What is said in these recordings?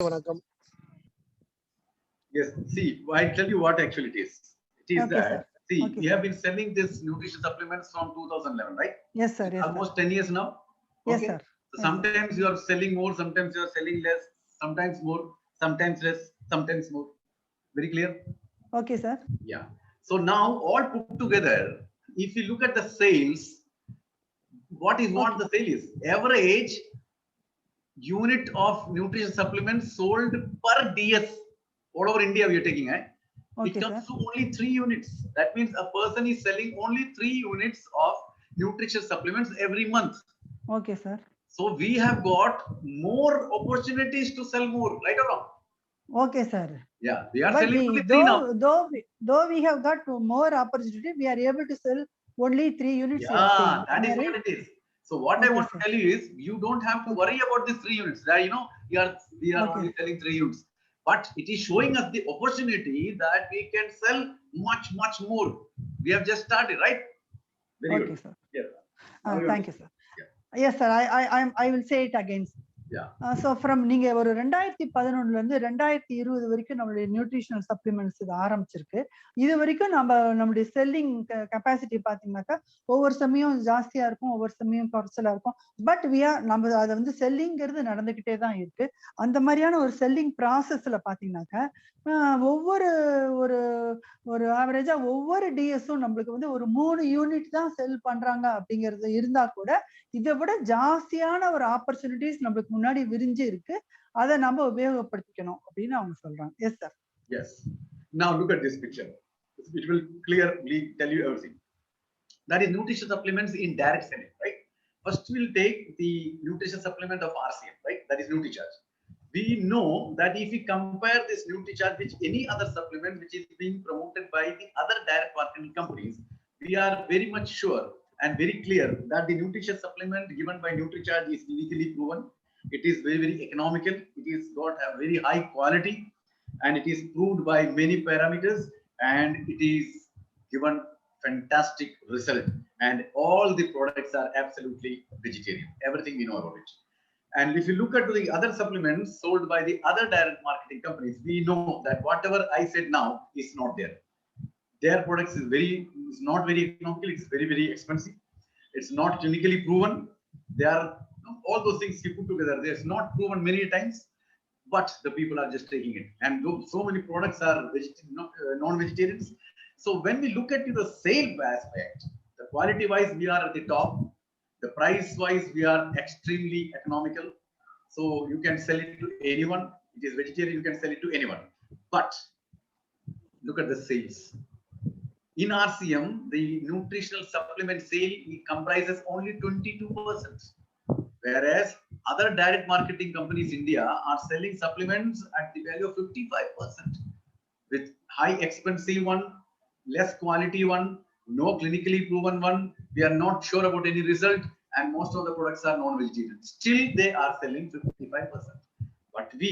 வணக்கம். Yes, see, I'll tell you what actually it is. It is Okay, sir. that, see, Okay, we sir. have been selling this nutrition supplements from 2011, right? Yes, sir. Yes, sir. Almost 10 years now. Yes, Okay. sir. So Yes, sometimes you are selling more, sometimes you are selling less, sometimes more, sometimes less, sometimes more. Very clear? Okay, sir. Yeah. So now all put together, if you look at the sales, what the sale is? Average unit of nutrition supplements sold per DS all over India we are taking, it Okay, comes sir. to only 3 units. That means a person is selling only 3 units of nutrition supplements every month. Okay, sir. So we have got more opportunities to sell more, right or wrong? Okay, sir. Yeah, we are But selling we, only 3 now. though we have got more opportunity, we are able to sell only 3 units. You are Yeah, saying. that Am I is right? what it is. So what I Okay, want to sir. tell you is, you don't have to worry about these 3 units. You know, we are Okay. only selling 3 units, but it is showing us the opportunity that we can sell much more. We have just started, right? Very Okay, good. sir. Yeah. Now you Thank you, sir. Yeah. Yes, sir. I will say it again. Yeah. So from நீங்க ஒரு 2011 இருந்து 2020 வரைக்கும் நம்மளுடைய nutritional supplements இது ஆரம்பிச்சிருக்கு. இது வரைக்கும் நம்மளுடைய செல்லிங் கெப்பாசிட்டி பாத்தீங்கன்னாக்கா ஒவ்வொரு சமயம் ஜாஸ்தியா இருக்கும், ஒவ்வொரு சமயம் குறைச்சலா இருக்கும். பட் நம்ம அதை வந்து செல்லிங்கிறது நடந்துகிட்டே தான் இருக்கு. அந்த மாதிரியான ஒரு செல்லிங் ப்ராசஸ்ல பாத்தீங்கன்னாக்கா ஒவ்வொரு ஒரு ஒரு ஆவரேஜா ஒவ்வொரு டிஎஸும் நம்மளுக்கு வந்து ஒரு 3 யூனிட் தான் செல் பண்றாங்க அப்படிங்கிறது இருந்தா கூட இதை விட ஜாஸ்தியான ஒரு ஆப்பர்ச்சுனிட்டிஸ் நம்மளுக்கு முன்னாடி விரிஞ்சு இருக்கு. அதை நம்ம உபயோகப்படுத்திக்கணும் அப்படின்னு அவங்க சொல்றாங்க. S sir. Yes. Now look at this picture. It will clearly tell you everything. That is nutrition supplements in direct selling, right? First we'll take the nutrition supplement of RCM, right? That is NutriCharge. We know that if we compare this NutriCharge with any other supplement which is being promoted by the other direct marketing companies, we are very much sure and very clear that the nutrition supplement given by NutriCharge is clinically proven. It is very economical. It is got a very high quality, and it is proved by many parameters, and it is given fantastic result. And all the products are absolutely vegetarian. Everything we know about it. And if you look at the other supplements sold by the other direct marketing companies, we know that whatever I said now is not there. Their products is not very economical. It's very expensive. It's not clinically proven. They are all those things you put together. There's not proven many times, but the people are just taking it. And so many products are non-vegetarians. So when we look at the sale aspect, the quality wise we are at the top. The price wise we are extremely economical. So you can sell it to anyone. It is vegetarian. You can sell it to anyone. But look at the sales. In RCM, the nutritional supplement sale comprises only 22%, whereas other direct marketing companies in India are selling supplements at the value of 55%, with high expensive one, less quality one, no clinically proven one. We are not sure about any result, and most of the products are non-vegetarian. Still, they are selling 55%. But we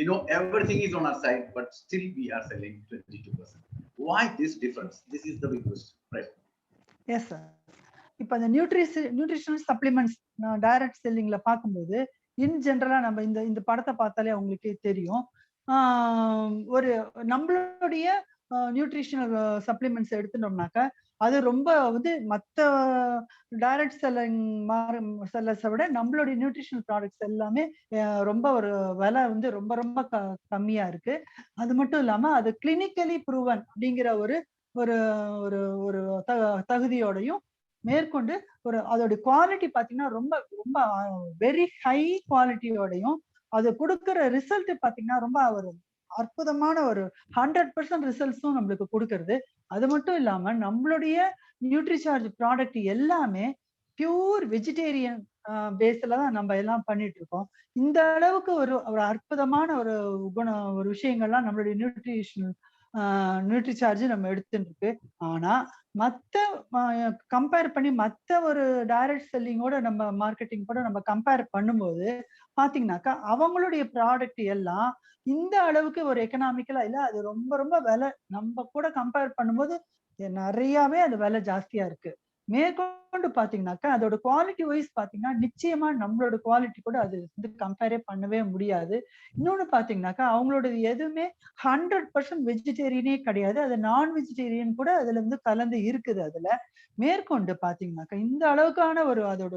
know everything is on our side, but still we are selling 22%. Why this difference? This is the big question, right? Yes, sir. இப்போ அந்த nutritional supplements direct செல்லிங்ல பார்க்கும்போது இன் ஜென்ரலா நம்ம இந்த படத்தை பார்த்தாலே அவங்களுக்கே தெரியும். ஒரு நம்மளுடைய நியூட்ரிஷனல் சப்ளிமெண்ட்ஸ் எடுத்துட்டோம்னாக்கா அது ரொம்ப வந்து மற்ற டைரக்ட் செல்லர்ஸை விட நம்மளுடைய நியூட்ரிஷனல் ப்ராடக்ட்ஸ் எல்லாமே ரொம்ப ஒரு விலை வந்து ரொம்ப கம்மியா இருக்கு. அது மட்டும் இல்லாம அது கிளினிக்கலி ப்ரூவன் அப்படிங்கிற ஒரு ஒரு ஒரு தகுதியோடையும் மேற்கொண்டு அதோட குவாலிட்டி பாத்தீங்கன்னா ரொம்ப வெரி ஹை குவாலிட்டியோடையும் அது கொடுக்கிற ரிசல்ட் பாத்தீங்கன்னா ரொம்ப ஒரு அற்புதமான ஒரு 100% ரிசல்ட்ஸும் நம்மளுக்கு கொடுக்கறது. அது மட்டும் இல்லாம நம்மளுடைய நியூட்ரிசார்ஜ் ப்ராடக்ட் எல்லாமே பியூர் வெஜிடேரியன் பேஸ்ல தான் நம்ம எல்லாம் பண்ணிட்டு இருக்கோம். இந்த அளவுக்கு ஒரு அற்புதமான ஒரு விஷயங்கள்லாம் நம்மளுடைய நியூட்ரிசார்ஜ் நம்ம எடுத்துட்டு இருக்கு. ஆனா மத்த கம்பேர் பண்ணி மத்த ஒரு டைரக்ட் செல்லிங்கோட நம்ம மார்க்கெட்டிங் கூட நம்ம கம்பேர் பண்ணும்போது பாத்தீங்கன்னாக்கா அவங்களுடைய ப்ராடக்ட் எல்லாம் இந்த அளவுக்கு ஒரு எக்கனாமிக்கலா இல்ல, அது ரொம்ப விலை நம்ம கூட கம்பேர் பண்ணும்போது நிறையவே அது விலை ஜாஸ்தியா இருக்கு. மேற்கொண்டு பாத்தீங்கன்னாக்கா அதோட குவாலிட்டி வைஸ் பாத்தீங்கன்னா நிச்சயமா நம்மளோட குவாலிட்டி கூட அது வந்து கம்பேரே பண்ணவே முடியாது. இன்னொன்னு பாத்தீங்கன்னாக்கா அவங்களோட எதுவுமே 100% வெஜிடேரியனே கிடையாது. அது நான் வெஜிடேரியன் கூட அதுல இருந்து கலந்து இருக்குது அதுல. மேற்கொண்டு பாத்தீங்கன்னாக்கா இந்த அளவுக்கான ஒரு அதோட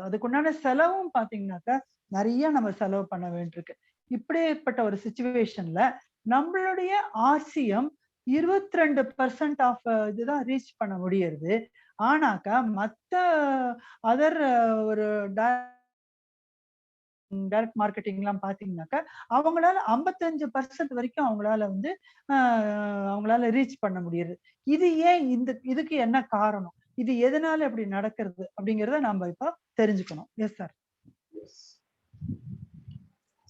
அதுக்குண்டான செலவும் பாத்தீங்கன்னாக்கா நிறைய நம்ம செலவு பண்ண வேண்டியிருக்கு. இப்படிப்பட்ட ஒரு சிச்சுவேஷன்ல நம்மளுடைய ஆர்சிஎம் 22% ஆஃப் இதுதான் ரீச் பண்ண முடியுது. ஆனாக்கா மத்த அதர் ஒரு டைரக்ட் மார்க்கெட்டிங்லாம் பாத்தீங்கன்னாக்கா அவங்களால 55% வரைக்கும் அவங்களால வந்து அவங்களால ரீச் பண்ண முடியுது. இது ஏன் இதுக்கு என்ன காரணம்? இது எதனால இப்படி நடக்கிறது? அப்படிங்கிறத நாம இப்ப தெரிஞ்சுக்கணும். S sir. Yes.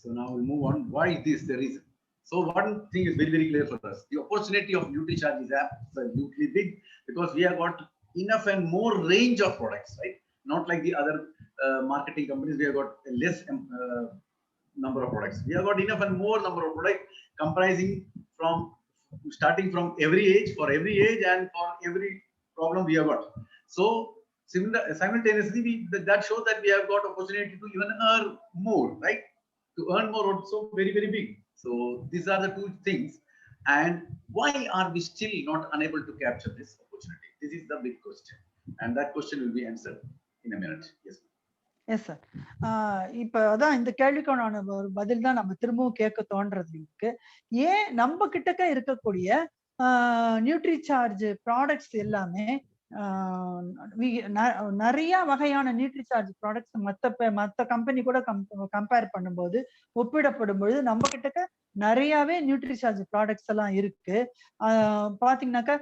So now we'll move on. Why is this the reason? So one thing is very, very clear for us. The opportunity of NutriCharge is absolutely big because we have got enough and more range of products, right? Not like the other marketing companies, we have got a less number of products. We have got enough and more number of products comprising from starting from every age, for every age and for every problem we have got. So simultaneously, that shows that we have got opportunity to even earn more, right? To earn more also very, very big. So these are the two things. And why are we still not unable to capture this opportunity? This is the big question. And that question will be answered in a minute. Yes. Yes sir. இப்ப அதான் இந்த கேள்விக்கான ஒரு பதில் தான் நம்ம திரும்பவும் கேட்க தோன்றது இருக்கு. ஏன் நம்ம கிட்டக்க இருக்கக்கூடிய நியூட்ரி சார்ஜ் ப்ராடக்ட்ஸ் எல்லாமே நிறைய வகையான நியூட்ரி சார்ஜ் ப்ராடக்ட்ஸ் மத்த கம்பெனி கூட கம்பேர் பண்ணும்போது ஒப்பிடப்படும் பொழுது நம்ம கிட்டக்க நிறையவே நியூட்ரி சார்ஜ் ப்ராடக்ட்ஸ் எல்லாம் இருக்கு. பாத்தீங்கன்னாக்கா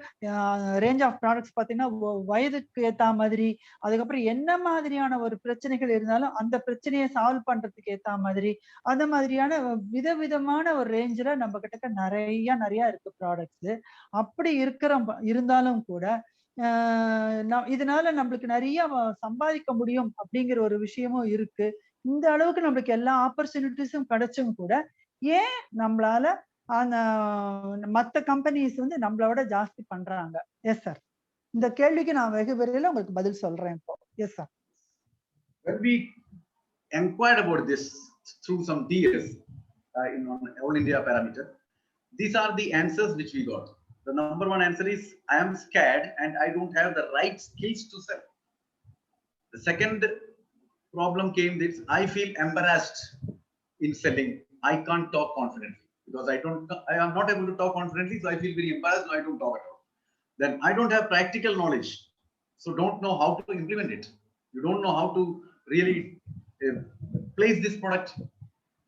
ரேஞ்ச் ஆஃப் ப்ராடக்ட்ஸ் பாத்தீங்கன்னா வயதுக்கு ஏத்த மாதிரி, அதுக்கப்புறம் என்ன மாதிரியான ஒரு பிரச்சனைகள் இருந்தாலும் அந்த பிரச்சனையை சால்வ் பண்றதுக்கு ஏத்த மாதிரி, அந்த மாதிரியான விதவிதமான ஒரு ரேஞ்சில நம்ம கிட்ட நிறைய இருக்கு ப்ராடக்ட்ஸ். அப்படி இருந்தாலும் கூட இதனால நம்மளுக்கு நிறைய சம்பாதிக்க முடியும் அப்படிங்கிற ஒரு விஷயமும் இருக்கு. இந்த அளவுக்கு நம்மளுக்கு எல்லா ஆப்பர்ச்சுனிட்டிஸும் கிடைச்சும் கூட ஏன் நம்மளால அந்த மத்த கம்பெனிஸ் வந்து நம்மளோட ஜாஸ்தி பண்றாங்க? Yes sir. இந்த கேள்விக்கு நான் வெகு விரைவில் உங்களுக்கு பதில் சொல்றேன் இப்போ. Yes sir. When we inquired about this through some DS in All India parameter, these are the answers which we got. The number one answer is I am scared and I don't have the right skills to sell. The second problem came this I feel embarrassed in selling. I can't talk confidently because I am not able to talk confidently, so I feel very embarrassed, so I don't talk at all. Then I don't have practical knowledge, so don't know how to implement it. You don't know how to really place this product.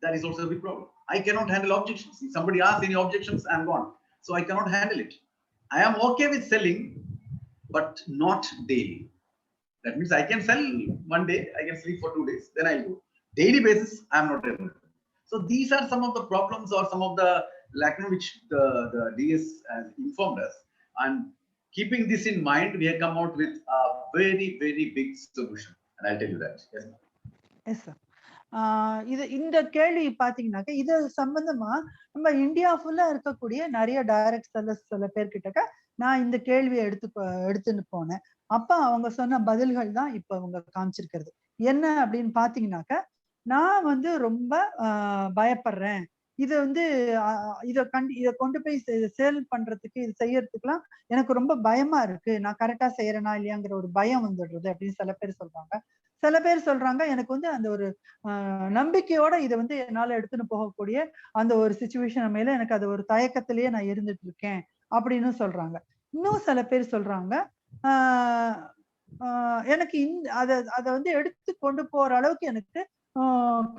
That is also a big problem. I cannot handle objections. If somebody asks any objections, I'm gone. So I cannot handle it. I am okay with selling, but not daily. That means I can sell one day, I can sleep for 2 days, then I'll go. Daily basis, I am not able to. So these are some of the problems or some of the lack which the DS has informed us. And keeping this in mind, we have come out with a very, very big solution. And I'll tell you that. Yes, ma'am. Yes sir. இந்த கேள்வி பாத்தீங்கன்னாக்க இது சம்பந்தமா நம்ம India ஃபுல்லா இருக்கக்கூடிய நிறைய direct sellers சில பேர்கிட்ட நான் இந்த கேள்வியை எடுத்துன்னு போனேன். அப்ப அவங்க சொன்ன பதில்கள் தான் இப்ப அவங்க காமிச்சிருக்கிறது. என்ன அப்படின்னு பாத்தீங்கன்னாக்க, நான் வந்து ரொம்ப பயப்படுறேன். இதை வந்து இதை கொண்டு போய் சேல் பண்றதுக்கு, இது செய்யறதுக்குலாம் எனக்கு ரொம்ப பயமா இருக்கு. நான் கரெக்டா செய்யறேனா இல்லையாங்கிற ஒரு பயம் வந்துடுறது அப்படின்னு சில பேர் சொல்றாங்க. சில பேர் சொல்றாங்க எனக்கு வந்து அந்த ஒரு நம்பிக்கையோட இதை வந்து என்னால எடுத்துன்னு போகக்கூடிய அந்த ஒரு சிச்சுவேஷன் மேல எனக்கு அது ஒரு தயக்கத்திலேயே நான் இருந்துட்டு இருக்கேன் அப்படின்னு சொல்றாங்க. இன்னும் சில பேர் சொல்றாங்க எனக்கு அதை வந்து எடுத்து கொண்டு போற அளவுக்கு எனக்கு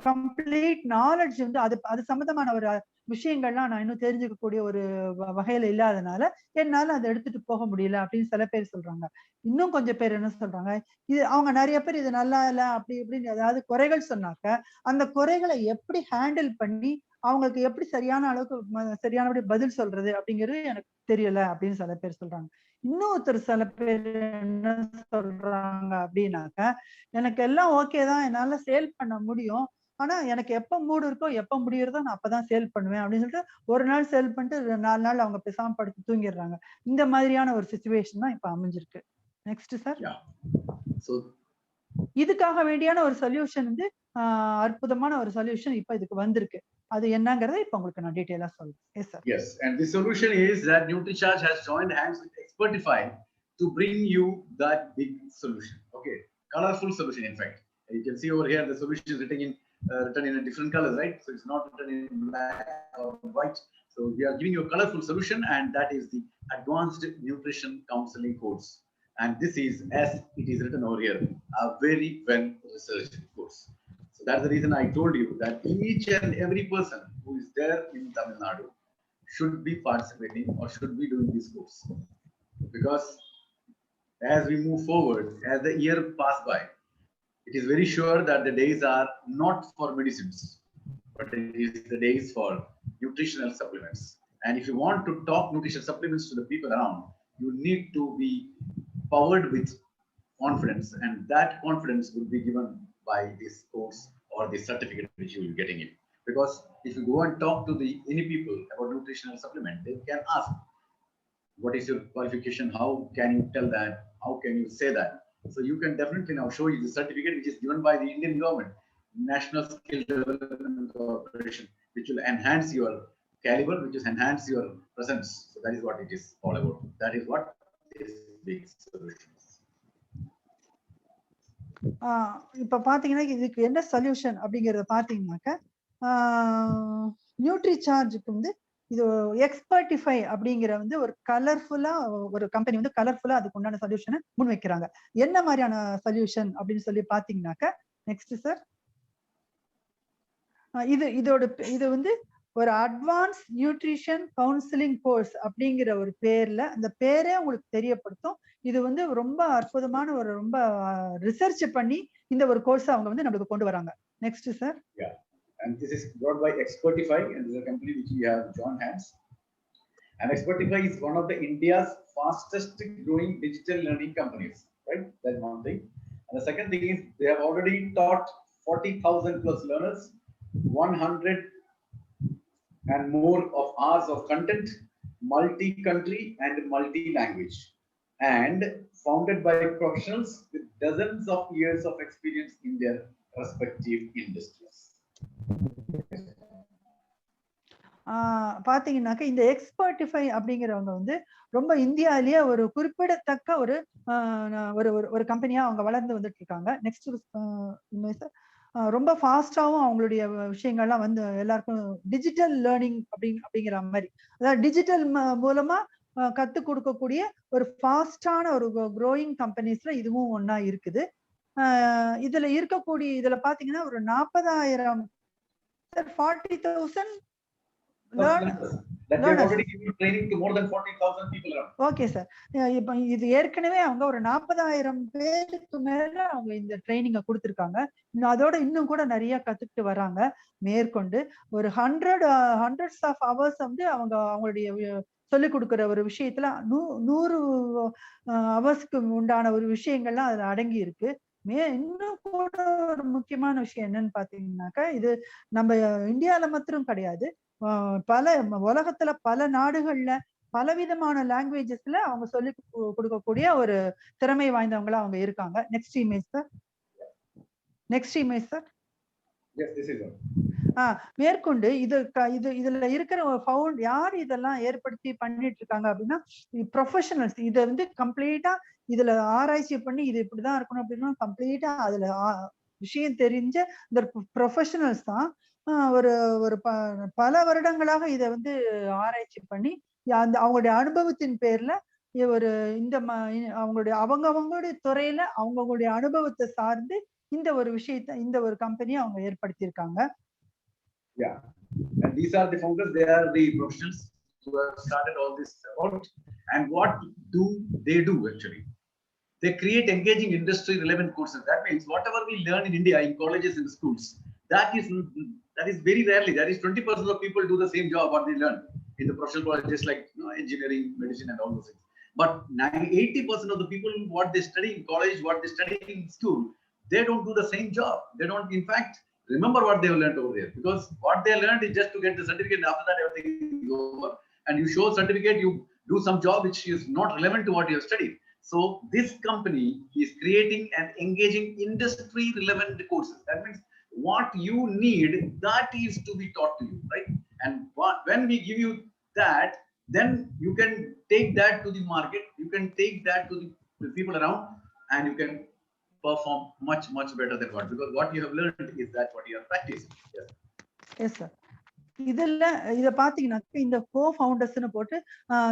கம்ப்ளீட் நாலேஜ் வந்து அது சம்பந்தமான ஒரு விஷயங்கள்லாம் நான் இன்னும் தெரிஞ்சுக்கக்கூடிய ஒரு வகையில இல்லாதனால என்னால அதை எடுத்துட்டு போக முடியல அப்படின்னு சில பேர் சொல்றாங்க. இன்னும் கொஞ்சம் பேர் என்ன சொல்றாங்க, இது அவங்க நிறைய பேர் இது நல்லா இல்ல அப்படி இப்படின்னு ஏதாவது குறைகள் சொன்னாக்க அந்த குறைகளை எப்படி ஹேண்டில் பண்ணி அவங்களுக்கு எப்படி சரியான அளவுக்கு சரியானபடி பதில் சொல்றது அப்படிங்கிறது எனக்கு தெரியல அப்படின்னு சில பேர் சொல்றாங்க. இன்னொருத்தர் சில பேர் என்ன சொல்றாங்க அப்படின்னாக்க, எனக்கு எல்லாம் ஓகே தான், என்னால சேல் பண்ண முடியும், ஆனா எனக்கு எப்ப மூடு இருக்கோ எப்ப முடியறதோ நான் அப்பதான் சேல் பண்ணுவேன் அப்படின்னு சொல்லிட்டு ஒரு நாள் சேல் பண்ணிட்டு 4 நாள் அவங்க பேசாம படுத்து தூங்கிடுறாங்க. இந்த மாதிரியான ஒரு சிச்சுவேஷன் தான் இப்ப அமைஞ்சிருக்கு. Next sir. Yeah. So இதுக்காக வேண்டியான ஒரு சொல்யூஷன் வந்து அற்புதமான ஒரு சொல்யூஷன் இப்ப இதுக்கு வந்திருக்கு. அது என்னங்கறத இப்ப உங்களுக்கு நான் டீடைலா சொல்றேன். S sir. yes, and the solution is that NutriCharge has joined hands with Expertify to bring you that big solution. Okay, colorful solution. In fact, you can see over here the solution is written in a different colors, right? So it's not written in black or white. So we are giving you a colorful solution, and that is the Advanced Nutrition Counseling course. And this is, as it is written over here, a very well researched course. So that's the reason I told you that each and every person who is there in Tamil Nadu should be participating or should be doing this course. Because as we move forward, as the year pass by, it is very sure that the days are not for medicines, but it is the days for nutritional supplements. And if you want to talk nutritional supplements to the people around, you need to be powered with confidence, and that confidence will be given by this course or the certificate which you will be getting it. Because if you go and talk to any people about nutritional supplement, they can ask, what is your qualification? How can you tell that? How can you say that? So you can definitely now show you the certificate which is given by the Indian government, National Skill Development Corporation, which will enhance your caliber, which is enhance your presence. So that is what it is all about. That is what is big solutions. இப்ப பாத்தீங்கன்னா இதுக்கு என்ன solution அப்படிங்கறத பாத்தீங்கன்னாக்க nutri சார்ஜுக்கு வந்து இது எக்ஸ்பர்டிஃபை அப்படிங்கிற வந்து ஒரு கலர்ஃபுல்லா ஒரு கம்பெனி வந்து கலர்ஃபுல்லா அதுக்கு உண்டான சொல்யூஷனை முன் வைக்கிறாங்க. என்ன மாதிரியான சொல்யூஷன் அப்படின்னு சொல்லி பாத்தீங்கன்னாக்க நெக்ஸ்ட் சார், இது வந்து ஒரு அட்வான்ஸ் நியூட்ரிஷன் கவுன்சிலிங் கோர்ஸ் அப்படிங்கிற ஒரு பேர்ல, அந்த பேரே உங்களுக்கு தெரியப்படுத்தும். இது வந்து ரொம்ப அற்புதமான ஒரு ரொம்ப ரிசர்ச் பண்ணி இந்த ஒரு கோர்ஸ் அவங்க வந்து நமக்கு கொண்டு வராங்க. Next sir. Yeah, and this is brought by Expertify, and this is a company which we have joined hands. And Expertify is one of the India's fastest growing digital learning companies, right? That's one thing. And the second thing is they have already taught 40,000 plus learners, 100 and more of hours of content, multi-country and multi-language, and founded by professionals with dozens of years of experience in their respective industries. பாத்தீங்கன்னாக்க இந்த எக்ஸ்பர்டிஃபை அப்படிங்கிறவங்க வந்து ரொம்ப இந்தியாவிலேயே ஒரு குறிப்பிடத்தக்க ஒரு கம்பெனியா அவங்க வளர்ந்து வந்துட்டு இருக்காங்க. நெக்ஸ்ட் சார், ரொம்ப ஃபாஸ்டாவும் அவங்களுடைய விஷயங்கள்லாம் வந்து எல்லாருக்கும் டிஜிட்டல் லேர்னிங் அப்படிங்கிற மாதிரி, அதாவது டிஜிட்டல் மூலமா கத்துக் கொடுக்கக்கூடிய ஒரு ஃபாஸ்டான ஒரு க்ரோயிங் கம்பெனிஸ்ல இதுவும் ஒன்னா இருக்குது. இதுல பாத்தீங்கன்னா ஒரு 40,000 40,000 ஓகே சார். இப்ப இது ஏற்கனவே அவங்க ஒரு 40,000 பேருக்கு மேல அவங்க இந்த ட்ரைனிங்க கொடுத்திருக்காங்க. அதோட இன்னும் கூட நிறைய கத்துக்கிட்டு வராங்க. மேற்கொண்டு ஒரு ஹண்ட்ரட்ஸ் ஆஃப் ஹவர்ஸ் வந்து அவங்களுடைய சொல்லிக் கொடுக்கிற ஒரு விஷயத்துல 100 ஹவர்ஸ்க்கு உண்டான ஒரு விஷயங்கள்லாம் அதுல அடங்கி இருக்கு. இன்னும் கூட ஒரு முக்கியமான விஷயம் என்னன்னு பாத்தீங்கன்னாக்கா, இது நம்ம இந்தியால மாத்திரம் கிடையாது, பல உலகத்துல பல நாடுகள்ல பலவிதமான லாங்குவேஜஸ்ல அவங்க சொல்லி கொடுக்கக்கூடிய ஒரு திறமை வாய்ந்தவங்களா அவங்க இருக்காங்க. Next image sir. மேற்கொண்டு இதுல இருக்கிற யார் இதெல்லாம் ஏற்படுத்தி பண்ணிட்டு இருக்காங்க அப்படின்னா ப்ரொஃபஷனல்ஸ். இதை வந்து கம்ப்ளீட்டா இதுல ஆராய்ச்சி பண்ணி இது இப்படிதான் இருக்கணும் அப்படின்னா கம்ப்ளீட்டா அதுல விஷயம் தெரிஞ்ச இந்த ப்ரொஃபஷனல்ஸ் தான் ஒரு பல வருடங்களாக இதை வந்து ஆராய்ச்சி பண்ணி அவங்களுடைய அனுபவத்தின் பேர்ல அவங்களுடைய துறையில அவங்களுடைய அனுபவத்தை சார்ந்து இந்த ஒரு விஷயத்தை இந்த ஒரு கம்பெனியை அவங்க ஏற்படுத்தியிருக்காங்க. Yeah, and these are the founders. They are the professionals who have started all this out. And what do they do actually? They create engaging industry relevant courses. That means whatever we learn in India in colleges and schools, that is very rarely. That is 20% of people do the same job what they learn in the professional colleges like engineering, medicine, and all those things. But 80% of the people what they study in college, what they study in school, they don't do the same job. They don't, in fact, remember what they have learned over there, because what they learned is just to get the certificate, and after that everything is over, and you show certificate, you do some job which is not relevant to what you have studied. So this company is creating and engaging industry relevant courses. That means what you need, that is to be taught to you, right? And when we give you that, then you can take that to the market, you can take that to the people around, and you can perform much better than what, because what you have learned is that what you are practicing. Yes. Yes sir. இதுல இத பாத்தீங்கன்னாக்க இந்த கோ ஃபவுண்டர்ஸ்னு போட்டு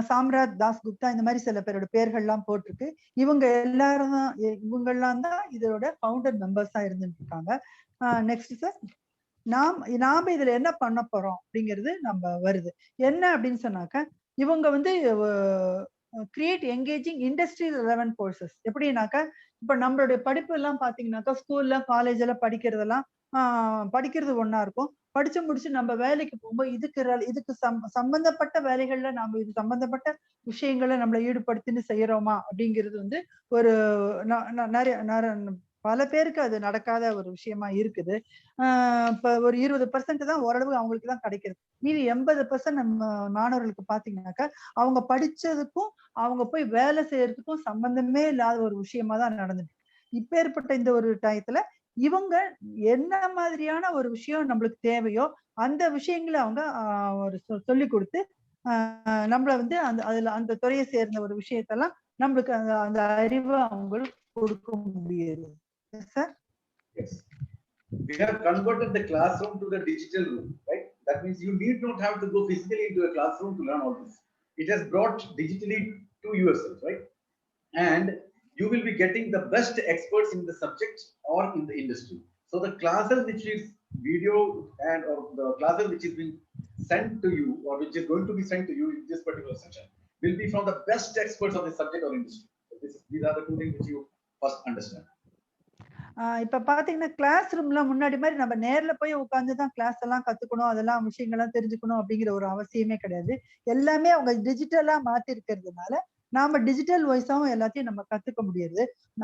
சாம்ராஜ் தாஸ் குப்தா இந்த மாதிரி சில பேரோட பேர்கள்லாம் போட்டிருக்கு. இவங்க எல்லாரும் தான் இவங்கெல்லாம் தான் இதோட ஃபவுண்டர் மெம்பர்ஸா இருந்துட்டு இருக்காங்க. நெக்ஸ்ட் சார், நாம இதுல என்ன பண்ண போறோம் அப்படிங்கிறது நம்ம வருது. என்ன அப்படின்னு சொன்னாக்க, இவங்க வந்து create engaging industry relevant courses. எப்படின்னாக்க, இப்ப நம்மளுடைய படிப்பு எல்லாம் பாத்தீங்கன்னாக்கா ஸ்கூல்ல காலேஜ்ல படிக்கிறதெல்லாம் படிக்கிறது ஒண்ணா இருக்கும். படிச்சு முடிச்சு நம்ம வேலைக்கு போகும்போது இதுக்கு சம்பந்தப்பட்ட வேலைகள்ல நாம இது சம்பந்தப்பட்ட விஷயங்களை நம்மளை ஈடுபடுத்தின்னு செய்யறோமா அப்படிங்கிறது வந்து ஒரு நிறைய பல பேருக்கு அது நடக்காத ஒரு விஷயமா இருக்குது. இப்ப ஒரு 20% தான் ஓரளவு அவங்களுக்கு தான் கிடைக்கிறது. மீதி 80% நம்ம மாணவர்களுக்கு பாத்தீங்கன்னாக்கா அவங்க படிச்சதுக்கும் அவங்க போய் வேலை செய்யறதுக்கும் சம்பந்தமே இல்லாத ஒரு விஷயமா தான் நடந்துட்டு. இப்ப ஏற்பட்ட இந்த ஒரு டயத்துல இவங்க என்ன மாதிரியான ஒரு விஷயம் நம்மளுக்கு தேவையோ அந்த விஷயங்களை அவங்க ஒரு சொல்லி கொடுத்து நம்மள வந்து அந்த துறையை சேர்ந்த ஒரு விஷயத்தெல்லாம் நம்மளுக்கு அந்த அறிவை அவங்களுக்கு கொடுக்க முடியுது. Sir, yes, we have converted the classroom to the digital room, right? That means you need not have to go physically into a classroom to learn all this. It has brought digitally to yourself, right? And you will be getting the best experts in the subject or in the industry. So the classes which is video and or the classes which is being sent to you or which is going to be sent to you in this particular session will be from the best experts of the subject or industry. So these are the two things which you first understand. இப்ப பாத்தீங்கன்னா class ரூம்ல முன்னாடி மாதிரி நம்ம நேர்ல போய் உட்கார்ந்துதான் class எல்லாம் கத்துக்கணும், அதெல்லாம் விஷயங்கள்லாம் தெரிஞ்சுக்கணும் அப்படிங்கிற ஒரு அவசியமே கிடையாது. எல்லாமே அவங்க டிஜிட்டலா மாத்தி இருக்கிறதுனால நாம டிஜிட்டல் வாய்ஸாவும் எல்லாத்தையும் நம்ம கத்துக்க முடியுது.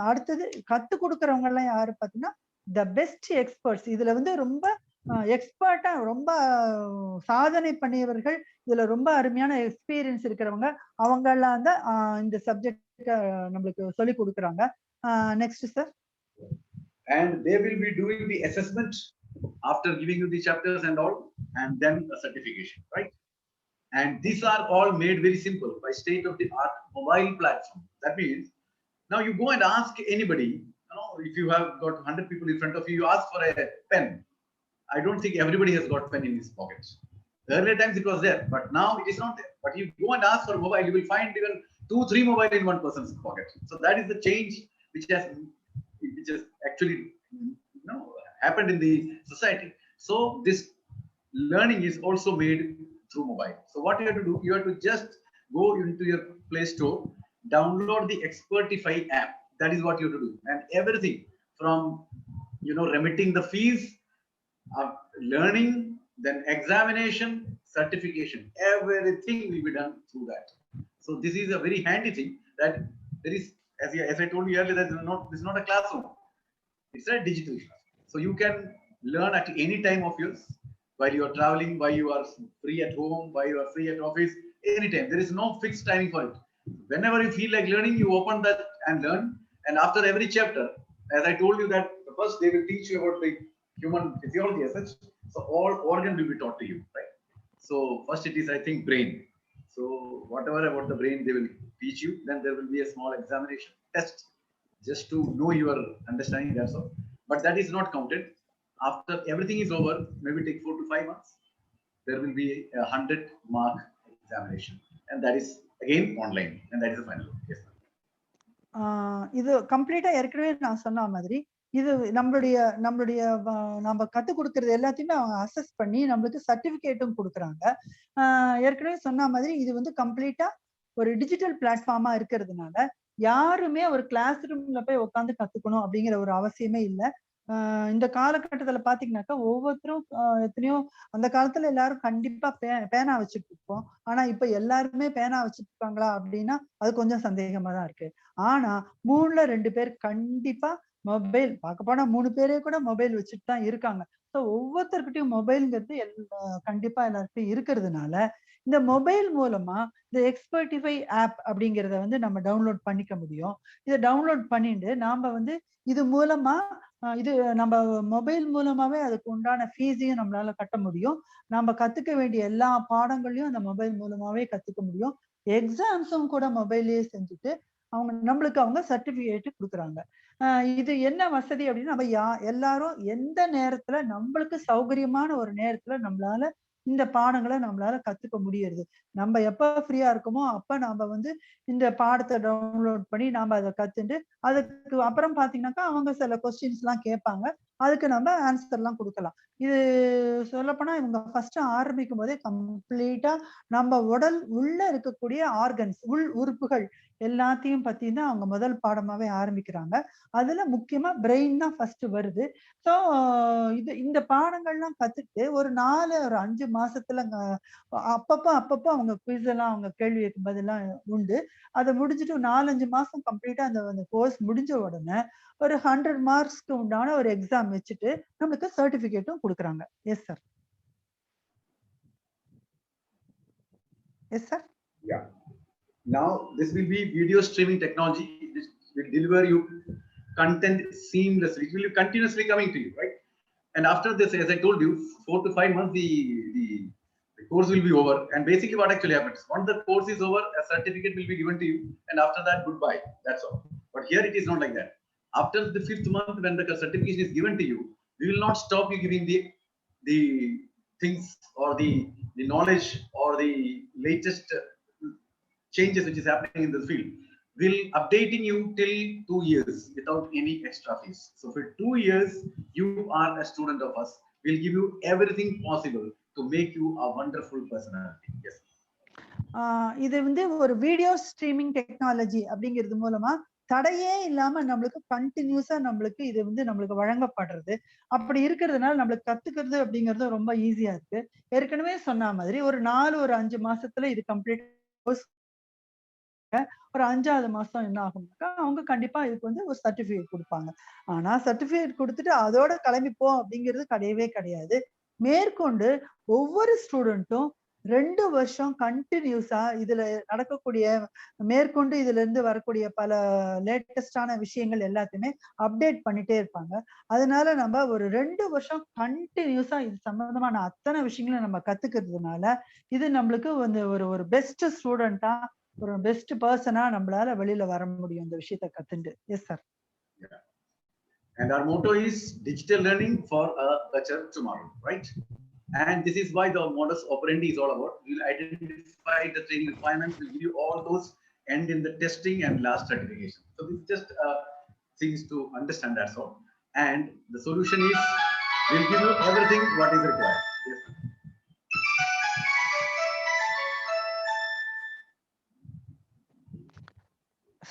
அடுத்தது கத்து கொடுக்கறவங்க எல்லாம் யாரு பாத்தீங்கன்னா த பெஸ்ட் எக்ஸ்பர்ட்ஸ். இதுல வந்து ரொம்ப எக்ஸ்பர்ட்டா ரொம்ப சாதனை பண்ணியவர்கள், இதுல ரொம்ப அருமையான எக்ஸ்பீரியன்ஸ் இருக்கிறவங்க, அவங்க எல்லாம் தான் இந்த சப்ஜெக்ட் நம்மளுக்கு சொல்லி கொடுக்குறாங்க. Next sir. And they will be doing the assessment after giving you the chapters and all, and then a certification, right? And these are all made very simple by state of the art mobile platform. That means now you go and ask anybody, you know, if you have got 100 people in front of you, you ask for a pen. I don't think everybody has got pen in his pockets. Earlier times it was there, but now it is not there. But you go and ask for mobile, you will find even 2-3 mobile in one person's pocket. So that is the change which has actually, you know, happened in the society. So this learning is also made through mobile. So what you have to do, you have to just go into your Play Store, download the Expertify app. That is what you have to do. And everything from, you know, remitting the fees, learning, then examination, certification, everything will be done through that. So this is a very handy thing that there is, as I told you earlier, this is not a classroom. It's a digital class. So you can learn at any time of yours, while you are traveling, while you are free at home, while you are free at office, anytime. There is no fixed timing for it. Whenever you feel like learning, you open that and learn. And after every chapter, as I told you that first they will teach you about the human physiology as such. So all organ will be taught to you, right? So first it is, I think, brain. So whatever about the brain they will teach you, then there will be a small examination test just to know your understanding, that's all. But that is not counted. After everything is over, maybe take 4 to 5 months, there will be a 100-mark examination, and that is again online, and that is the final. Yes, இது கம்ப்ளீட்டா ஏற்கனவே நான் சொன்ன மாதிரி இது நம்மளுடைய நம்ம கத்து கொடுக்கறது எல்லாத்தையுமே அவங்க அசஸ் பண்ணி நம்மளுக்கு சர்டிபிகேட்டும் கொடுக்குறாங்க. ஏற்கனவே சொன்ன மாதிரி இது வந்து கம்ப்ளீட்டா ஒரு டிஜிட்டல் பிளாட்ஃபார்மா இருக்கிறதுனால யாருமே ஒரு கிளாஸ் ரூம்ல போய் உட்காந்து கத்துக்கணும் அப்படிங்கிற ஒரு அவசியமே இல்லை. இந்த காலகட்டத்துல பாத்தீங்கன்னாக்கா ஒவ்வொருத்தரும் எத்தனையோ, அந்த காலத்துல எல்லாரும் கண்டிப்பா பேனா வச்சுட்டு இருப்போம். ஆனா இப்ப எல்லாருமே பேனா வச்சுட்டு இருக்காங்களா அப்படின்னா அது கொஞ்சம் சந்தேகமா தான் இருக்கு. ஆனா 3ல 2 பேர் கண்டிப்பா மொபைல், பார்க்க போனா 3 பேரே கூட மொபைல் வச்சுட்டு தான் இருக்காங்க. ஸோ ஒவ்வொருத்தர்கிட்டயும் மொபைல்ங்கிறது கண்டிப்பா எல்லாருக்கும் இருக்கிறதுனால இந்த மொபைல் மூலமா இந்த எக்ஸ்பர்டிஃபை ஆப் அப்படிங்கிறத வந்து நம்ம டவுன்லோட் பண்ணிக்க முடியும். இதை டவுன்லோட் பண்ணிட்டு நாம வந்து இது மூலமா இது நம்ம மொபைல் மூலமாவே அதுக்கு உண்டான ஃபீஸையும் நம்மளால கட்ட முடியும். நம்ம கத்துக்க வேண்டிய எல்லா பாடங்களையும் அந்த மொபைல் மூலமாவே கத்துக்க முடியும். எக்ஸாம்ஸும் கூட மொபைல்லயே செஞ்சுட்டு நம்மளுக்கு அவங்க சர்டிபிகேட் கொடுக்குறாங்க. இது என்ன வசதி அப்படின்னா நம்ம எல்லாரும் எந்த நேரத்துல நம்மளுக்கு சௌகரியமான ஒரு நேரத்துல நம்மளால இந்த பாடங்களை நம்மளால கத்துக்க முடியுது. நம்ம எப்ப ஃப்ரீயா இருக்கோமோ அப்ப நாம வந்து இந்த பாடத்தை டவுன்லோட் பண்ணி நாம அதை கத்துட்டு அதுக்கு அப்புறம் பாத்தீங்கன்னாக்கா அவங்க சில கொஸ்டின்ஸ் எல்லாம் கேட்பாங்க. அதுக்கு நம்ம ஆன்சர் எல்லாம் கொடுக்கலாம். இது சொல்லப்போனா இவங்க ஃபர்ஸ்ட் ஆரம்பிக்கும் போதே கம்ப்ளீட்டா நம்ம உடல் உள்ள இருக்கக்கூடிய ஆர்கன்ஸ் உள் உறுப்புகள் எல்லாத்தையும் பத்தி தான் அவங்க முதல் பாடமாவே ஆரம்பிக்கிறாங்க. அதுல முக்கியமா பிரெயின் தான் ஃபர்ஸ்ட் வருது. ஸோ இந்த பாடங்கள்லாம் கத்துட்டு ஒரு 5 மாசத்துல அப்பப்போ அவங்க குவிஸ் எல்லாம் அவங்க கேள்விக்கு பதிலாம் உண்டு. அதை முடிஞ்சுட்டு 4-5 மாசம் கம்ப்ளீட்டா அந்த கோர்ஸ் முடிஞ்ச உடனே ஒரு 100 மார்க்ஸ்க்கு உண்டான ஒரு எக்ஸாம் வச்சுட்டு நம்மளுக்கு சர்டிபிகேட்டும் கொடுக்குறாங்க. Yes sir. Yes sir. Yeah. Now this will be video streaming technology. This will deliver you content seamlessly. It will be continuously coming to you, right? And after this, as I told you, 4 to 5 months, the course will be over. And basically what actually happens, once the course is over, a certificate will be given to you. And after that, goodbye. That's all. But here it is not like that. After the 5th month, when the certification is given to you, we will not stop you giving the things or the knowledge or the latest changes which is happening in this field. Will updating you till 2 years without any extra fees. So for 2 years, you are a student of us. We'll give you everything possible to make you a wonderful personality. Yes. இது வந்து ஒரு video streaming technology அப்படிங்கிறது மூலமா தடையே இல்லாம நம்மளுக்கு கண்டினியூஸா நம்மளுக்கு இது வந்து நம்மளுக்கு வழங்கப்படுறது. அப்படி இருக்கிறதுனால நம்மளுக்கு கத்துக்கிறது அப்படிங்கிறது ரொம்ப ஈஸியா இருக்கு. ஏற்கனவே சொன்ன மாதிரி ஒரு 5 மாசத்துல இது கம்ப்ளீட் ஒரு 5வது மாசம் என்ன ஆகும்னாக்கா அவங்க கண்டிப்பா இதுக்கு வந்து ஒரு சர்டிபிகேட் கொடுப்பாங்க. ஆனா சர்டிபிகேட் கொடுத்துட்டு அதோட கிளம்பிப்போம் அப்படிங்கிறது கிடையவே கிடையாது. மேற்கொண்டு ஒவ்வொரு ஸ்டூடெண்ட்டும் 2 வருஷம் கண்டினியூஸா இதுல நடக்கக்கூடிய மேற்கொண்டு இதுல இருந்து வரக்கூடிய பல லேட்டஸ்டான விஷயங்கள் எல்லாத்தையுமே அப்டேட் பண்ணிட்டே இருப்பாங்க. அதனால நம்ம ஒரு 2 வருஷம் கண்டினியூஸா இது சம்பந்தமான அத்தனை விஷயங்களும் நம்ம கத்துக்கிறதுனால இது நம்மளுக்கு வந்து ஒரு பெஸ்ட் ஸ்டூடெண்டா ஒரு பெஸ்ட் பர்சனா நம்மளால வெளியில வர முடியும் இந்த விஷயத்தை கத்துண்டு. Yes sir. And our motto is digital learning for a better tomorrow, right? And this is why the modus operandi is all about. We'll identify the training requirements, we'll give you all those, end in the testing and last certification. So this is just things to understand, that's all. And the solution is we'll give you everything what is required. Yes.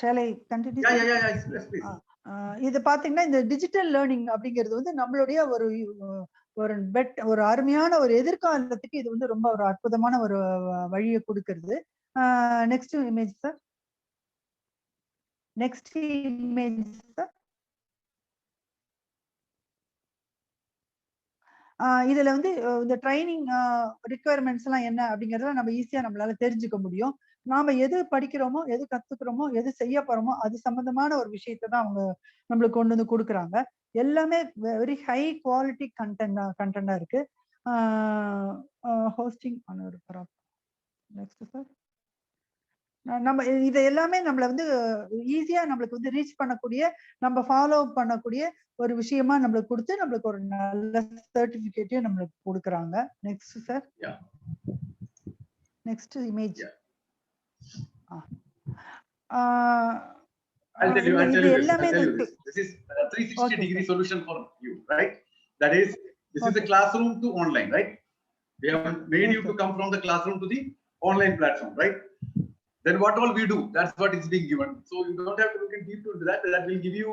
Shall I continue? Yeah. Yes, please. இது பாத்தீங்கன்னா இந்த digital learning அப்படிங்கிறது வந்து நம்மளுடைய ஒரு அருமையான ஒரு எதிர்காலத்துக்கு இது வந்து ரொம்ப ஒரு அற்புதமான ஒரு வழியை கொடுக்கிறது. Next image sir. Next image sir. இதுல வந்து இந்த ட்ரைனிங் ரிக்குவயர்மெண்ட்ஸ் எல்லாம் என்ன அப்படிங்கறத நம்ம ஈஸியா நம்மளால தெரிஞ்சுக்க முடியும். நாம எது படிக்கிறோமோ, எது கத்துக்கிறோமோ, எது செய்ய போறோமோ அது சம்பந்தமான ஒரு விஷயத்தை தான் அவங்க நம்மளுக்கு கொண்டு வந்து கொடுக்குறாங்க. எல்லாமே வெரி ஹை குவாலிட்டி கண்டென்டா இருக்கு. Hosting next sir. நம்ம இது எல்லாமே நம்மள வந்து ஈஸியா நம்மளுக்கு வந்து ரீச் பண்ணக்கூடிய நம்ம ஃபாலோ பண்ணக்கூடிய ஒரு விஷயமா நம்மளுக்கு கொடுத்து நம்மளுக்கு ஒரு நல்ல சர்டிபிகேட்டையும் நம்மளுக்கு கொடுக்குறாங்க. Next sir. Next image. I'll tell you this. This is a 360-degree solution for you, right? That is, this is a classroom to online, right? We have made you to come from the classroom to the online platform, right? Then what all we do, that's what is being given. So you don't have to look deep into that. That will give you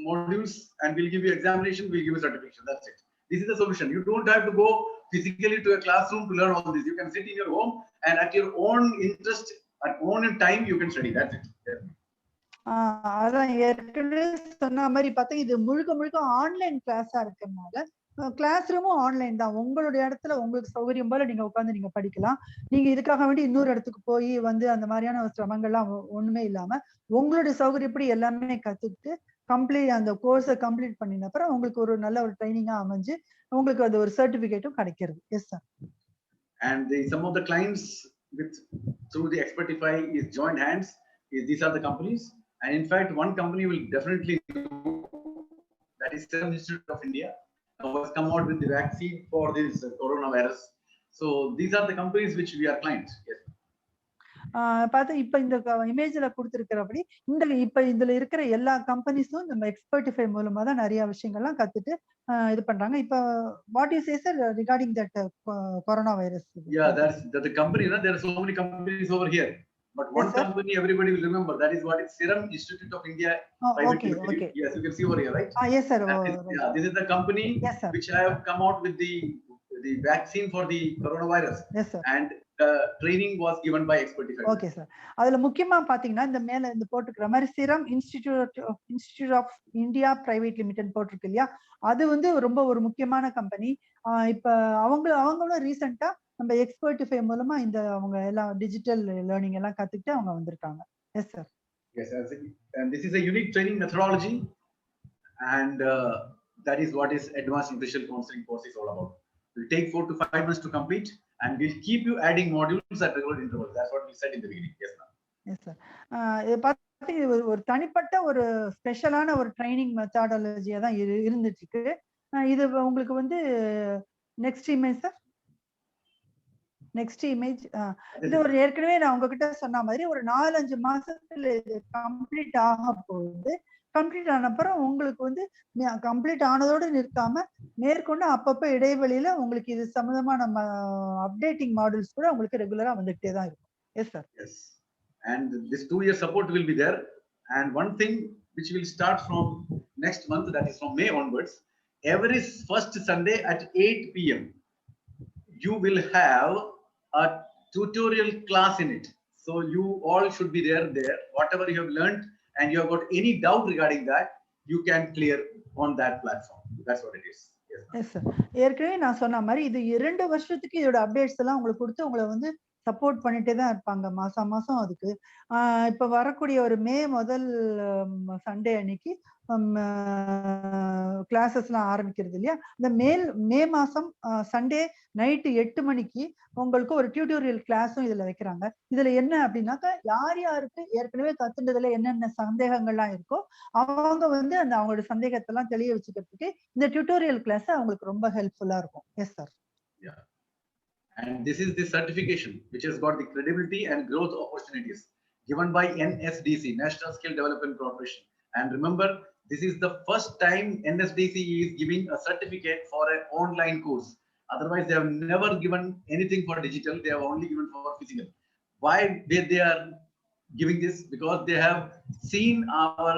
modules and will give you examination, will give you certification. That's it. This is the solution. You don't have to go physically to a classroom to learn all this. You can sit in your home and at your own interest, at own time, you can study. That's it. Yeah. அதான் ஏற்கனவே சொன்ன மாதிரி பார்த்தா இது முழுக்க online கிளாஸா இருக்கிறதுனால class ரூமும் ஆன்லைன் தான். உங்களுடைய இடத்துல உங்களுக்கு சௌகரியம் போல நீங்க உட்கார்ந்து நீங்க படிக்கலாம். நீங்க இதுக்காக வேண்டி இன்னொரு இடத்துக்கு போய் வந்து அந்த மாதிரியான ஒரு சிரமங்கள்லாம் ஒண்ணுமே இல்லாம, உங்களுடைய சௌகரியப்படி எல்லாமே கத்துக்கிட்டு, அந்த கோர்ஸ கம்ப்ளீட் பண்ணின அப்புறம் உங்களுக்கு ஒரு நல்ல ஒரு ட்ரெய்னிங்கா அமைஞ்சு, உங்களுக்கு அது ஒரு சர்டிபிகேட்டும் கிடைக்கிறது. S sir. And some of the clients with through the Expertify is joined hands. These are the companies, and in fact, one company will definitely do, that is Serum Institute of India, has come out with the vaccine for this coronavirus. So these are the companies which we are clients. Yes. பார்த்தா இப்ப இந்த இமேஜ்ல குடுத்திருக்கிறபடி இப்ப இதுல இருக்கிற எல்லா கம்பெனிஸும் நம்ம எக்ஸ்பர்டிஃபை மூலமா தான் நிறைய விஷயங்கள்லாம் கத்துட்டு இது பண்றாங்க. இப்ப what you say sir regarding that corona virus? Yeah, that's the company. There are so many companies over here. But one Yes, company everybody will remember, that is what is Serum Institute of India Private Okay, Limited. okay. Yes, you can see over here, right? Yes, sir. Yeah, this is the company Yes, sir. which have come out with the vaccine for the coronavirus. Yes, sir. And training was given by Expertify. Okay sir. அதுல முக்கியமா பாத்தீங்கன்னா இந்த மேல இந்த போட்டுக்கிற மாதிரி சிரம் institute of India private limited போட்டிருக்கு இல்லையா, அது வந்து ரொம்ப ஒரு முக்கியமான கம்பெனி. இப்ப அவங்களும் ரீசெண்டா நம்ம எக்ஸ்பர்டிஃபை மூலமா இந்த அவங்க எல்லாம் டிஜிட்டல் லேர்னிங் எல்லாம் கத்துக்கிட்டு அவங்க வந்திருக்காங்க. S sir. Yes, and this is a unique training methodology, and that is what is advanced nutrition counseling course is all about. It will take 4 to 5 months to complete, and we'll keep you adding modules at regular intervals. That's what we said in the beginning. Yes, ma'am. Yes sir. இது பார்த்தீங்கன்னா ஒரு தனிப்பட்ட ஒரு ஸ்பெஷலான ஒரு training மெத்தடாலஜியா தான் இருந்துட்டு இருக்கு. இது உங்களுக்கு வந்து next image sir. Next image. இது ஒரு ஏற்கனவே நான் உங்ககிட்ட சொன்ன மாதிரி ஒரு 4-5 மாசத்துல இது கம்ப்ளீட் ஆக போகுது. கம்ப்ளீட் ஆன அப்புறம் உங்களுக்கு வந்து கம்ப்ளீட் ஆனதோடு நிற்காம மேற்கொண்டு அப்பப்ப இடைவெளியில உங்களுக்கு இது சம்பந்தமா நம்ம அப்டேட்டிங் மாடல்ஸ் கூட உங்களுக்கு ரெகுலரா வந்துகிட்டே தான் இருக்கும். S sir. Yes. And this 2-year support will be there. And one thing which will start from next month, that is from May onwards, every first Sunday at 8 p.m. you will have a tutorial class in it. So you all should be there. Whatever you have learned and you have got any doubt regarding that, you can clear on that platform. That's what it is. Yes, sir. ஏற்கனவே நான் சொன்ன மாதிரி இது 2 வருஷத்துக்கு இதோட updates எல்லாம் உங்களுக்கு கொடுத்து உங்களை வந்து சப்போர்ட் பண்ணிட்டே தான் இருப்பாங்க மாசம் அதுக்கு. இப்ப வரக்கூடிய ஒரு மே முதல் சண்டே அன்னைக்கு கிளாஸஸ் எல்லாம் ஆரம்பிக்கிறது இல்லையா, இந்த மே மாசம் சண்டே நைட்டு 8 மணிக்கு உங்களுக்கு ஒரு டியூட்டோரியல் கிளாஸும் இதுல வைக்கிறாங்க. இதுல என்ன அப்படின்னாக்கா யார் யாருக்கு ஏற்கனவே கத்துண்டதுல என்னென்ன சந்தேகங்கள்லாம் இருக்கோ அவங்க வந்து அவங்களோட சந்தேகத்தை எல்லாம் தெளிய வச்சுக்கிறதுக்கு இந்த டியூட்டோரியல் கிளாஸ் அவங்களுக்கு ரொம்ப ஹெல்ப்ஃபுல்லா இருக்கும். S sir. And this is the certification which has got the credibility and growth opportunities given by NSDC, National Skill Development Corporation. And remember, this is the first time NSDC is giving a certificate for an online course. Otherwise, they have never given anything for digital. They have only given for physical. Why they are giving this? Because they have seen our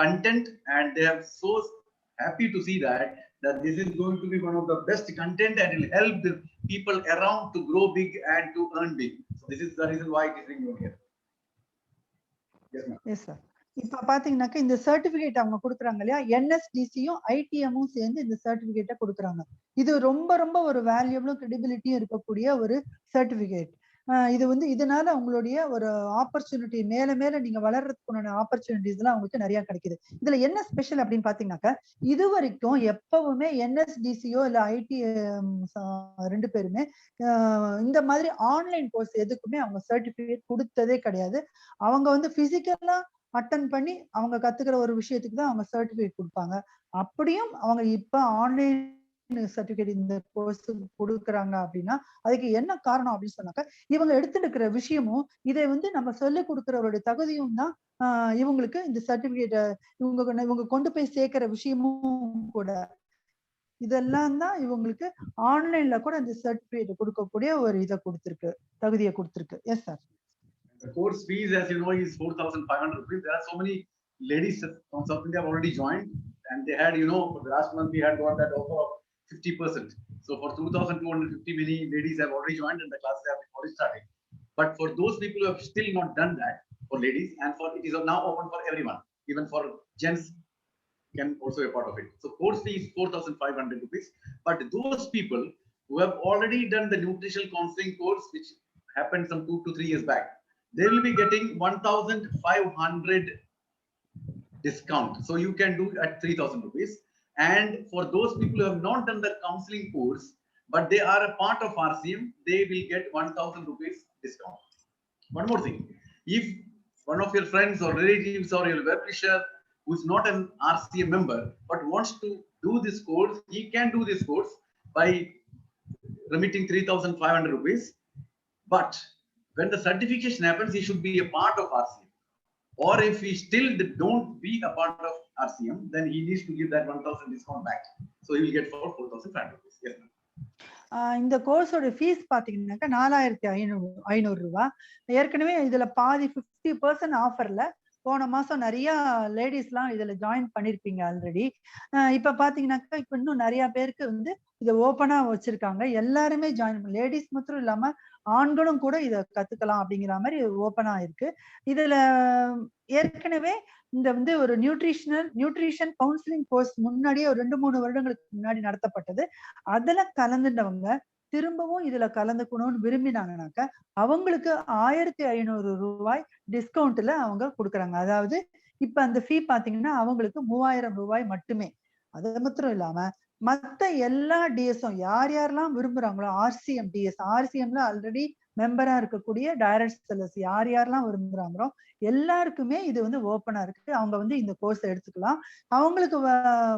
content and they are so happy to see that this is going to be one of the best content and will help the people around to grow big and to earn big. So this is the reason why it is being known here. Yes, ma'am. Yes, sir. இப்ப பாத்தீங்கன்னாக்க இந்த certificate அவங்க கொடுக்குறாங்க இல்லையா, NSDCயும் ITMும் சேர்ந்து இந்த சர்டிபிகேட்டை கொடுக்குறாங்க. இது ரொம்ப ரொம்ப ஒரு வேல்யூபிளும் கிரெடிபிலிட்டியும் இருக்கக்கூடிய ஒரு சர்டிபிகேட். இது வந்து இதனால உங்களுடைய ஒரு ஆப்பர்ச்சுனிட்டி மேல நீங்க வளர்றதுக்குண்டான ஆப்பர்ச்சுனிட்டிஸ் எல்லாம் உங்களுக்கு நிறைய கிடைக்குது. இதுல என்ன ஸ்பெஷல் அப்படின்னு பாத்தீங்கன்னாக்க இது வரைக்கும் எப்பவுமே NSDCயோ இல்ல ITM 2 பேருமே இந்த மாதிரி ஆன்லைன் கோர்ஸ் எதுக்குமே அவங்க சர்டிபிகேட் கொடுத்ததே கிடையாது. அவங்க வந்து பிசிக்கலா அட்டன் பண்ணி அவங்க கத்துக்கிற ஒரு விஷயத்துக்கு தான் அவங்க சர்டிபிகேட் கொடுப்பாங்க. அப்படியும் அவங்க இப்ப ஆன்லைன் சர்டிபிகேட் இந்த கோர்ஸ் கொடுக்குறாங்க அப்படின்னா அதுக்கு என்ன காரணம் அப்படின்னு சொன்னாக்க இவங்க எடுத்துட்டு இருக்கிற விஷயமும் இதை வந்து நம்ம சொல்லி கொடுக்கறவருடைய தகுதியும் தான் இவங்களுக்கு இந்த சர்டிபிகேட்டை இவங்க கொண்டு போய் சேர்க்கிற விஷயமும் கூட. இதெல்லாம் தான் இவங்களுக்கு ஆன்லைன்ல கூட இந்த சர்டிபிகேட் கொடுக்கக்கூடிய ஒரு இதை கொடுத்திருக்கு, தகுதியை கொடுத்திருக்கு. Yes sir. The course fees, as you know, is 4,500 rupees. There are so many ladies from South India have already joined, and they had, for the last month we had got that offer of 50%. So for 2,250, many ladies have already joined, and the classes have already started. But for those people who have still not done that, for ladies, and for it is now open for everyone, even for gents. can also be a part of it. So course fee is 4,500 rupees. But those people who have already done the nutritional counseling course, which happened some 2 to 3 years back, they will be getting 1,500 discount. So you can do at 3,000 rupees. And for those people who have not done the counseling course, but they are a part of RCM, they will get 1,000 rupees discount. One more thing, if one of your friends or relatives or your well-wisher who is not an RCM member but wants to do this course, he can do this course by remitting 3,500 rupees. But when the certification happens, he should be a part of RCM. Or if he still don't be a part of RCM, then he needs to give that 1,000 discount back. So he will get for 4,500 rupees. Yes, ma'am. இந்த கோர்ஸோட fees பாத்தீங்கன்னாக்கா 4,500 ரூபாய். ஏற்கனவே இதுல பாதி 50% ஆஃபர்ல போன மாசம் நிறைய லேடிஸ் எல்லாம் இதுல ஜாயின் பண்ணிருப்பீங்க ஆல்ரெடி. இப்ப பாத்தீங்கன்னாக்கா இப்ப இன்னும் நிறைய பேருக்கு வந்து இதை ஓப்பனா வச்சிருக்காங்க. எல்லாருமே ஜாயின், லேடிஸ் மாத்திரம் இல்லாம ஆண்களும் கூட இதை கத்துக்கலாம் அப்படிங்கிற மாதிரி ஓப்பனா இருக்கு. இதுல ஏற்கனவே இந்த வந்து ஒரு நியூட்ரிஷன் கவுன்சிலிங் கோர்ஸ் முன்னாடியே ஒரு 2-3 வருடங்களுக்கு முன்னாடி நடத்தப்பட்டது. அதுல கலந்துட்டவங்க திரும்பவும் இதுல கலந்துக்கணும்னு விரும்பினாங்கனாக்க அவங்களுக்கு 1,500 ரூபாய் டிஸ்கவுண்ட்ல அவங்க கொடுக்குறாங்க. அதாவது இப்ப அந்த ஃபீ பாத்தீங்கன்னா அவங்களுக்கு 3,000 ரூபாய் மட்டுமே. அது மாத்திரம் இல்லாம மத்த எல்லா டிஎஸும் யார் யாரெல்லாம் விரும்புறாங்களோ, ஆர்சிஎம் டிஎஸ், ஆர்சிஎம்ல ஆல்ரெடி மெம்பரா இருக்கக்கூடிய டைரக்ட் செல்லர்ஸ் யார் யாரெல்லாம் விரும்புறாங்களோ எல்லாருக்குமே இது வந்து ஓப்பனா இருக்கு. அவங்க வந்து இந்த கோர்ஸ் எடுத்துக்கலாம். அவங்களுக்கு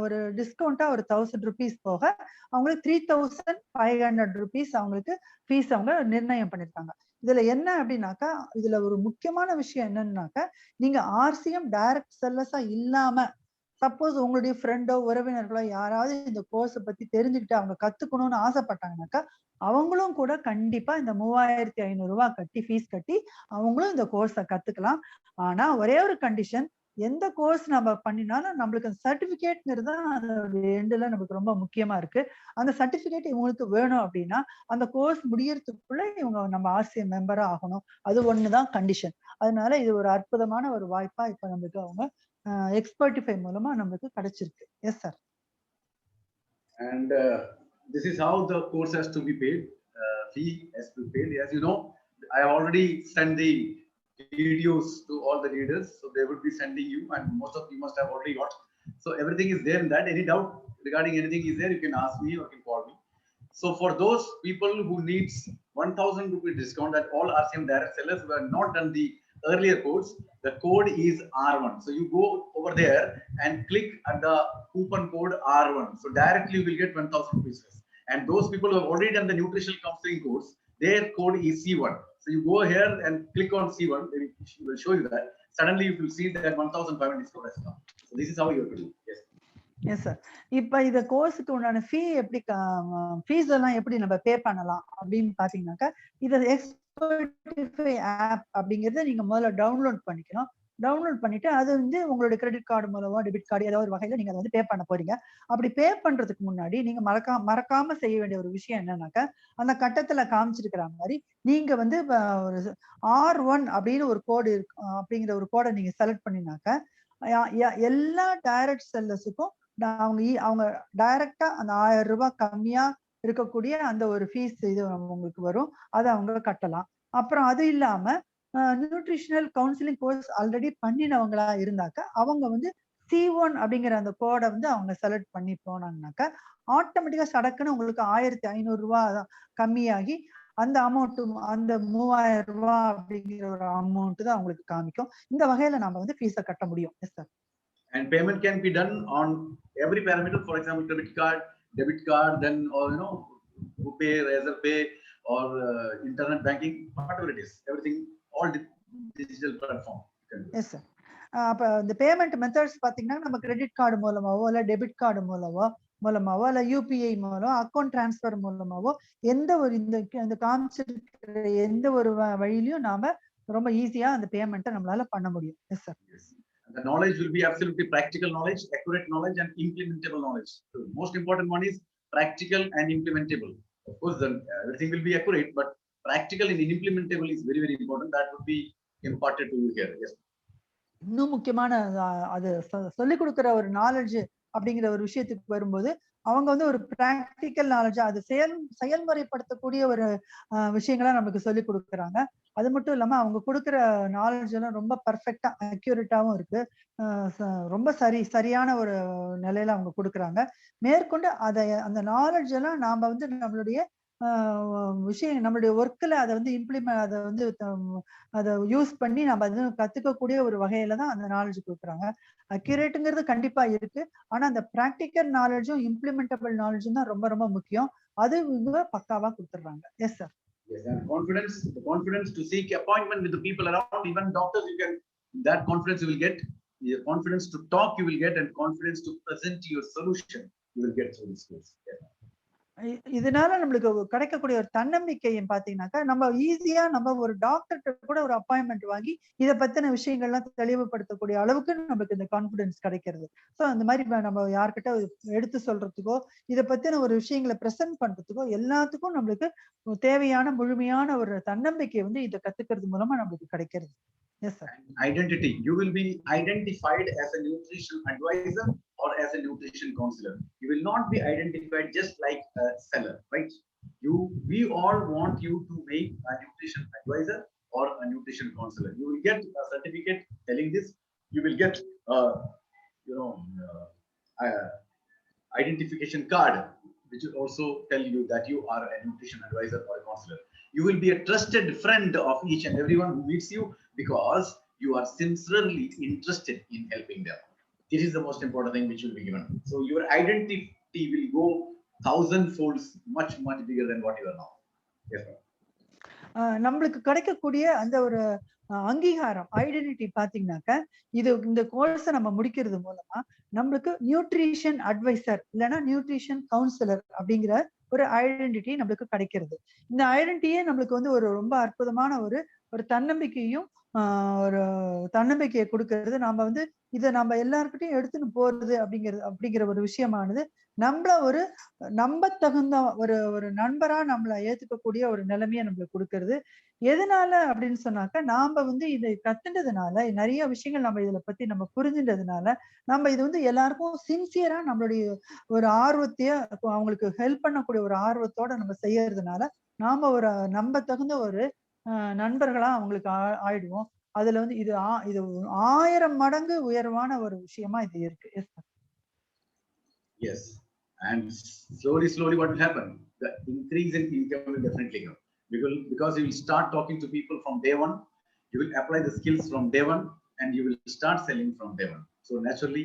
ஒரு டிஸ்கவுண்டா ஒரு 1,000 rupees போக அவங்களுக்கு 3,500 rupees அவங்களுக்கு ஃபீஸ் அவங்க நிர்ணயம் பண்ணிருக்காங்க. இதுல என்ன அப்படின்னாக்கா, இதுல ஒரு முக்கியமான விஷயம் என்னன்னாக்கா, நீங்க ஆர்சிஎம் டைரக்ட் செல்லர்ஸா இல்லாம சப்போஸ் உங்களுடைய ஃப்ரெண்டோ உறவினர்களோ யாராவது இந்த கோர்ஸை பத்தி தெரிஞ்சுக்கிட்டு அவங்க கத்துக்கணும்னு ஆசைப்பட்டாங்கன்னாக்கா அவங்களும் கூட கண்டிப்பா இந்த 3,500 ரூபாய் கட்டி ஃபீஸ் கட்டி அவங்களும் இந்த கோர்ஸை கத்துக்கலாம். ஆனா ஒரே ஒரு கண்டிஷன், எந்த கோர்ஸ் நம்ம பண்ணினாலும் நம்மளுக்கு அந்த சர்டிபிகேட்ங்கிறது தான் அதோட எண்டுல நமக்கு ரொம்ப முக்கியமா இருக்கு. அந்த சர்டிபிகேட் இவங்களுக்கு வேணும் அப்படின்னா அந்த கோர்ஸ் முடியறதுக்குள்ள இவங்க நம்ம ஆர்சிஎம் மெம்பரா ஆகணும். அது ஒண்ணுதான் கண்டிஷன். அதனால இது ஒரு அற்புதமான ஒரு வாய்ப்பா இப்ப நமக்கு அவங்க எக்ஸ்பர்டிஃபை மூலமா நமக்கு கிடைச்சிருக்கு. S sir. And this is how the course has to be paid. Fee has to be paid. As you know, I have already sent the videos to all the leaders, so they would be sending you, and most of you must have already got. So everything is there in that. Any doubt regarding anything is there, you can ask me or you can call me. So for those people who needs 1,000 rupee discount, that all RCM direct sellers who have not done the earlier course, the code is R1. So you go over there and click at the coupon code R1. So directly you will get 1,000 rupees. And those people who have already done the nutritional counseling course, their code is C1. So you go here and click on C1. They will show you that. Suddenly you will see that 1,500 discount has come. So this is how you have to do. Yes. Yes sir. இப்ப இந்த கோர்ஸுக்கு உண்டான ஃபீ எப்படி, fees எல்லாம் எப்படி நம்ம பே பண்ணலாம் அப்படின்னு பாத்தீங்கன்னாக்கா, இத எக்ஸ்பர்டிஃபை ஆப் அப்படிங்கறத நீங்க முதல்ல டவுன்லோட் பண்ணிக்கணும். டவுன்லோட் பண்ணிட்டு அது வந்து உங்களுடைய கிரெடிட் கார்டு மூலமோ டெபிட் கார்டு ஏதாவது ஒரு வகையில நீங்க அதை வந்து பே பண்ண போறீங்க. அப்படி பே பண்றதுக்கு முன்னாடி நீங்க மறக்காம செய்ய வேண்டிய ஒரு விஷயம் என்னன்னாக்கா, அந்த கட்டத்துல காமிச்சிருக்கிற மாதிரி நீங்க வந்து ஒரு R1 அப்படின்னு ஒரு கோடு இருக்கு, அப்படிங்கிற ஒரு கோடை நீங்க செலக்ட் பண்ணினாக்க எல்லா டைரக்ட் செல்லர்ஸுக்கும் அவங்க டைரக்டா அந்த 1,000 ரூபாய் கம்மியா இருக்கக்கூடிய அந்த ஒரு ஃபீஸ் இது உங்களுக்கு வரும். அதை அவங்க கட்டலாம். அப்புறம் அது இல்லாம நியூட்ரிஷனல் கவுன்சிலிங் கோர்ஸ் ஆல்ரெடி பண்ணினவங்களா இருந்தாக்க அவங்க வந்து C1 அப்படிங்கிற அந்த கோடை வந்து அவங்க செலக்ட் பண்ணி போனாங்கனாக்கா ஆட்டோமேட்டிக்கா சடக்குன்னு உங்களுக்கு 1,500 ரூபாய் கம்மியாகி அந்த அமௌண்ட், அந்த 3,000 ரூபாய் அப்படிங்கிற ஒரு அமௌண்ட் தான் அவங்களுக்கு காமிக்கும். இந்த வகையில நம்ம வந்து ஃபீஸை கட்ட முடியும். S sir. And payment can be done on every parameter. For example, credit card, debit card, then or Pay, Razorpay, or internet banking, whatever it is. Everything, all digital platform. Yes sir. அப்ப இந்த payment methods பாத்தீங்கன்னா நம்ம credit card மூலமாவோ இல்ல debit card மூலமாவோ இல்ல UPI மூலம் account transfer மூலமாவோ எந்த ஒரு இந்த காமிச்சிருக்கிற எந்த ஒரு வழியிலையும் நாம ரொம்ப ஈஸியா அந்த பேமெண்ட்டை நம்மளால பண்ண முடியும். S sir. The knowledge will be absolutely practical knowledge, accurate knowledge, and implementable knowledge. So most important one is practical and implementable. Of course, then everything will be accurate, but practical and implementable is very, very important. That would be imparted to you here. Yes. இன்னும் முக்கியமான அது சொல்லிக் கொடுக்கிற ஒரு knowledge அப்படிங்கிற ஒரு விஷயத்துக்கு வரும்போது அவங்க வந்து ஒரு பிராக்டிக்கல் நாலேஜ் அது செயல்முறைப்படுத்தக்கூடிய ஒரு விஷயங்களா நமக்கு சொல்லி கொடுக்குறாங்க. அது மட்டும் இல்லாம அவங்க கொடுக்குற நாலேஜ் எல்லாம் ரொம்ப பர்ஃபெக்டா அக்யூரேட்டாவும் இருக்கு. ரொம்ப சரியான ஒரு நிலையில அவங்க கொடுக்குறாங்க. மேற்கொண்டு அந்த நாலேஜ் எல்லாம் நாம வந்து நம்மளுடைய விஷயம் நம்மளுடைய ஒர்க்ல அதை வந்து அதை வந்து அதை யூஸ் பண்ணி நம்ம அது கத்துக்கக்கூடிய ஒரு வகையில தான் அந்த நாலேஜ் கொடுக்குறாங்க. அக்யூரேட்டுங்கிறது கண்டிப்பா இருக்கு. ஆனா அந்த பிராக்டிக்கல் நாலேஜும் இம்ப்ளிமெண்டபிள் நாலேஜும் தான் ரொம்ப ரொம்ப முக்கியம். அது இவங்க பக்காவா கொடுத்துடுறாங்க. S sir. Yes, and the confidence to seek appointment with the people around, even doctors, you can, that confidence you will get, the confidence to talk you will get, and confidence to present your solution you will get through this course. Yeah. இதனால நம்மளுக்கு கிடைக்கக்கூடிய ஒரு தன்னம்பிக்கையும் பாத்தீங்கன்னாக்கா நம்ம ஈஸியா நம்ம ஒரு டாக்டர்கிட்ட கூட ஒரு அப்பாயின்மெண்ட் வாங்கி இதை பத்தின விஷயங்கள்லாம் தெளிவுபடுத்தக்கூடிய அளவுக்கு நமக்கு இந்த கான்பிடன்ஸ் கிடைக்கிறது. ஸோ அந்த மாதிரி நம்ம யார்கிட்ட எடுத்து சொல்றதுக்கோ இதை பத்தின ஒரு விஷயங்களை பிரசன்ட் பண்றதுக்கோ எல்லாத்துக்கும் நம்மளுக்கு தேவையான முழுமையான ஒரு தன்னம்பிக்கை வந்து இதை கத்துக்கிறது மூலமா நம்மளுக்கு கிடைக்கிறது. Yes, sir. Identity. You will be identified as a nutrition advisor or as a nutrition counselor. You will not be identified just like a seller, right? We all want you to make a nutrition advisor or a nutrition counselor. You will get a certificate telling this. You will get, identification card, which will also tell you that you are a nutrition advisor or a counselor. You will be a trusted friend of each and everyone who meets you because you are sincerely interested in helping them. This is the most important thing which will be given. So your identity will go 1,000 folds much bigger than what you are now. Yes, sir. நம்மளுக்கு கிடைக்கக்கூடிய அந்த ஒரு அங்கீகாரம் identity பாத்தீங்கன்னாக்க இந்த கோர்ஸை நம்ம முடிக்கிறது மூலமா நம்மளுக்கு நியூட்ரிஷன் அட்வைசர் இல்லைன்னா நியூட்ரிஷன் கவுன்சிலர் அப்படிங்கிற ஒரு ஐடென்டிட்டி நம்மளுக்கு கிடைக்கிறது. இந்த ஐடென்டிட்டியே நம்மளுக்கு வந்து ஒரு ரொம்ப அற்புதமான ஒரு தன்னம்பிக்கையும் ஒரு தன்னம்பிக்கையை கொடுக்கறது. நாம வந்து இதை நம்ம எல்லாருக்கிட்டையும் எடுத்துன்னு போறது அப்படிங்கிற ஒரு விஷயமானது நம்மள நம்ப தகுந்த ஒரு நண்பரா நம்மள ஏத்துக்கக்கூடிய ஒரு நிலைமையை நம்மளுக்கு கொடுக்கறது. எதனால அப்படின்னு சொன்னாக்க நாம வந்து இதை கத்துனதுனால நிறைய விஷயங்கள் நம்ம இதுல பத்தி நம்ம புரிஞ்சுன்றதுனால நம்ம இது வந்து எல்லாருக்கும் சின்சியரா நம்மளுடைய ஒரு ஆர்வத்தைய அவங்களுக்கு ஹெல்ப் பண்ணக்கூடிய ஒரு ஆர்வத்தோட நம்ம செய்யறதுனால நாம நம்ப தகுந்த ஒரு நண்பர்களா அவங்களுக்கு ஆயிடுவோம். அதுல வந்து இது 1000 மடங்கு உயர்வான ஒரு விஷயமா இது இருக்கு. Yes, and slowly what will happen? The increase in income will definitely come because you will start talking to people from day one. You will apply the skills from day one, and you will start selling from day one. So naturally,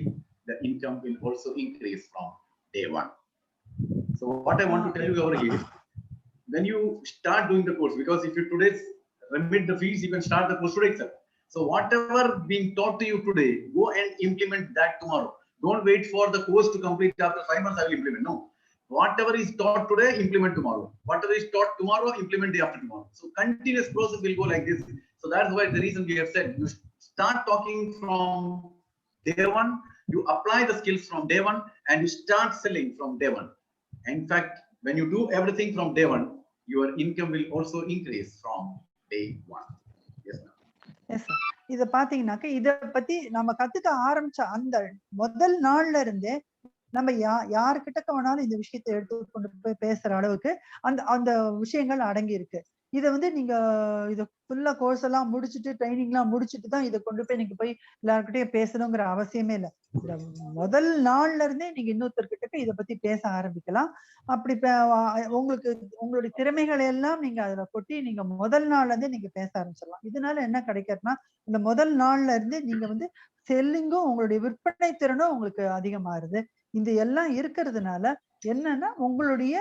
the income will also increase from day one. So what I want to tell you over here, when you start doing the course, because if you today remit the fees, you can start the course today itself. So whatever being taught to you today, go and implement that tomorrow. Don't wait for the course to complete after 5 months. I will implement. No, whatever is taught today, implement tomorrow. Whatever is taught tomorrow, implement day after tomorrow. So continuous process will go like this. So that's why the reason we have said you start talking from day one, you apply the skills from day one, and you start selling from day one. In fact, when you do everything from day one, your income will also increase from day one. Yes, ma'am. Yes, sir. இத பாத்தீங்கன்னாக்க இத பத்தி நம்ம கத்துக்க ஆரம்பிச்ச அந்த முதல் நாள்ல இருந்தே நம்ம யாருக்கிட்ட வேணாலும் இந்த விஷயத்தை எடுத்து கொண்டு போய் பேசுற அளவுக்கு அந்த விஷயங்கள் அடங்கி இருக்கு. இதை வந்து நீங்க இதை ஃபுல்லா கோர்ஸ் எல்லாம் முடிச்சுட்டு ட்ரைனிங் எல்லாம் முடிச்சுட்டு தான் இதை கொண்டு போய் நீங்க போய் எல்லாருக்கிட்டையும் பேசணுங்கிற அவசியமே இல்லை. இந்த முதல் நாள்ல இருந்தே நீங்க இன்னொருத்தர்கிட்ட இதை பத்தி பேச ஆரம்பிக்கலாம். அப்படி உங்களுக்கு உங்களுடைய திறமைகளை எல்லாம் நீங்க அதுல கொட்டி நீங்க முதல் நாள்ல இருந்தே நீங்க பேச ஆரம்பிச்சிடலாம். இதனால என்ன கிடைக்கிறதுனா இந்த முதல் நாள்ல இருந்து நீங்க வந்து செல்லிங்கும் உங்களுடைய விற்பனை திறனும் உங்களுக்கு அதிகமாகுது. இந்த எல்லாம் இருக்கிறதுனால என்னன்னா உங்களுடைய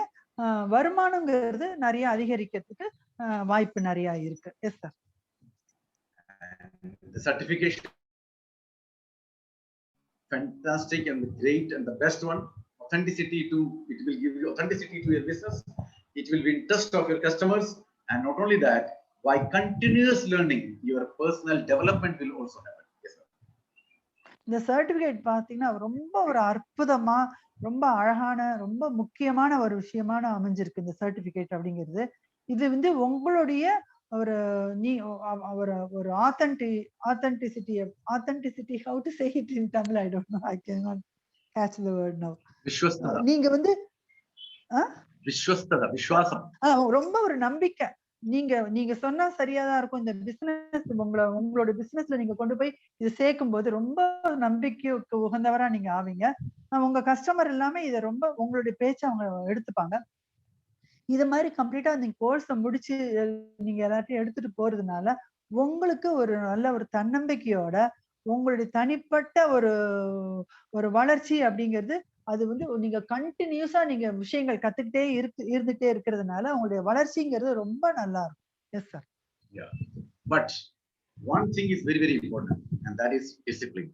வருமானங்கிறது நிறைய அதிகரிக்கிறதுக்கு வாய்ப்பு நிறைய இருக்கு. S sir. The certification fantastic and great and the best one. Authenticity it will give you authenticity to your business. It will be in trust of your customers, and not only that, by continuous learning, your personal development will also happen. Yes, sir. இந்த certificate பாத்தீங்கன்னா ரொம்ப ஒரு அற்புதமா ரொம்ப அழகான ரொம்ப முக்கியமான ஒரு விஷயமான அமைஞ்சிருக்கு இந்த சர்டிபிகேட் அப்படிங்கிறது. இது வந்து உங்களுடைய ஒரு நீ ஒரு authenticity how to say it in Tamil, I don't know, I cannot catch the word now. Vishwasthata. நீங்க வந்து Vishwasthata, Vishwasam. ரொம்ப ஒரு நம்பிக்கை. நீங்க சொன்னா சரியாதான் இருக்கும். இந்த பிசினஸ் உங்களோட பிசினஸ்ல நீங்க கொண்டு போய் இது சேர்க்கும் போது ரொம்ப நம்பிக்கைக்கு உகந்தவரா நீங்க ஆவீங்க. உங்க கஸ்டமர் எல்லாமே இத ரொம்ப உங்களுடைய பேச்ச அவங்க எடுத்துப்பாங்க. இது மாதிரி கம்ப்ளீட்டா நீங்க கோர்ஸ முடிச்சு நீங்க எல்லாத்தையும் எடுத்துட்டு போறதுனால உங்களுக்கு ஒரு நல்ல ஒரு தன்னம்பிக்கையோட உங்களுடைய தனிப்பட்ட ஒரு வளர்ச்சி அப்படிங்கிறது அது வந்து நீங்க கண்டினியூஸா நீங்க விஷயங்கள் கத்துக்கிட்டே இருந்துட்டே இருக்கிறதுனால உங்களுடைய வளர்ச்சிங்கிறது ரொம்ப நல்லா இருக்கும். Yes sir. But one thing is very, very important, and that is discipline.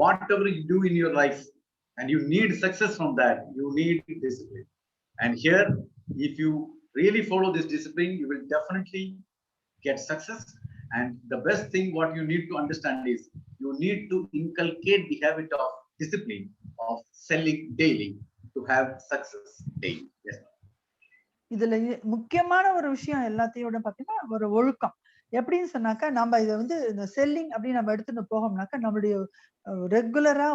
Whatever you do in your life, and you need success from that, you need discipline. And here, if you really follow this discipline, you will definitely get success. And the best thing what you need to understand is you need to inculcate the habit of discipline of selling daily to have success daily. Yes. இதுல முக்கியமான ஒரு விஷயம் எல்லாத்தையோட பாத்தீங்கன்னா ஒரு ஒழுக்கம். எப்படின்னு சொன்னாக்கா நம்ம இதை வந்து இந்த செல்லிங் அப்படின்னு நம்ம எடுத்துட்டு போகோம்னாக்கா நம்மளுடைய ரெகுலரா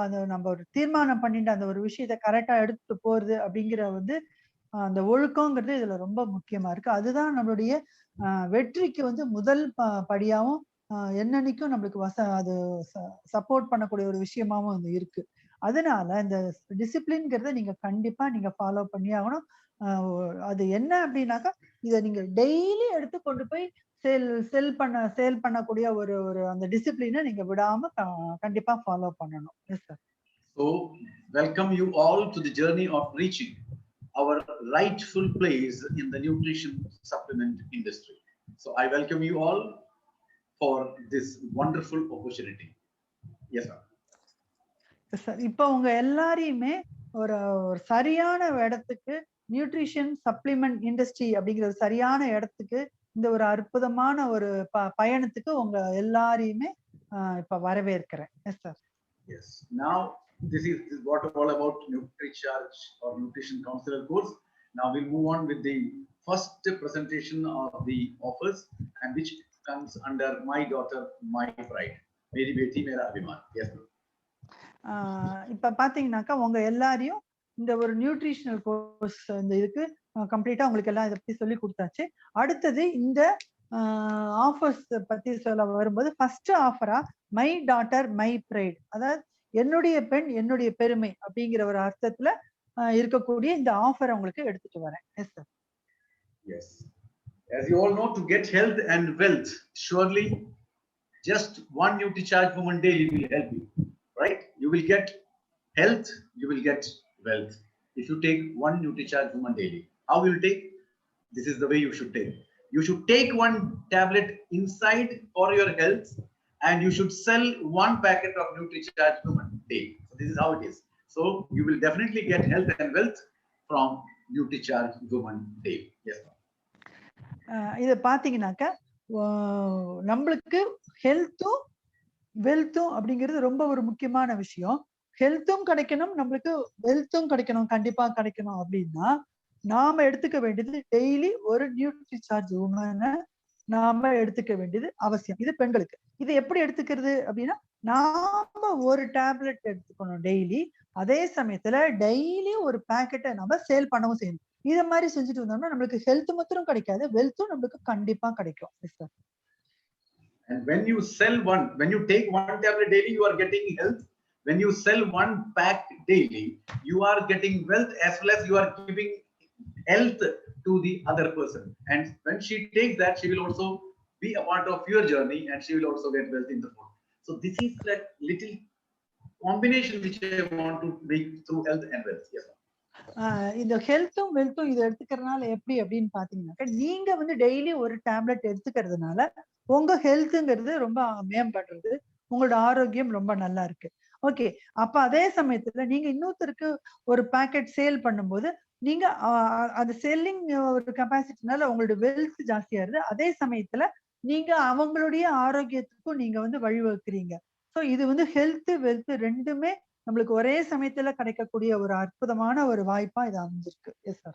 அந்த நம்ம ஒரு தீர்மானம் பண்ணிட்டு அந்த ஒரு விஷயத்த கரெக்டா எடுத்துட்டு போறது அப்படிங்கிற வந்து அந்த ஒழுக்கங்கிறது இதுல ரொம்ப முக்கியமா இருக்கு. அதுதான் நம்மளுடைய வெற்றிக்கு வந்து முதல் படியாவும் என்னன்னைக்கும் நம்மளுக்கு அது சப்போர்ட் பண்ணக்கூடிய ஒரு விஷயமாவும் அது இருக்கு. அதனால இந்த டிசிப்ளின்ங்கிறத நீங்க கண்டிப்பா நீங்க ஃபாலோ பண்ணி ஆகணும். அது என்ன அப்படின்னாக்கா இதை நீங்க டெய்லி எடுத்து கொண்டு போய் சேல் பண்ணக்கூடிய ஒரு அந்த டிசிப்ளினை நீங்க விடாம கண்டிப்பா ஃபாலோ பண்ணணும். Yes sir. So welcome you all to the journey of reaching our rightful place in the nutrition supplement industry. So I welcome you all for this wonderful opportunity. Yes sir. Sir, இப்போ உங்க எல்லாரையுமே ஒரு சரியான இடத்துக்கு nutrition supplement industry அப்படிங்கிற ஒரு சரியான இடத்துக்கு இந்த ஒரு அற்புதமான ஒரு பயணத்துக்கு உங்க எல்லாரையுமே இப்ப வரவேற்கிறேன். S sir. Yes. Now this is what all about NutriCharge or Nutrition Counselor course. Now we'll move on with the first presentation of the offers, and which comes under My Daughter, My Pride. Meri beti mera abhiman. Yes ma'am. இப்ப பாத்தீங்கன்னாக்கா உங்க எல்லாரையும் இந்த ஒரு nutritional course இந்த இதுக்கு கம்ப்ளீட்டா உங்களுக்கு எல்லாம் இதை பத்தி சொல்லி கொடுத்தாச்சு. அடுத்தது இந்த ஆஃபர்ஸ் பத்தி சொல்ல வரும்போது ஃபர்ஸ்ட் ஆஃபரா மை டாட்டர் மை பிரைட், அதாவது என்னுடைய பெண் என்னுடைய பெருமை அப்படிங்கிற ஒரு அர்த்தத்துல இருக்கக்கூடிய இந்த ஆஃபரை உங்களுக்கு எடுத்துட்டு வரேன். S sir. Yes. As you all know, to get health and wealth, surely just one NutriCharge Woman Daily will help you, right? You will get health, you will get wealth if you take one NutriCharge Woman Daily. How will you take? This is the way you should take. You should take one tablet inside for your health, and you should sell one packet of NutriCharge Woman Daily. So this is how it is. So you will definitely get health and wealth from NutriCharge Woman Daily. Yes ma'am. இதை பாத்தீங்கன்னாக்கா நம்மளுக்கு ஹெல்த்தும் வெல்த்தும் அப்படிங்கிறது ரொம்ப ஒரு முக்கியமான விஷயம். ஹெல்த்தும் கிடைக்கணும், நம்மளுக்கு வெல்த்தும் கிடைக்கணும், கண்டிப்பா கிடைக்கணும் அப்படின்னா நாம எடுத்துக்க வேண்டியது டெய்லி ஒரு நியூட்ரிசார்ஜ் உமனை நாம எடுத்துக்க வேண்டியது அவசியம். இது பெண்களுக்கு. இது எப்படி எடுத்துக்கிறது அப்படின்னா நாம ஒரு டேப்லெட் எடுத்துக்கணும் டெய்லி. அதே சமயத்துல டெய்லி ஒரு பேக்கெட்டை நம்ம சேல் பண்ணவும் செய்யணும். இத மாதிரி செஞ்சுட்டு வந்தோம்னா நம்மளுக்கு ஹெல்த் மாத்திரம் கிடைக்காது, வெல்த்தும் நம்மளுக்கு கண்டிப்பா கிடைக்கும். And when you sell when you take one tablet daily, you are getting health. When you sell one pack daily, you are getting wealth, as well as you are giving health to the other person. And when she takes that, she will also be a part of your journey, and she will also get wealth in the food. So this is that little combination which I want to make through health and wealth. Yes. இந்த ஹெல்த்தும் வெல்த்தும் இதை எடுத்துக்கிறதுனால எப்படி அப்படின்னு பாத்தீங்கன்னாக்கா நீங்க வந்து daily ஒரு tablet எடுத்துக்கிறதுனால உங்க ஹெல்த்துங்கிறது ரொம்ப மேம்படுறது, உங்களோட ஆரோக்கியம் ரொம்ப நல்லா இருக்கு. ஓகே, அப்ப அதே சமயத்துல நீங்க இன்னொருத்தருக்கு ஒரு பேக்கெட் சேல் பண்ணும்போது நீங்க அந்த செல்லிங் ஒரு கெப்பாசிட்டினால உங்களோட வெல்த் ஜாஸ்தியாருது. அதே சமயத்துல நீங்க அவங்களுடைய ஆரோக்கியத்துக்கும் நீங்க வந்து வழிவகுக்கிறீங்க. ஸோ இது வந்து ஹெல்த் வெல்த் ரெண்டுமே நம்மளுக்கு ஒரே சமயத்துல கிடைக்கக்கூடிய ஒரு அற்புதமான ஒரு வாய்ப்பா இது அமைஞ்சிருக்கு. S sir.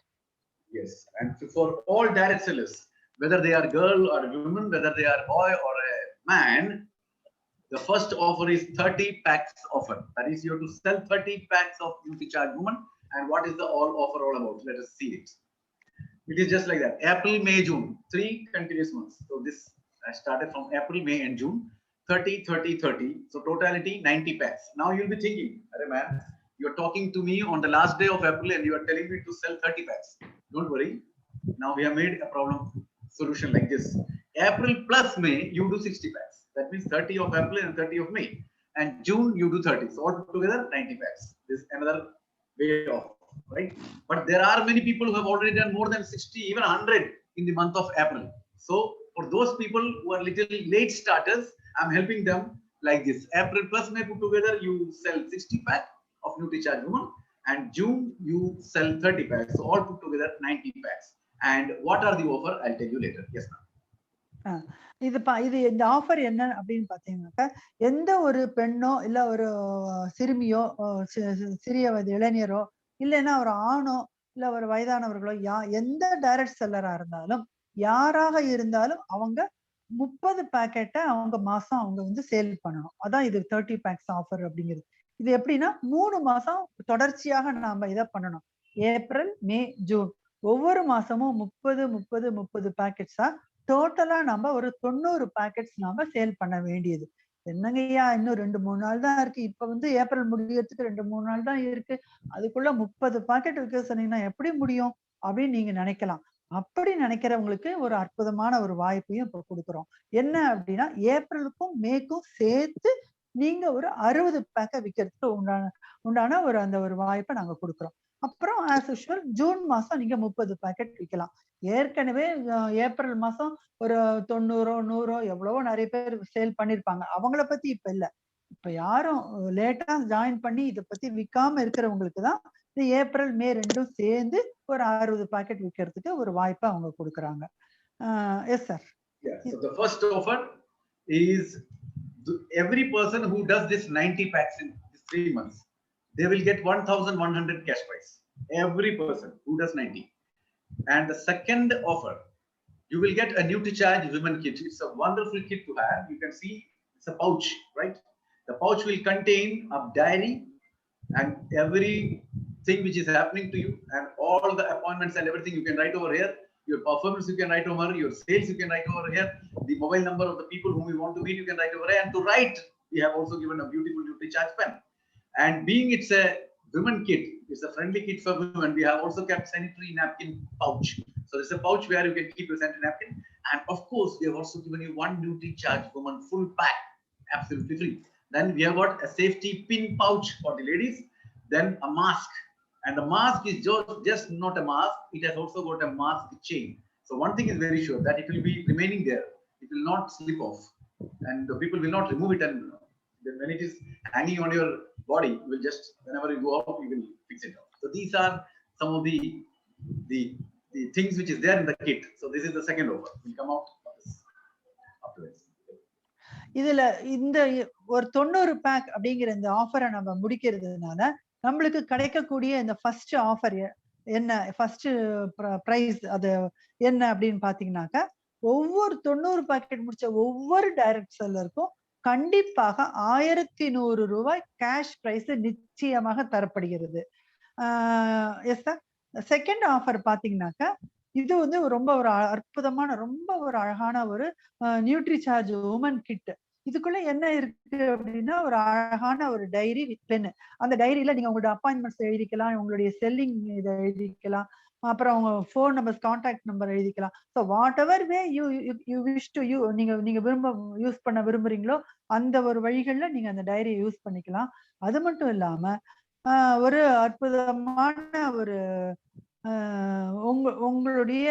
Yes, and for all direct sellers, whether they are girl or woman, whether they are boy or a man, the first offer is 30 packs offer. That is, you have to sell 30 packs of NutriCharge Woman. And what is the all offer all about? Let us see it. It is just like that. April, May, June, 3 continuous months. So this started from April, May, and June. 30, 30, 30. So totality 90 packs. Now you'll be thinking, "Arey man, you're talking to me on the last day of April and you are telling me to sell 30 packs." Don't worry. Now we have made a problem solution like this. April plus May, you do 60 packs. That means 30 of April and 30 of May. And June, you do 30. So all together, 90 packs. This is another way of, right? But there are many people who have already done more than 60, even 100 in the month of April. So for those people who are little late starters, I'm helping them like this. April plus May put together, you sell 60 pack of NutriCharge Woman. And June, you sell 30 packs. So all put together, 90 packs. And what are the offer? I'll tell you later. Yes, ma'am. இது இந்த offer என்ன அப்படின்னு பாத்தீங்கன்னாக்கா, எந்த ஒரு பெண்ணோ இல்ல ஒரு சிறுமியோ, சிறிய வயது இளைஞரோ, இல்லைன்னா ஒரு ஆணோ இல்ல ஒரு வயதானவர்களோ, எந்த டைரக்ட் செல்லரா இருந்தாலும், யாராக இருந்தாலும் அவங்க 30 பாக்கெட்டை அவங்க மாசம் அவங்க வந்து சேல் பண்ணணும். அதான் இது 30 பேக்ஸ் ஆஃபர் அப்படிங்கிறது. இது எப்படின்னா 3 மாசம் தொடர்ச்சியாக நாம இதை பண்ணணும். ஏப்ரல், மே, ஜூன் ஒவ்வொரு மாசமும் 30 பாக்கெட்ஸா டோட்டலா நம்ம ஒரு 90 பாக்கெட்ஸ் நாம சேல் பண்ண வேண்டியது. என்னங்கய்யா இன்னும் 2-3 நாள் தான் இருக்கு. இப்ப வந்து ஏப்ரல் முடியறதுக்கு 2-3 நாள் தான் இருக்கு. அதுக்குள்ள 30 பாக்கெட் விற்க சொன்னீங்கன்னா எப்படி முடியும் அப்படின்னு நீங்க நினைக்கலாம். அப்படி நினைக்கிறவங்களுக்கு ஒரு அற்புதமான ஒரு வாய்ப்பையும் இப்ப கொடுக்குறோம். என்ன அப்படின்னா, ஏப்ரலுக்கும் மேக்கும் சேர்த்து நீங்க ஒரு 60 பேக்கை விற்கிறதுக்கு உண்டான ஒரு அந்த ஒரு வாய்ப்பை நாங்க கொடுக்குறோம். அப்புறம் ஆஸ் யூஷுவல் ஜூன் மாசம் நீங்க 30 பேக்கெட் விற்கலாம். ஏற்கனவே ஏப்ரல் மாசம் ஒரு 90 100 எவ்வளவோ நிறைய பேர் சேல் பண்ணிருப்பாங்க. அவங்கள பத்தி இப்ப இல்ல. இப்ப யாரும் லேட்டா ஜாயின் பண்ணி இதை பத்தி விற்காம இருக்கிறவங்களுக்கு தான் இந்த ஏப்ரல், மே ரெண்டும் சேர்ந்து ஒரு 60 பாக்கெட் விற்கிறதுக்கு ஒரு வாய்ப்பை அவங்க கொடுக்குறாங்க. Yes sir. So the first offer is every person who does this 90 packs in 3 months, they will get 1,100 cash prize. Every person who does 90. And the second offer, you will get a NutriCharge Women kit. It's a wonderful kit to have. You can see it's a pouch, right? The pouch will contain a diary and everything which is happening to you and all the appointments and everything you can write over here. Your performance you can write over, your sales you can write over here, the mobile number of the people whom you want to meet you can write over here. And to write, we have also given a beautiful NutriCharge pen. And being it's a women kit, it's a friendly kit for women, we have also kept sanitary napkin pouch. So there's a pouch where you can keep your sanitary napkin. And of course, we have also given you one NutriCharge Woman full pack, absolutely free. Then we have got a safety pin pouch for the ladies. Then a mask. And the mask is just not a mask, it has also got a mask chain. So one thing is very sure, that it will be remaining there. It will not slip off. And the people will not remove it, and when it is hanging on your body, you will just, whenever you go out, you will fix it up. So these are some of the things which is there in the kit. So this is the second offer. We'll come out after this. இதுல இந்த ஒரு 90 back அப்படிங்கிற இந்த ஆஃபரை நம்ம முடிக்கிறதுனால நம்மளுக்கு கிடைக்கக்கூடிய இந்த ஃபர்ஸ்ட் ஆஃபர் என்ன, ஃபர்ஸ்ட் பிரைஸ் அது என்ன அப்படின்னு பாத்தீங்கன்னாக்கா, ஒவ்வொரு 90 பாக்கெட் முடிச்ச ஒவ்வொரு டைரக்ட் செல்லருக்கும் கண்டிப்பாக 1100 ரூபாய் கேஷ் பிரைஸ் நிச்சயமாக தரப்படுகிறது. Yes sir. செகண்ட் ஆஃபர் பாத்தீங்கன்னாக்கா, இது வந்து ரொம்ப ஒரு அற்புதமான, ரொம்ப ஒரு அழகான ஒரு NutriCharge Women கிட். இதுக்குள்ள என்ன இருக்கு அப்படின்னா, ஒரு அழகான ஒரு டைரி வித் பென். அந்த டைரியில நீங்க உங்களோட அப்பாயின்மெண்ட்ஸ் எழுதிக்கலாம், உங்களுடைய செல்லிங் இதை எழுதிக்கலாம், அப்புறம் உங்க ஃபோன் நம்பர், கான்டாக்ட் நம்பர் எழுதிக்கலாம். So what ever way you wish to நீங்க யூஸ் பண்ண விரும்புறீங்களோ அந்த ஒரு வழிகள்ல நீங்க அந்த டைரியை யூஸ் பண்ணிக்கலாம். அது மட்டும் இல்லாம ஒரு அற்புதமான ஒரு உங்களுடைய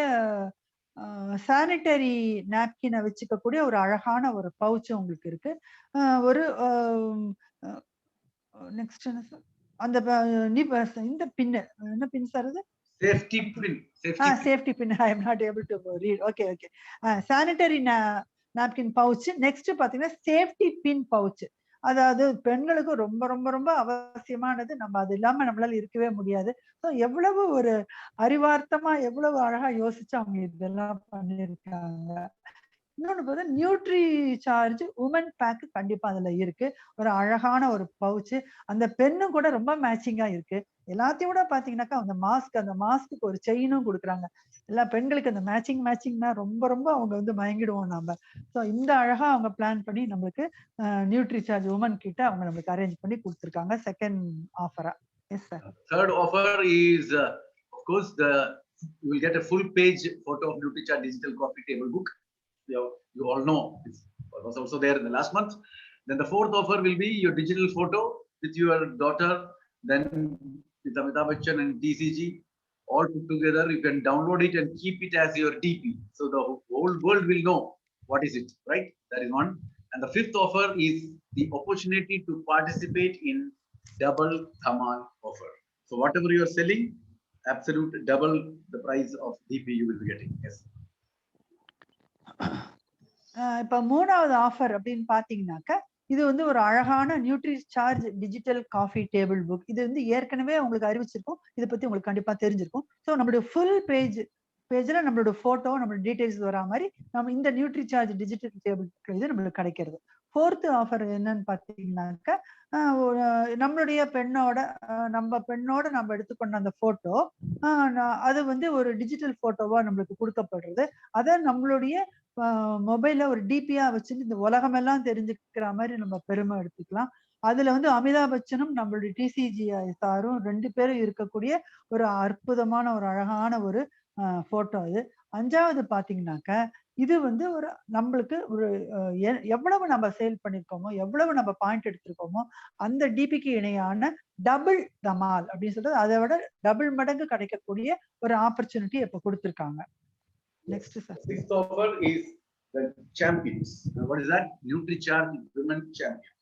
சானிட்டரி நாப்கினை வச்சுக்கக்கூடிய ஒரு அழகான ஒரு பவுச் உங்களுக்கு இருக்கு. ஒரு நெக்ஸ்ட் என்ன சார், அந்த இந்த பின் என்ன பின் சார் இது? Safety pin. Safety pin. I am not able to read. Okay okay. Sanitary napkin pouch. Next பாத்தீங்கன்னா சேஃப்டி பின் பவுச். அதாவது பெண்களுக்கு ரொம்ப ரொம்ப ரொம்ப அவசியமானது. நம்ம அது இல்லாம நம்மளால இருக்கவே முடியாது. ஸோ எவ்வளவு ஒரு அறிவார்த்தமா, எவ்வளவு அழகா யோசிச்சு அவங்க இதெல்லாம் பண்ணியிருக்காங்க. இன்னொன்னு பார்த்தா நியூட்ரி சார்ஜ் உமன் பேக் கண்டிப்பா அதுல இருக்கு. ஒரு அழகான ஒரு பவுச். அந்த பென்னும் கூட ரொம்ப மேட்சிங்கா இருக்கு. எல்லாத்தையும் விட பார்த்தீங்கன்னாக்கா, அந்த மாஸ்க்குக்கு ஒரு செயினும் குடுக்குறாங்க. எல்லா பெண்களுக்கு அந்த மேட்சிங்னா ரொம்ப ரொம்ப அவங்க வந்து மயங்கிடுவோம் நாம. ஸோ இந்த அழகா அவங்க பிளான் பண்ணி நம்மளுக்கு நியூட்ரி சார்ஜ் உமன் கிட்ட அவங்க நம்மளுக்கு அரேஞ்ச் பண்ணி குடுத்துருக்காங்க. செகண்ட் ஆஃபரா. Yes sir. Third offer is, of course, you will get a full page photo of NutriChart digital coffee table book. You all know it was also there in the last month. Then the fourth offer will be your digital photo with your daughter, then with Amitabh Bachchan and TCG, all put together. You can download it and keep it as your DP. So the whole world will know what is it, right? That is one. And the fifth offer is the opportunity to participate in double Thamal offer. So whatever you are selling, absolute double the price of DP you will be getting. Yes. இப்ப 3வது offer அப்படின்னு பார்த்தீங்கன்னாக்க, இது வந்து ஒரு அழகான nutri charge digital coffee table book. இது வந்து ஏற்கனவே உங்களுக்கு அறிவிச்சிருக்கோம். இத பத்தி உங்களுக்கு கண்டிப்பா தெரிஞ்சிருக்கும். ஸோ நம்மளுடைய ஃபுல் பேஜ்ல நம்மளோட ஃபோட்டோ, நம்மளோட டீடைல்ஸ் வரா மாரி, நம்ம இந்த நியூட்ரி சார்ஜ் டிஜிட்டல் டேபிள் இது நம்மளுக்கு கிடைக்கிறது. 4த் ஆஃபர் என்னன்னு பார்த்தீங்கன்னாக்க, நம்மளுடைய பெண்ணோட நம்ம எடுத்துக்கொண்ட அந்த ஃபோட்டோ, அது வந்து ஒரு டிஜிட்டல் ஃபோட்டோவா நம்மளுக்கு குடுக்கப்படுறது. அத நம்மளுடைய மொபைல்ல ஒரு டிபியா வச்சுட்டு இந்த உலகமெல்லாம் தெரிஞ்சுக்கிற மாரி நம்ம பெருமை எடுத்துக்கலாம். அதுல வந்து அமிதாப் பச்சனும் நம்மளுடைய டிசிஜி சாரும் 2 பேரும் இருக்கக்கூடிய ஒரு அற்புதமான ஒரு அழகான ஒரு ஃபோட்டோ இது. 5வது பார்த்தீங்கன்னாக்க, இது வந்து ஒரு நம்மளுக்கு ஒரு எவ்வளவு நம்ம சேல் பண்ணியிருக்கோமோ, எவ்வளவு நம்ம பாயிண்ட் எடுத்திருக்கோமோ, அந்த டிபிக்கு இணையான டபுள் தமால் அப்படின்னு சொல்லிட்டு அதை விட டபுள் மடங்கு கிடைக்கக்கூடிய ஒரு ஆப்பர்ச்சுனிட்டி இப்ப குடுத்திருக்காங்க. Next, sir. Sixth offer is the champions. Now, what is that? NutriCharge Women Champion.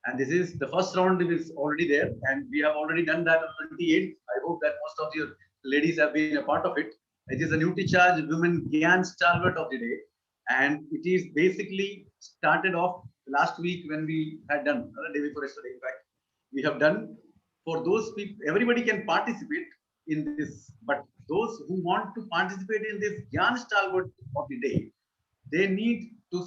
And this is the first round is already there, and we have already done that on 28th. I hope that most of your ladies have been a part of it. It is a NutriCharge Women Gyan Stalwart of the day, and it is basically started off last week when we had done the day before yesterday. In fact, we have done for those people. Everybody can participate in this, but those who want to participate in this Gyan Stalwart of the day, they need to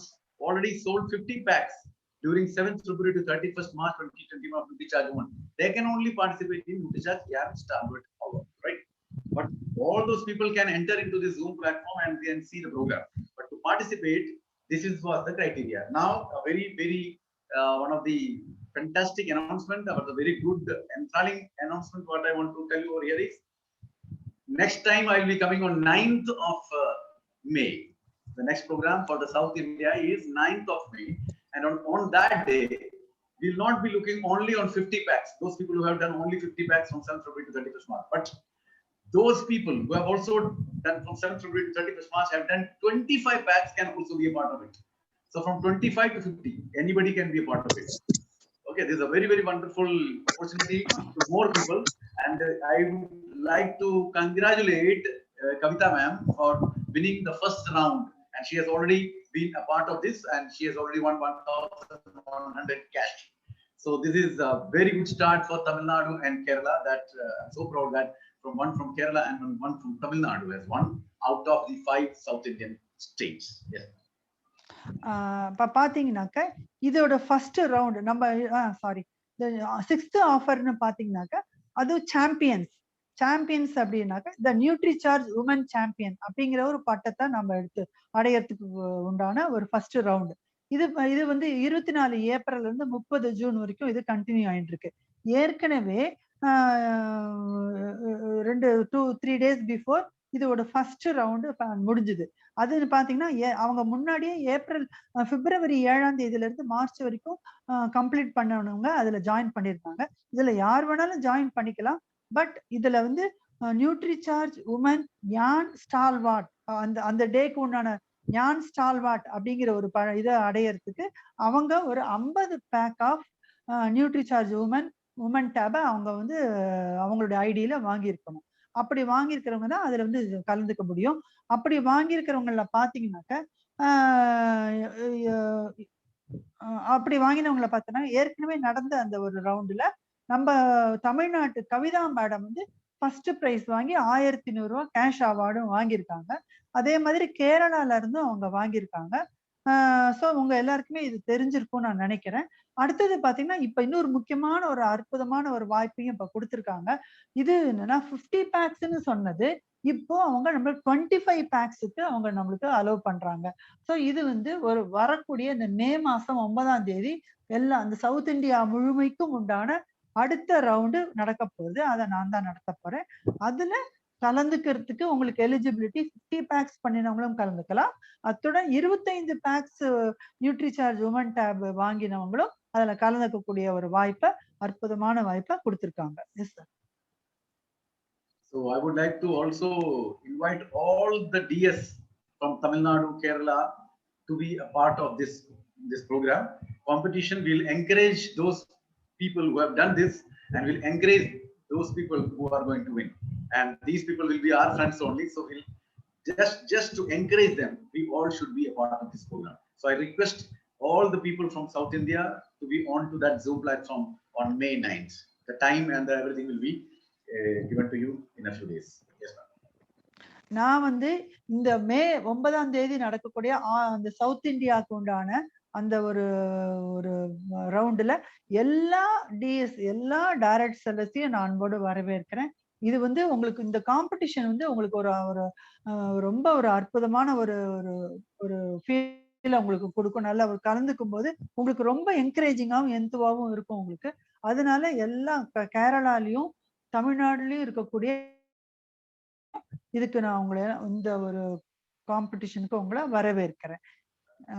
already sold 50 packs during 7th February to 31st March 2021 of NutriCharge Women. They can only participate in NutriCharge Gyan Stalwart Hour, right? But all those people can enter into this Zoom platform and can see the program. But to participate, this is what the criteria. Now, a very one of the fantastic announcement, or the very good enthralling announcement, what I want to tell you over here is, next time I will be coming on 9th of May. The next program for the South India is 9th of May. And on that day, we will not be looking only on 50 packs. Those people who have done only 50 packs from 7th February to 31st March. But those people who have also done from 7th February to 31st March have done 25 packs can also be a part of it. So from 25 to 50, anybody can be a part of it. Okay, this is a very wonderful opportunity to more people. And I would like to congratulate Kavita ma'am for winning the first round. And she has already been a part of this, and she has already won 1,100 cash. So this is a very good start for Tamil Nadu and Kerala. That I'm so proud that one from Kerala and one from Tamil Nadu has won out of the 5 South Indian states. Yes. இப்ப பாத்தீங்கன்னாக்க இதோட first round நம்ம sorry 6th ஆஃபர்னு பாத்தீங்கன்னாக்க அது champions அப்படின்னாக்க இந்த NutriCharge woman champion அப்படிங்கிற ஒரு பட்டத்தை நம்ம எடுத்து அடையறதுக்கு உண்டான ஒரு ஃபர்ஸ்ட் ரவுண்ட். இது வந்து 24 ஏப்ரல்ல இருந்து 30 ஜூன் வரைக்கும் இது கண்டினியூ ஆயிட்டு இருக்கு. ஏற்கனவே 2-3 டேஸ் பிஃபோர் இதோட ஃபர்ஸ்ட் ரவுண்டு முடிஞ்சது. அது பாத்தீங்கன்னா அவங்க முன்னாடியே பிப்ரவரி 7ஆம் தேதியில இருந்து மார்ச் வரைக்கும் கம்ப்ளீட் பண்ணவங்க அதுல ஜாயின் பண்ணிருக்காங்க. இதுல யார் வேணாலும் ஜாயின் பண்ணிக்கலாம். பட் இதுல வந்து நியூட்ரி சார்ஜ் உமன் ஞான் ஸ்டால்வார்ட் அந்த டேக்கு உண்டான ஞான் ஸ்டால்வார்ட் அப்படிங்கிற ஒரு இதை அடையறதுக்கு அவங்க ஒரு 50 pack of NutriCharge woman டேபை அவங்க வந்து அவங்களுடைய ஐடியில வாங்கியிருக்கணும். அப்படி வாங்கியிருக்கிறவங்க தான் அதுல வந்து கலந்துக்க முடியும். அப்படி வாங்கியிருக்கிறவங்கள பாத்தீங்கன்னாக்க அப்படி வாங்கினவங்களை பார்த்தோன்னா ஏற்கனவே நடந்த அந்த ஒரு ரவுண்டுல நம்ம தமிழ்நாட்டு கவிதா மேடம் வந்து ஃபர்ஸ்ட் பிரைஸ் வாங்கி 1100 ரூபாய் கேஷ் அவார்டும் வாங்கியிருக்காங்க. அதே மாதிரி கேரளால இருந்தும் அவங்க வாங்கியிருக்காங்க. ஸோ உங்க எல்லாருக்குமே இது தெரிஞ்சிருக்கும்னு நான் நினைக்கிறேன். அடுத்தது பாத்தீங்கன்னா இப்ப இன்னொரு முக்கியமான ஒரு அற்புதமான ஒரு வாய்ப்பையும் இப்ப கொடுத்திருக்காங்க. இது என்னன்னா 50 பேக்ஸ்ன்னு சொன்னது இப்போ அவங்க நம்ம 25 பேக்ஸுக்கு அவங்க நம்மளுக்கு அலோவ் பண்றாங்க. ஸோ இது வந்து ஒரு வரக்கூடிய இந்த மே மாசம் 9ஆம் தேதி எல்லாம் அந்த சவுத் இந்தியா முழுமைக்கும் உண்டான அடுத்த ரவுண்டு நடக்க போகுது. அதை நான் தான் நடத்த போறேன். அதுல கலந்துக்கிறதுக்கு உங்களுக்கு எலிஜிபிலிட்டி 50 பேக்ஸ் பண்ணினவங்களும் கலந்துக்கலாம். அத்துடன் 25 பேக்ஸ் நியூட்ரிசார்ஜ் உமன் டேப் வாங்கினவங்களும் அதுல கலந்துக்கக்கூடிய ஒரு வாய்ப்பை அற்புதமான வாய்ப்பை கொடுத்திருக்காங்க. Yes sir. So I would like to also invite all the DS from Tamil Nadu, Kerala to be a part of this program. Competition will encourage those people who have done this and will encourage those people who are going to win. And these people will be our friends only. So we'll just to encourage them, we all should be a part of this program. So I request all the people from South India to be on to that Zoom platform on May 9th. The time and everything will be given to you in a few days. Yes, ma'am. நான் வந்து இந்த மே 9ஆம் தேதி நடக்கக்கூடிய அந்த south இந்தியாவுக்கு உண்டான அந்த ஒரு ஒரு ரவுண்டுல எல்லா டிஎஸ் எல்லா டைரக்ட் செல்லர்ஸையும் நான் அன்போடு வரவேற்கிறேன். இது வந்து உங்களுக்கு இந்த காம்படிஷன் வந்து உங்களுக்கு ஒரு ஒரு ரொம்ப ஒரு அற்புதமான ஒரு ஒரு ஒரு ஃபீல் உங்களுக்கு கொடுக்கும். நல்லா ஒரு கலந்துக்கும் போது உங்களுக்கு ரொம்ப என்கரேஜிங்காகவும் எந்துவாகவும் இருக்கும் உங்களுக்கு. அதனால எல்லா கேரளாலையும் தமிழ்நாடுலயும் இருக்கக்கூடிய இதுக்கு நான் உங்களை இந்த ஒரு காம்படிஷனுக்கு உங்களை வரவேற்கிறேன்.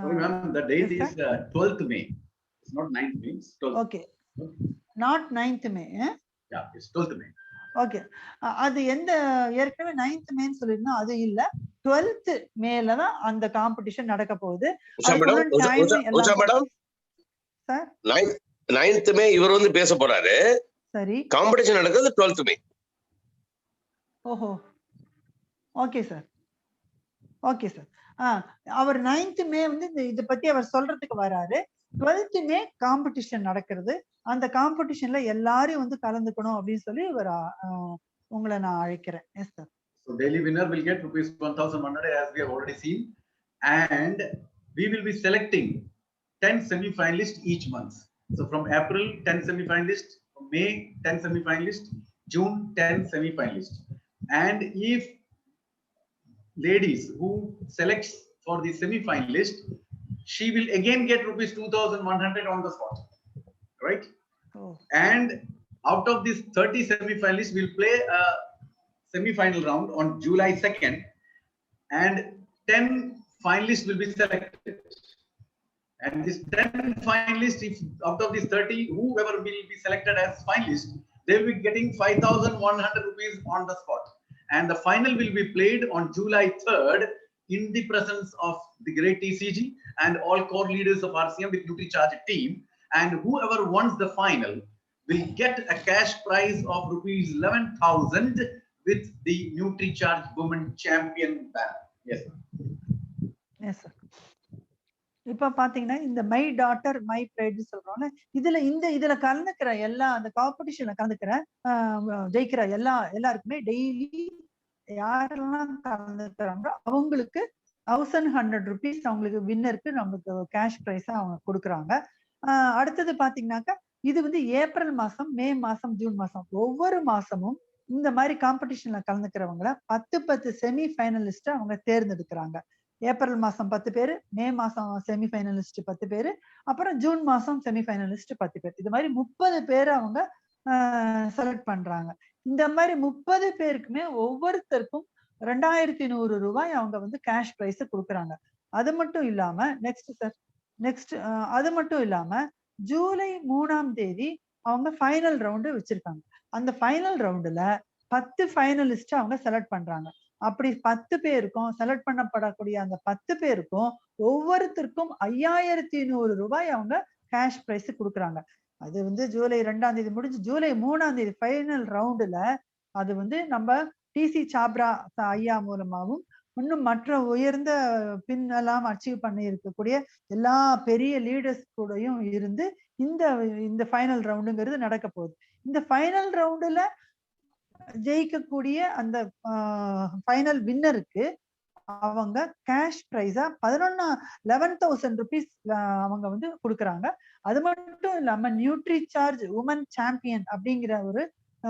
Sorry, ma'am, the date is 12th May. It's not 9th May. It's 12th. Okay. Not 9th May. Yeah, it's 12th May. Okay. அது எந்த ஏற்கனவே 9th May சொல்லிருந்தா அது இல்ல 12th Mayல தான் அந்த காம்படிஷன் நடக்க போகுது. மேடம் சார் 9th May இவர் வந்து பேச போறாரு. சரி. காம்படிஷன் நடக்குது 12th May. ஓஹோ. Okay sir. Okay sir. அவர் 9th May வந்து இத பத்தி அவர் சொல்றதுக்கு வராரு. 12th May காம்படிஷன் நடக்கிறது. அந்த காம்படிஷன்ல எல்லாரும் வந்து கலந்துக்கணும் அப்படின்னு சொல்லி உங்களை நான் அழைக்கிறேன். Yes sir. So daily winner will get rupees 1,100 as we have already seen, and we will be selecting 10 semi-finalists each month. So from April 10 semi-finalists, from May 10 semi-finalists, June 10 semi-finalists, and if ladies who selects for the semi-finalist, she will again get rupees 2,100 on the spot, right? Oh. And out of these 30 semi-finalists, we'll play a semi-final round on July 2nd, and 10 finalists will be selected. And these 10 finalists, if out of these 30, whoever will be selected as finalists, they will be getting 5,100 rupees on the spot. And the final will be played on July 3rd in the presence of the great TCG and all core leaders of RCM with NutriCharge team. And whoever wins the final will get a cash prize of rupees 11,000 with the NutriCharge Women Champion banner. Yes, sir. Yes, sir. இப்ப பாத்தீங்கன்னா இந்த my daughter my bright சொல்றோம்ல, இதுல கலந்துக்கிற எல்லா அந்த காம்படிஷன்ல கலந்துக்கிற ஜெயிக்கிற எல்லாருக்குமே daily யாரெல்லாம் கலந்துக்கிறாங்களோ அவங்களுக்கு 1,100 rupees அவங்களுக்கு வின்னருக்கு நமக்கு கேஷ் பிரைஸா அவங்க கொடுக்குறாங்க. அடுத்தது பாத்தீங்கன்னாக்கா இது வந்து ஏப்ரல் மாசம், மே மாசம், ஜூன் மாசம் ஒவ்வொரு மாசமும் இந்த மாதிரி காம்படிஷன்ல கலந்துக்கிறவங்கள 10 செமி ஃபைனலிஸ்ட் அவங்க தேர்ந்தெடுக்கிறாங்க. ஏப்ரல் மாசம் 10 பேரு, மே மாசம் செமி ஃபைனலிஸ்ட் 10 பேரு, அப்புறம் ஜூன் மாசம் செமி ஃபைனலிஸ்ட் 10 பேர். இது மாதிரி 30 பேரை அவங்க செலக்ட் பண்றாங்க. இந்த மாதிரி 30 பேருக்குமே ஒவ்வொருத்தருக்கும் 2,100 ரூபாய் அவங்க வந்து கேஷ் பிரைஸ் கொடுக்குறாங்க. அது மட்டும் இல்லாம அது மட்டும் இல்லாம ஜூலை 3ஆம் தேதி அவங்க ஃபைனல் ரவுண்டு வச்சிருக்காங்க. அந்த ஃபைனல் ரவுண்டுல 10 ஃபைனலிஸ்ட் அவங்க செலக்ட் பண்றாங்க. அப்படி 10 பேருக்கும் செலக்ட் பண்ணப்படக்கூடிய அந்த 10 பேருக்கும் ஒவ்வொருத்தருக்கும் 5,100 ரூபாய் அவங்க கேஷ் பிரைஸ் கொடுக்குறாங்க. அது வந்து ஜூலை 2ஆம் தேதி முடிஞ்சு ஜூலை 3ஆம் தேதி ஃபைனல் ரவுண்டுல அது வந்து நம்ம டிசி சாப்ரா ஐயா மூலமாவும் இன்னும் மற்ற உயர்ந்த பின் எல்லாம் அச்சீவ் பண்ணி இருக்கக்கூடிய எல்லா பெரிய லீடர்ஸ் கூடயும் இருந்து இந்த இந்த ஃபைனல் ரவுண்டுங்கிறது நடக்க போகுது. இந்த ஃபைனல் ரவுண்டுல ஜெயிக்கக்கூடிய அந்த ஃபைனல் வின்னருக்கு அவங்க கேஷ் பிரைஸா 11,000 rupees அவங்க வந்து கொடுக்குறாங்க. அது மட்டும் இல்லாம நியூட்ரி சார்ஜ் உமன் சாம்பியன் அப்படிங்கிற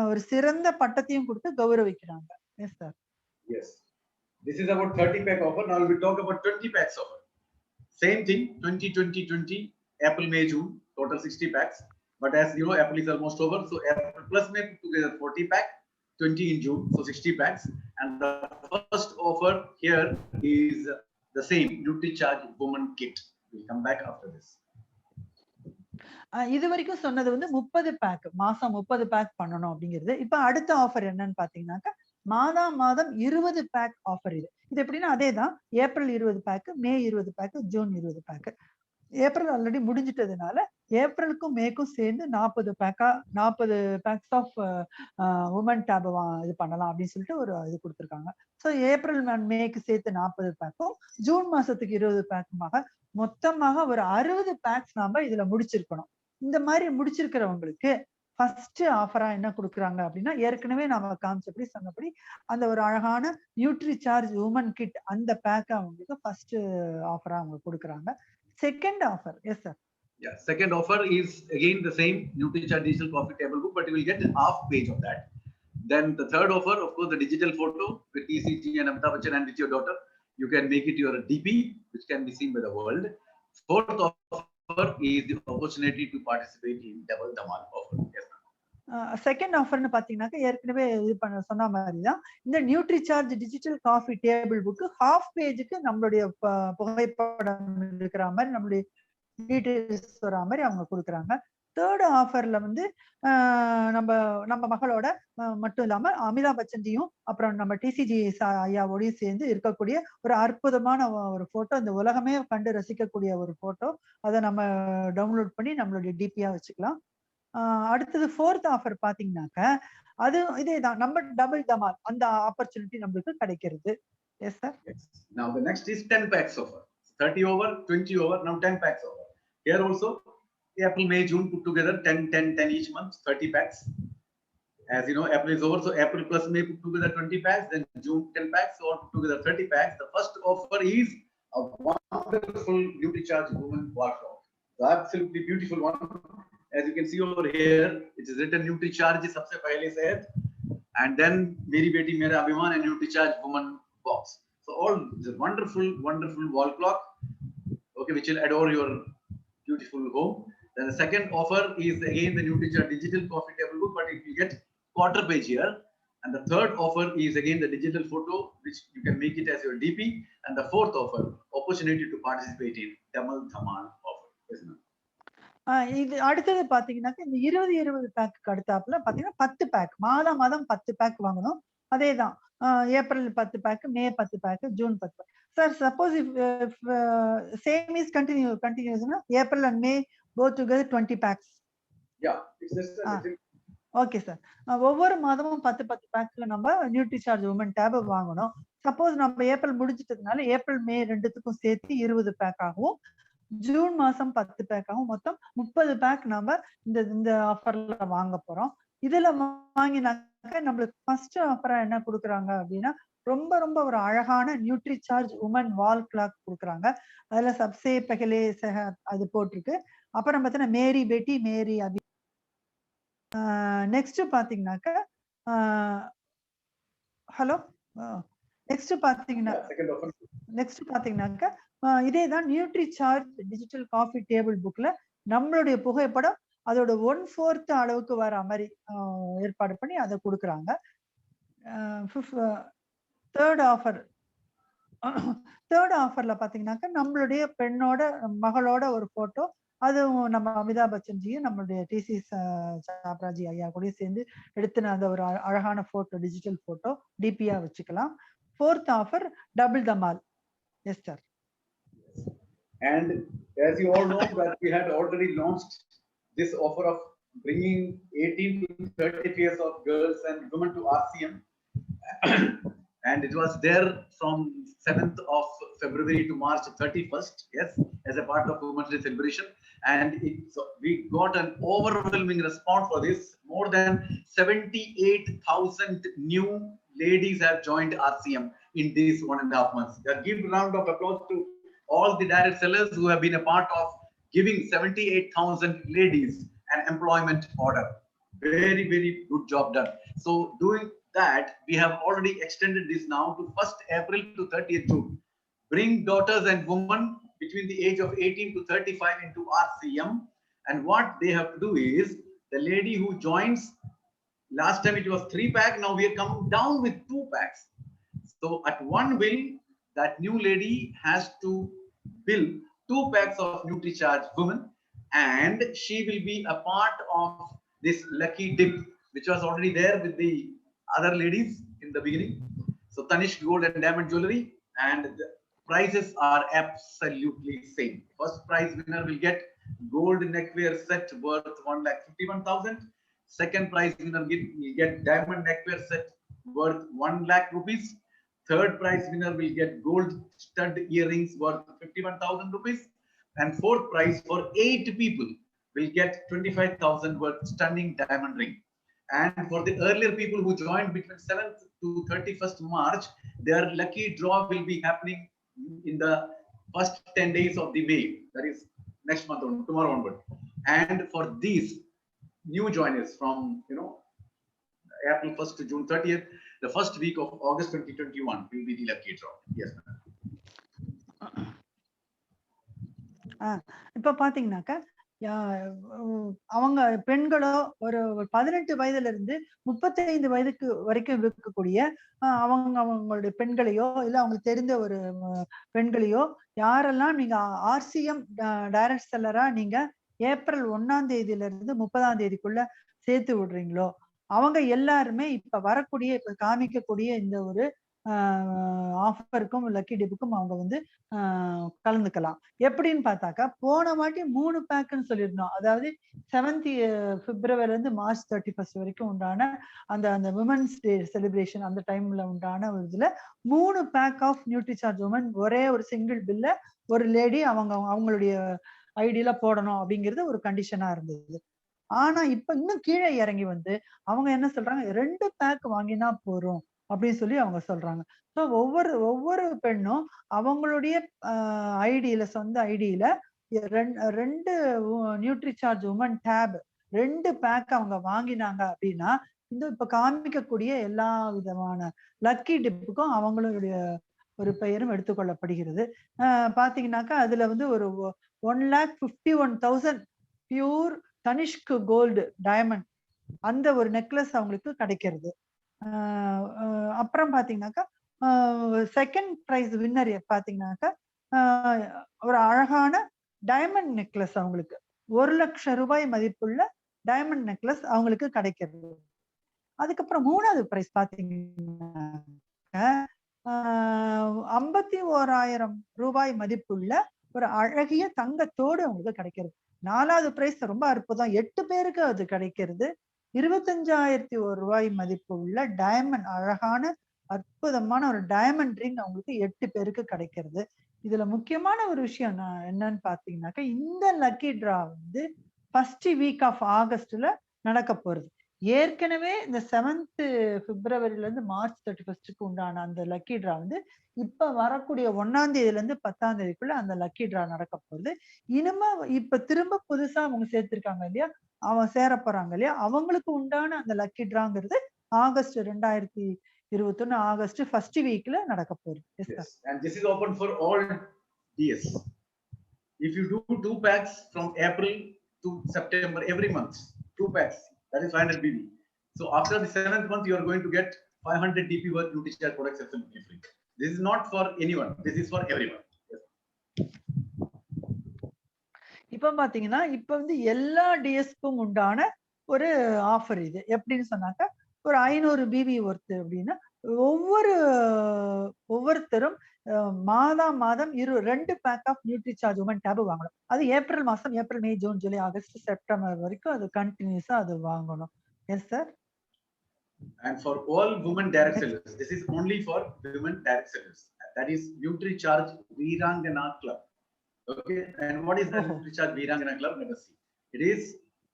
ஒரு சிறந்த பட்டத்தையும் கொடுத்து கௌரவிக்கிறாங்க. Yes sir. Yes. This is about 30 pack offer. Now we talk about 20 packs offer. Same thing, 20, April, May, June, total 60 packs. But as you know, April is almost over. So April plus May put together 40 pack, 20 in June, so 60 packs. And the first offer here is the same NutriCharge Woman Kit. We'll come back after this. இது வரைக்கும் சொன்னது வந்து 30 back, மாசம் 30 back பண்ணணும் அப்படிங்கிறது. இப்ப அடுத்த offer என்னன்னு பாத்தீங்கன்னாக்கா மாதம் 20 பேக் ஆஃபர். இது எப்படின்னா அதேதான், April 20 pack, May 20 pack, June 20 pack. April already முடிஞ்சிட்டதுனால ஏப்ரலுக்கும் மேக்கும் சேர்ந்து 40 பேக்ஸ் ஆஃப் உமன் டேப் இது பண்ணலாம் அப்படின்னு சொல்லிட்டு ஒரு இது கொடுத்துருக்காங்க. ஸோ ஏப்ரல் மேக்கு சேர்த்து 40 பேக்கும், ஜூன் மாசத்துக்கு 20 பேக்குமாக மொத்தமாக ஒரு 60 பேக்ஸ் நாம இதுல முடிச்சிருக்கணும். இந்த மாதிரி முடிச்சிருக்கிறவங்களுக்கு ஃபர்ஸ்ட் ஆஃபரா என்ன கொடுக்குறாங்க அப்படின்னா, ஏற்கனவே நாம காமிச்சபடி சொன்னபடி அந்த ஒரு அழகான நியூட்ரி சார்ஜ் உமன் கிட் அந்த பேக் அவங்களுக்கு ஃபர்ஸ்ட் ஆஃபரா அவங்க கொடுக்குறாங்க. Second offer, yes sir. Yeah, second offer is again the same NutriCharge digital coffee table book, but you will get a half page of that. Then the third offer, of course, the digital photo with TCG and Amitabh Bachchan and with your daughter. You can make it your DP, which can be seen by the world. Fourth offer is the opportunity to participate in double Dhamal offer. Yes, second ஆஃபர்னு பாத்தீங்கன்னாக்க ஏற்கனவே இது பண்ண சொன்ன மாதிரி தான் இந்த NutriCharge digital coffee table book half பேஜுக்கு நம்மளுடைய புகைப்படம் இருக்கிற மாதிரி, நம்மளுடைய டீடைல்ஸ் வர மாதிரி அவங்க கொடுக்குறாங்க. தேர்ட் ஆஃபர்ல வந்து நம்ம மகளோட மட்டும் இல்லாம அமிதாப் பச்சன்ஜியும் அப்புறம் நம்ம டிசிஜி ஐயாவோடையும் சேர்ந்து இருக்கக்கூடிய ஒரு அற்புதமான ஒரு போட்டோ, இந்த உலகமே கண்டு ரசிக்கக்கூடிய ஒரு போட்டோ. அதை நம்ம டவுன்லோட் பண்ணி நம்மளுடைய டிபியா வச்சுக்கலாம். அடுத்தது ஃபோர்த் ஆஃபர் பாத்தீங்கன்னாக்க அது இதேதான், நம்ம டபுள் தமால் அந்த ஆப்பர்ச்சுனிட்டி நம்மளுக்கு கிடைக்கிறது. Yes sir. Now the next is 10 packs offer. 30 over, 20 over, now 10 packs offer. Here also April, May, June put together 10 each month, 30 packs. As you know, April is over, so April plus May put together 20 packs, then June 10 packs, so all put together 30 packs. The first offer is a wonderful NutriCharge Woman Workout. The absolutely beautiful one. As you can see over here, it is written NutriCharge sabse pehle se hai, and then Meri Beti Mera Abhiman and NutriCharge Woman box. So all the wonderful wall clock, okay, which will adorn your beautiful home. Then the second offer is again the NutriCharge digital coffee table book, but if you get quarter page here. And the third offer is again the digital photo, which you can make it as your DP. And the fourth offer, opportunity to participate in Dhamal Dhamal offer. Yes, ma'am. இது அடுத்தது பாத்தீங்கன்னாக்க இந்த 20 bag அடுத்தாப்புல பாத்தீங்கன்னா 10 back, மாதம் 10 pack வாங்கணும். அதேதான், April 10 pack, May 10 pack, June 10 pack. Sir suppose if same is கண்டினியூஸ்னா April and May both together 20 packs. Yeah, it's just okay sir. ஒவ்வொரு மாதமும் 10 பேக் நம்ம நியூட்ரிசார்ஜ் உமன் டேப் வாங்கணும். சப்போஸ் நம்ம ஏப்ரல் முடிஞ்சிட்டதுனால ஏப்ரல் மே ரெண்டுத்துக்கும் சேர்த்து 20 பேக் ஆகும், ஜூன் மாசம் 10 பேக் ஆகும், மொத்தம் 30 பேக் நம்ம இந்த ஆஃபர்ல வாங்க போறோம். இதுல வாங்கினாக்க நம்மளுக்கு ஃபர்ஸ்ட் ஆஃபரா என்ன கொடுக்குறாங்க அப்படின்னா, ரொம்ப ஒரு அழகான நியூட்ரிசார்ஜ் உமன் வால் கிளாக் கொடுக்குறாங்க. அதுல சப்சே பகலே அது போட்டிருக்கு. அப்புறம் பார்த்தீங்கன்னா மேரி பேட்டி மேரி அபி. நெக்ஸ்ட் பாத்தீங்கன்னாக்க ஹலோ நெக்ஸ்ட் பாத்தீங்கன்னாக்க இதேதான் நியூட்ரிசார்ஜ் டிஜிட்டல் காஃபி டேபிள் புக்ல நம்மளுடைய புகைப்படம் அதோட 1/4 அளவுக்கு வர மாதிரி ஏற்பாடு பண்ணி அதை கொடுக்குறாங்க. தேர்ட் ஆஃபர்ல பாத்தீங்கன்னாக்க நம்மளுடைய பெண்ணோட மகளோட ஒரு போட்டோ, அதுவும் நம்ம அமிதாப் பச்சன்ஜியும் நம்மளுடைய டிசி சாப்ராஜி ஐயா கூட சேர்ந்து எடுத்துன அந்த ஒரு அழகான போட்டோ, டிஜிட்டல் போட்டோ டிபியா வச்சுக்கலாம். Fourth offer double dhamaal. S sir. And as you all know that we had already launched this offer of bringing 18 to 30 years of girls and women to RCM and it was there from 7th of February to March 31st. Yes, as a part of Women's Day celebration, and we got an overwhelming response for this. More than 78,000 new ladies have joined RCM in these 1.5 months. Give a round of applause to all the direct sellers who have been a part of giving 78,000 ladies an employment order. Very, very good job done. So doing that, we have already extended this now to 1st April to 30th June. Bring daughters and women between the age of 18 to 35 into RCM. And what they have to do is, the lady who joins, last time it was 3-pack, now we are coming down with 2 packs. So at one bill, that new lady has to bill 2 packs of NutriCharge women, and she will be a part of this lucky dip, which was already there with the other ladies in the beginning. So Tanishq Gold and Diamond Jewelry, and the prices are absolutely same. First prize winner will get gold neckwear set worth 1,51,000. Second prize winner will get diamond neckwear set worth 1 lakh rupees. Third prize winner will get gold stud earrings worth 51,000 rupees. And fourth prize for 8 people will get 25,000 worth stunning diamond ring. And for the earlier people who joined between 7th to 31st March, their lucky draw will be happening in the first 10 days of the May. That is next month, tomorrow onward. And for these new joiners from April 1st to June 30th, the first week of August 2021 will be the lucky draw. Yes, ma'am. இப்ப பாத்தீங்கன்னாக்க அவங்க பெண்களோ ஒரு 18 வயதுல இருந்து 35 வயதுக்கு வரைக்கும் இருக்கக்கூடிய அவங்களுடைய பெண்களையோ இல்ல அவங்களுக்கு தெரிந்த ஒரு பெண்களையோ யாரெல்லாம் நீங்க RCM டைரக்ட் செல்லரா நீங்க ஏப்ரல் 1ஆம் தேதியில இருந்து 30ஆம் தேதிக்குள்ள சேர்த்து விடுறீங்களோ அவங்க எல்லாருமே இப்ப வரக்கூடிய இப்ப காமிக்கக்கூடிய இந்த ஒரு ஆஃபருக்கும் லக்கி டிப்புக்கும் அவங்க வந்து கலந்துக்கலாம். எப்படின்னு பார்த்தாக்கா போன வாட்டி 3 பேக்குன்னு சொல்லியிருந்தோம். அதாவது 7th February இருந்து March 31st வரைக்கும் உண்டான அந்த விமன்ஸ் டே செலிப்ரேஷன் அந்த டைம்ல உண்டான ஒரு இதுல 3 பேக் ஆஃப் நியூட்ரிசார்ஜ் உமன் ஒரே ஒரு சிங்கிள் பில்ல ஒரு லேடி அவங்களுடைய ஐடியில போடணும் அப்படிங்கிறது ஒரு கண்டிஷனா இருந்தது. ஆனா இப்ப இன்னும் கீழே இறங்கி வந்து அவங்க என்ன சொல்றாங்க, 2 பேக் வாங்கினா போறோம் அப்படின்னு சொல்லி அவங்க சொல்றாங்க. ஸோ ஒவ்வொரு பெண்ணும் அவங்களுடைய ஐடியில சொந்த ஐடியில 2 நியூட்ரிசார்ஜ் உமன் டேப் 2 பேக் அவங்க வாங்கினாங்க அப்படின்னா இந்த இப்ப காமிக்கக்கூடிய எல்லா விதமான லக்கி டிப்புக்கும் அவங்களுடைய ஒரு பெயரும் எடுத்துக்கொள்ளப்படுகிறது. பாத்தீங்கன்னாக்கா அதுல வந்து ஒரு 1,51,000 பியூர் தனிஷ்க் கோல்டு டைமண்ட் அந்த ஒரு நெக்லஸ் அவங்களுக்கு கிடைக்கிறது. அப்புறம் பாத்தீங்கன்னாக்கா செகண்ட் பிரைஸ் வின்னர் பாத்தீங்கன்னாக்கா ஒரு அழகான டைமண்ட் நெக்லஸ் அவங்களுக்கு 1 லட்சம் ரூபாய் மதிப்புள்ள டைமண்ட் நெக்லஸ் அவங்களுக்கு கிடைக்கிறது. அதுக்கப்புறம் 3வது பிரைஸ் பாத்தீங்கன்னா 51,000 ரூபாய் மதிப்புள்ள ஒரு அழகிய தங்கத்தோடு அவங்களுக்கு கிடைக்கிறது. 4வது பிரைஸ் ரொம்ப அற்புதம், 8 பேருக்கு அது கிடைக்கிறது. 25,001 ரூபாய் மதிப்பு உள்ள டைமண்ட் அழகான அற்புதமான ஒரு டைமண்ட் ரிங் அவங்களுக்கு 8 பேருக்கு கிடைக்கிறது. இதுல முக்கியமான ஒரு விஷயம் என்னன்னு பாத்தீங்கன்னாக்கா இந்த லக்கி டிரா வந்து ஃபர்ஸ்ட் வீக் ஆஃப் ஆகஸ்ட்ல நடக்க போறது. ஏற்கனவே இந்த 7th February இருந்து March 31st உண்டான அந்த லக்கி டிரா வந்து இப்ப வரக்கூடிய 1ஆம் தேதியில இருந்து 10ஆம் தேதிக்குள்ள அந்த லக்கி டிரா நடக்க போகுது. இனிமே இப்ப திரும்ப புதுசா அவங்க சேர்த்திருக்காங்க இல்லையா, அவன் சேர போறாங்க இல்லையா, அவங்களுக்கு உண்டான அந்த லக்கி டிராங்கிறது ஆகஸ்ட் 2021 ஆகஸ்ட் ஃபர்ஸ்ட் வீக்ல நடக்க போகுது. Yes. And this is open for all DS. If you do 2 packs from April to September every month, 2 packs, that is 500 BB. So after the 7th month, you are going to get 500 DP worth NutriCharge products absolutely free. This is not for anyone. This is for everyone. Yes. இப்ப பாத்தீங்கன்னா இப்ப வந்து எல்லா டிஎஸ்க்கும் உண்டான ஒரு offer இது. எப்படின்னு சொன்னாக்கா ஒரு 500 பிபி ஒர்த்து அப்படின்னா ஒவ்வொருத்தரும் மாதம் 2 pack of Nutricharge woman tab வாங்கணும். அது ஏப்ரல் மாசம், April, May, June, July, August, September வரைக்கும் அது கண்டினியூஸா அது வாங்கணும். Yes sir. And for all women direct sellers, this is only for women direct sellers. That is NutriCharge Veerangana Club. Okay, and what is the NutriCharge Veerangana Club? Let us see. It is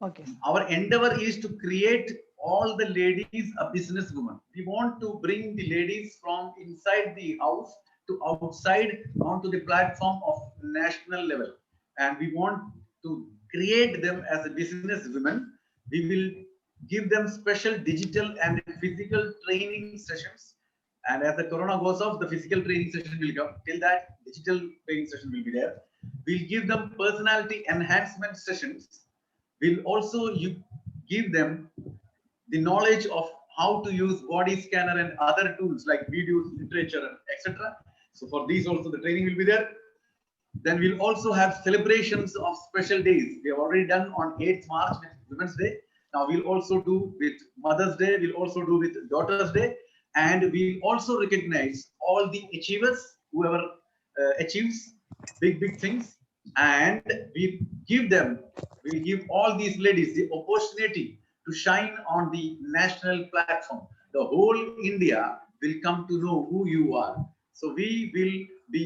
Okay. our endeavor is to create all the ladies a business woman. We want to bring the ladies from inside the house to outside onto the platform of national level, and we want to create them as a business women. We will give them special digital and physical training sessions, and as the corona goes off, the physical training session will come. Till that, digital training session will be there. We'll give them personality enhancement sessions. We'll also give them the knowledge of how to use body scanner and other tools like videos, literature, etc. So for these also the training will be there. Then we'll also have celebrations of special days. We have already done on 8th March with Women's Day. Now we'll also do with Mother's Day. We'll also do with Daughter's Day. And we'll also recognize all the achievers, whoever achieves big things. And we give all these ladies the opportunity to shine on the national platform. The whole India will come to know who you are. So we will be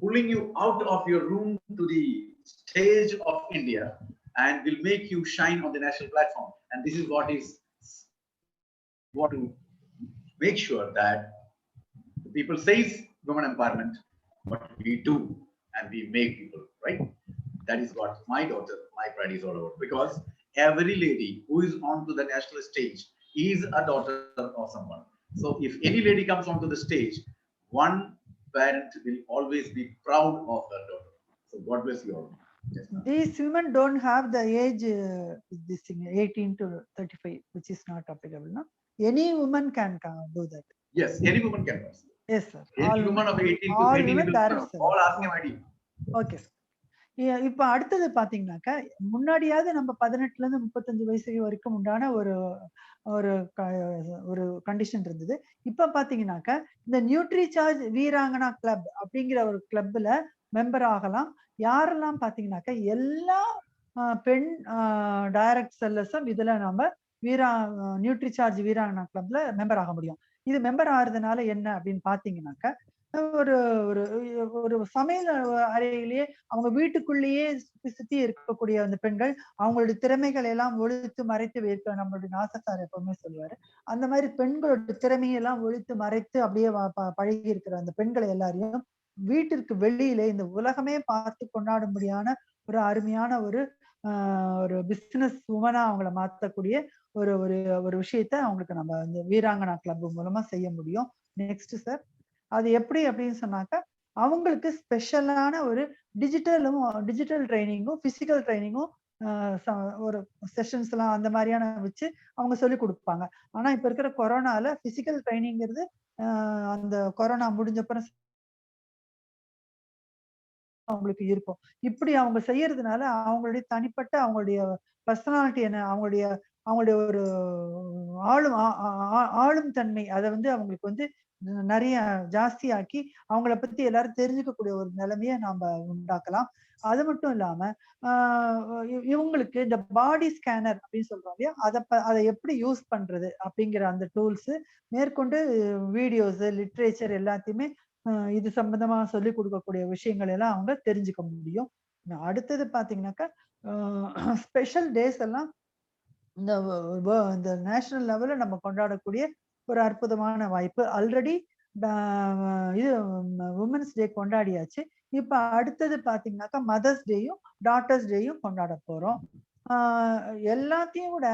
pulling you out of your room to the stage of India, and will make you shine on the national platform. And this is what to make sure that the people says women empowerment, but we do, and we make people, right? That is what my daughter, my pride is all about. Because every lady who is onto the national stage is a daughter of someone. So if any lady comes onto the stage, one parent will always be proud of her daughter. So God bless you all. Yes, these women don't have the age, this thing, 18 to 35, which is not applicable, no? Any woman can do that. Yes, any woman can. Yes, sir. Any woman of 18 to 18, all asking ID. Okay. இப்ப அடுத்தது பாத்தீங்கன்னாக்கா, முன்னாடியாவது நம்ம 18ல இருந்து 35 வயசு வரைக்கும் உண்டான ஒரு condition இருந்தது. இப்ப பாத்தீங்கன்னாக்கா, இந்த நியூட்ரிசார்ஜ் வீராங்கனா கிளப் அப்படிங்கிற ஒரு கிளப்ல மெம்பர் ஆகலாம். யாரெல்லாம் பாத்தீங்கன்னாக்கா, எல்லா பெண் டைரக்ட் செல்லர்ஸும் இதுல நம்ம நியூட்ரிசார்ஜ் வீராங்கனா கிளப்ல மெம்பர் ஆக முடியும். இது மெம்பர் ஆகுறதுனால என்ன அப்படின்னு பாத்தீங்கன்னாக்கா, ஒரு ஒரு ஒரு சமையல் அறையிலேயே அவங்க வீட்டுக்குள்ளேயே சுத்தி இருக்கக்கூடிய அந்த பெண்கள் அவங்களுடைய திறமைகளை எல்லாம் ஒழித்து மறைத்து வைக்க, நம்மளுடைய நாசசார் எப்பவுமே சொல்லுவாரு, அந்த மாதிரி பெண்களோட திறமையெல்லாம் ஒழித்து மறைத்து அப்படியே பழகி இருக்கிற அந்த பெண்களை எல்லாரையும் வீட்டிற்கு வெளியிலே இந்த உலகமே பார்த்து கொண்டாடும்படியான ஒரு அருமையான ஒரு பிசினஸ் உமனா அவங்கள மாற்றக்கூடிய ஒரு ஒரு ஒரு விஷயத்த அவங்களுக்கு நம்ம இந்த வீராங்கனா கிளப் மூலமா செய்ய முடியும். நெக்ஸ்ட் சார், அது எப்படி அப்படின்னு சொன்னாக்கா, அவங்களுக்கு ஸ்பெஷலான ஒரு டிஜிட்டல் ட்ரைனிங்கும் பிசிக்கல் ட்ரைனிங்கும் ஒரு செஷன்ஸ் எல்லாம் அந்த மாதிரியான வச்சு அவங்க சொல்லி கொடுப்பாங்க. ஆனா இப்ப இருக்கிற கொரோனால பிசிக்கல் ட்ரைனிங்கிறது அந்த கொரோனா முடிஞ்சப்பறம் அவங்களுக்கு இருக்கும். இப்படி அவங்க செய்யறதுனால அவங்களுடைய தனிப்பட்ட அவங்களுடைய பர்சனாலிட்டி என்ன, அவங்களுடைய ஒரு ஆளும் தன்மை அதை வந்து அவங்களுக்கு வந்து நிறைய ஜாஸ்தியாக்கி அவங்கள பத்தி எல்லாரும் தெரிஞ்சுக்கக்கூடிய ஒரு நிலைமையை நாம உண்டாக்கலாம். அது மட்டும் இல்லாம இவங்களுக்கு இந்த பாடி ஸ்கேனர் அப்படின்னு சொல்றோம் இல்லையா, அதை எப்படி யூஸ் பண்றது அப்படிங்கிற அந்த டூல்ஸ் மேற்கொண்டு வீடியோஸ், லிட்ரேச்சர் எல்லாத்தையுமே இது சம்பந்தமா சொல்லி கொடுக்கக்கூடிய விஷயங்கள் எல்லாம் அவங்க தெரிஞ்சுக்க முடியும். அடுத்தது பாத்தீங்கன்னாக்கா, ஸ்பெஷல் டேஸ் எல்லாம் இந்த நேஷனல் லெவல்ல நம்ம கொண்டாடக்கூடிய ஒரு அற்புதமான வாய்ப்பு. ஆல்ரெடி இது உமன்ஸ் டே கொண்டாடியாச்சு. இப்ப அடுத்தது பாத்தீங்கன்னாக்கா மதர்ஸ் டேயும் டாட்டர்ஸ் டேயும் கொண்டாட போறோம். எல்லாத்தையும் விட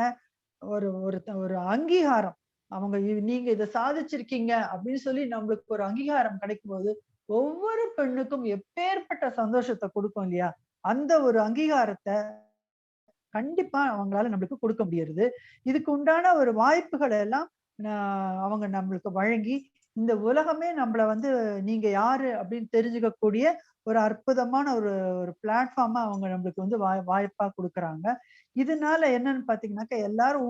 ஒரு அங்கீகாரம், அவங்க நீங்க இதை சாதிச்சிருக்கீங்க அப்படின்னு சொல்லி நம்மளுக்கு ஒரு அங்கீகாரம் கிடைக்கும் போது ஒவ்வொரு பெண்ணுக்கும் எப்பேற்பட்ட சந்தோஷத்தை கொடுக்கும் இல்லையா? அந்த ஒரு அங்கீகாரத்தை கண்டிப்பா அவங்களால நம்மளுக்கு கொடுக்க முடியாது. இதுக்கு உண்டான ஒரு வாய்ப்புகள் எல்லாம் அவங்க நம்மளுக்கு வழங்கி இந்த உலகமே நம்மள வந்து நீங்க யாரு அப்படின்னு தெரிஞ்சுக்கக்கூடிய ஒரு அற்புதமான ஒரு பிளாட்ஃபார்மா அவங்க நம்மளுக்கு வந்து வாய்ப்பா கொடுக்குறாங்க. இதனால என்னன்னு பாத்தீங்கன்னாக்கா, எல்லாரும்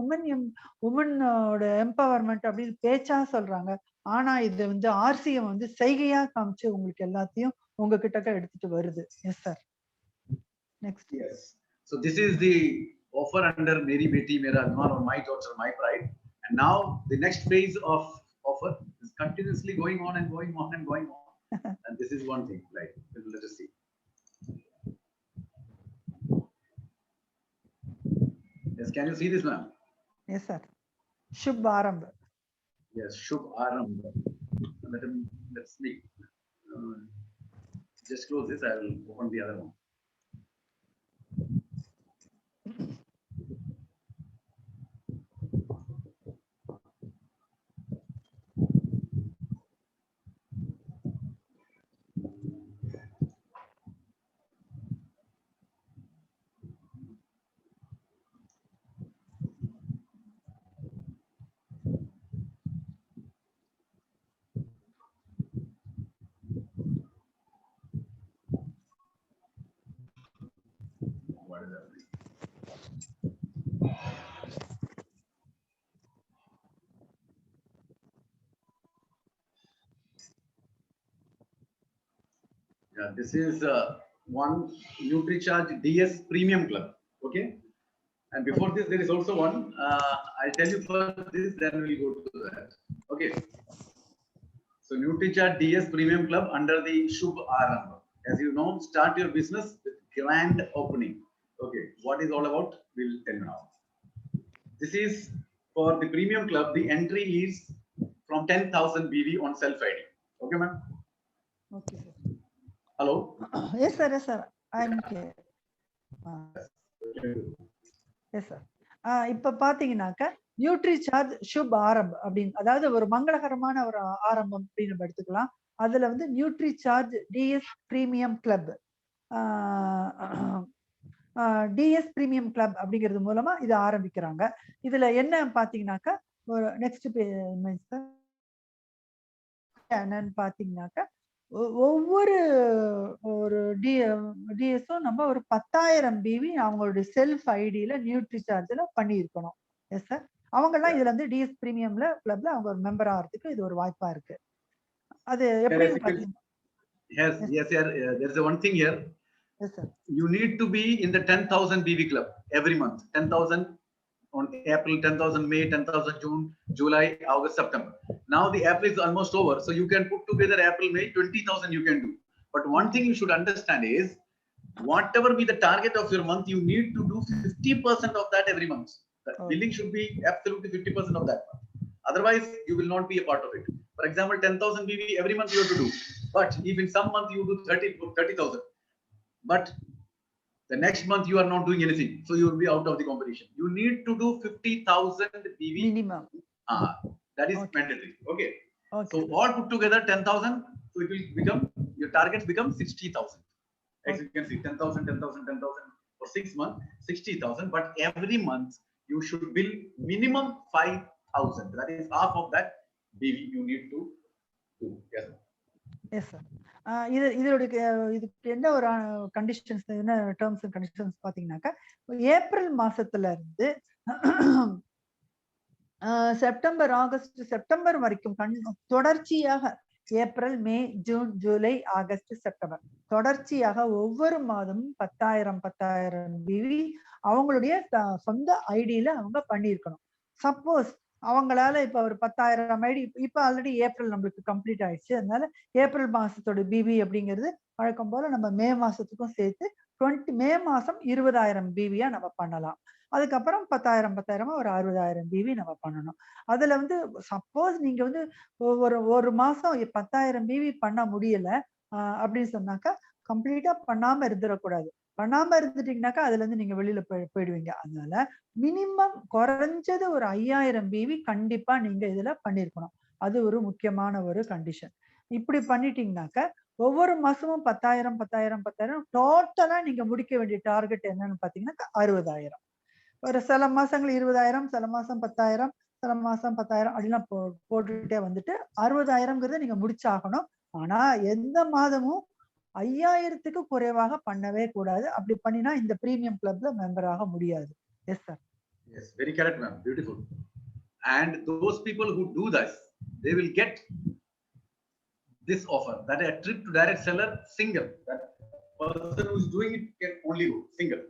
உமனோட எம்பவர்மெண்ட் அப்படின்னு பேச்சா சொல்றாங்க. ஆனா இது வந்து ஆர்சிஎம் வந்து செய்கையா காமிச்சு உங்களுக்கு எல்லாத்தையும் உங்ககிட்ட எடுத்துட்டு வருது. Yes sir. Next. Yes. So this is the offer under Meri Beti Mera Abhiman, or My Daughter, My Pride. And now the next phase of offer is continuously going on and going on and going on. And this is one thing, right? Let us see. Yes, can you see this, ma'am? Yes, sir. Shubh Arambh. Yes, Shubh Arambh. Let's see. Just close this. I will open the other one. What is that? Yeah, this is one NutriCharge DS Premium Club. Okay. And before this, there is also one. I'll tell you first this, then we'll go to that. Okay. So NutriCharge DS Premium Club under the Shubh Arambh. As you know, start your business with grand opening. Okay. What is all about? We'll tell you now. This is for the Premium Club. The entry is from 10,000 BV on self ID. Okay, ma'am? Okay, sir. Hello? Yes, sir. Yes, sir. I'm here. Yes sir. இப்ப பாத்தீங்கன்னாக்க நியூட்ரிசார்ஜ் சுப் ஆரம்பம் அப்படின்னு, அதாவது ஒரு மங்களகரமான ஒரு ஆரம்பம் அப்படின்னு நம்ம எடுத்துக்கலாம். அதுல வந்து Nutricharge DS premium club, DS premium club அப்படிங்கிறது மூலமா இதை ஆரம்பிக்கிறாங்க. இதுல என்ன பாத்தீங்கன்னாக்கா ஒரு நெக்ஸ்ட் என்னன்னு பாத்தீங்கன்னாக்க ஒவ்வொரு ஒரு டிஎஸும் நம்ம ஒரு 10,000 பிவி அவங்களுடைய செல்ஃப் ஐடியில நியூட்ரிசார்ஜ்ல பண்ணியிருக்கணும். Yes sir. அவங்க எல்லாம் இதுல இருந்து டிஎஸ் பிரீமியம்ல கிளப்ல அவங்க ஒரு மெம்பர் ஆகிறதுக்கு இது ஒரு வாய்ப்பா இருக்கு. அது எப்படி பாத்தீங்கன்னா, yes, yes, there's one thing here. Yes, sir. You need to be in the 10,000 BV club every month. 10,000 on April, 10,000 May, 10,000 June, July, August, September. Now the April is almost over, so you can put together April, May, 20,000 you can do. But one thing you should understand is, whatever be the target of your month, you need to do 50% of that every month. The billing should be absolutely 50% of that month. Otherwise, you will not be a part of it. For example, 10,000 BV every month you have to do. But if in some month you do 30,000, but the next month you are not doing anything, so you will be out of the competition. You need to do 50,000 BV minimum. That is mandatory. Okay. So all put together 10,000, so it will become, your targets become 60,000. As you can see, 10,000, 10,000, 10,000 for 6 months, 60,000. But every month you should bill minimum 5,000. That is half of that BV you need to do. Yes, sir. Yes, sir. இதுக்கு என்ன ஒரு conditions, என்ன terms and conditions பாத்தீங்கன்னாக்கா, April மாசத்துல இருந்து September, August, September வரைக்கும் தொடர்ச்சியாக April, May, June, July, August, September தொடர்ச்சியாக ஒவ்வொரு மாதமும் 10,000 பிவி அவங்களுடைய சொந்த ஐடியில அவங்க பண்ணியிருக்கணும். சப்போஸ் அவங்களால இப்ப ஒரு 10,000 ஐடி, இப்ப ஆல்ரெடி ஏப்ரல் நம்மளுக்கு கம்ப்ளீட் ஆயிடுச்சு. அதனால ஏப்ரல் மாசத்தோட பிவி அப்படிங்கிறது வழக்கம் போல நம்ம மே மாசத்துக்கும் சேர்த்து மே மாசம் 20,000 பிவியா நம்ம பண்ணலாம். அதுக்கப்புறம் 10,000 ஒரு 60,000 பிவி நம்ம பண்ணணும். அதுல வந்து சப்போஸ் நீங்க வந்து ஒரு மாசம் 10,000 பிவி பண்ண முடியல அப்படின்னு சொன்னாக்கா கம்ப்ளீட்டா பண்ணாம இருந்துடக்கூடாது. பண்ணாம இருந்துட்டீங்கன்னாக்கா அதுல இருந்து நீங்க வெளியில போயிடுவீங்க. அதனால மினிமம் குறைஞ்சது ஒரு 5,000 பிவி கண்டிப்பா நீங்க இதுல பண்ணிருக்கணும். அது ஒரு முக்கியமான ஒரு கண்டிஷன். இப்படி பண்ணிட்டீங்கன்னாக்க ஒவ்வொரு மாசமும் 10,000 டோட்டலா நீங்க முடிக்க வேண்டிய டார்கெட் என்னன்னு பாத்தீங்கன்னா 60,000. ஒரு சில மாசங்கள் 20,000, சில மாசம் 10,000, சில மாசம் 10,000 அப்படிலாம் போட்டுட்டே வந்துட்டு 60,000ங்கிறத நீங்க முடிச்சாகணும். ஆனா எந்த மாதமும் 5,000க்கு குறைவாக பண்ணவே கூடாது. அப்படி பண்ணினா இந்த பிரீமியம் கிளப்ல மெம்பர் ஆக முடியாது. S sir. Yes, very correct, ma'am. Beautiful. And those people who do this, they will get this offer, that a trip to direct seller single. That person who is doing it can only go single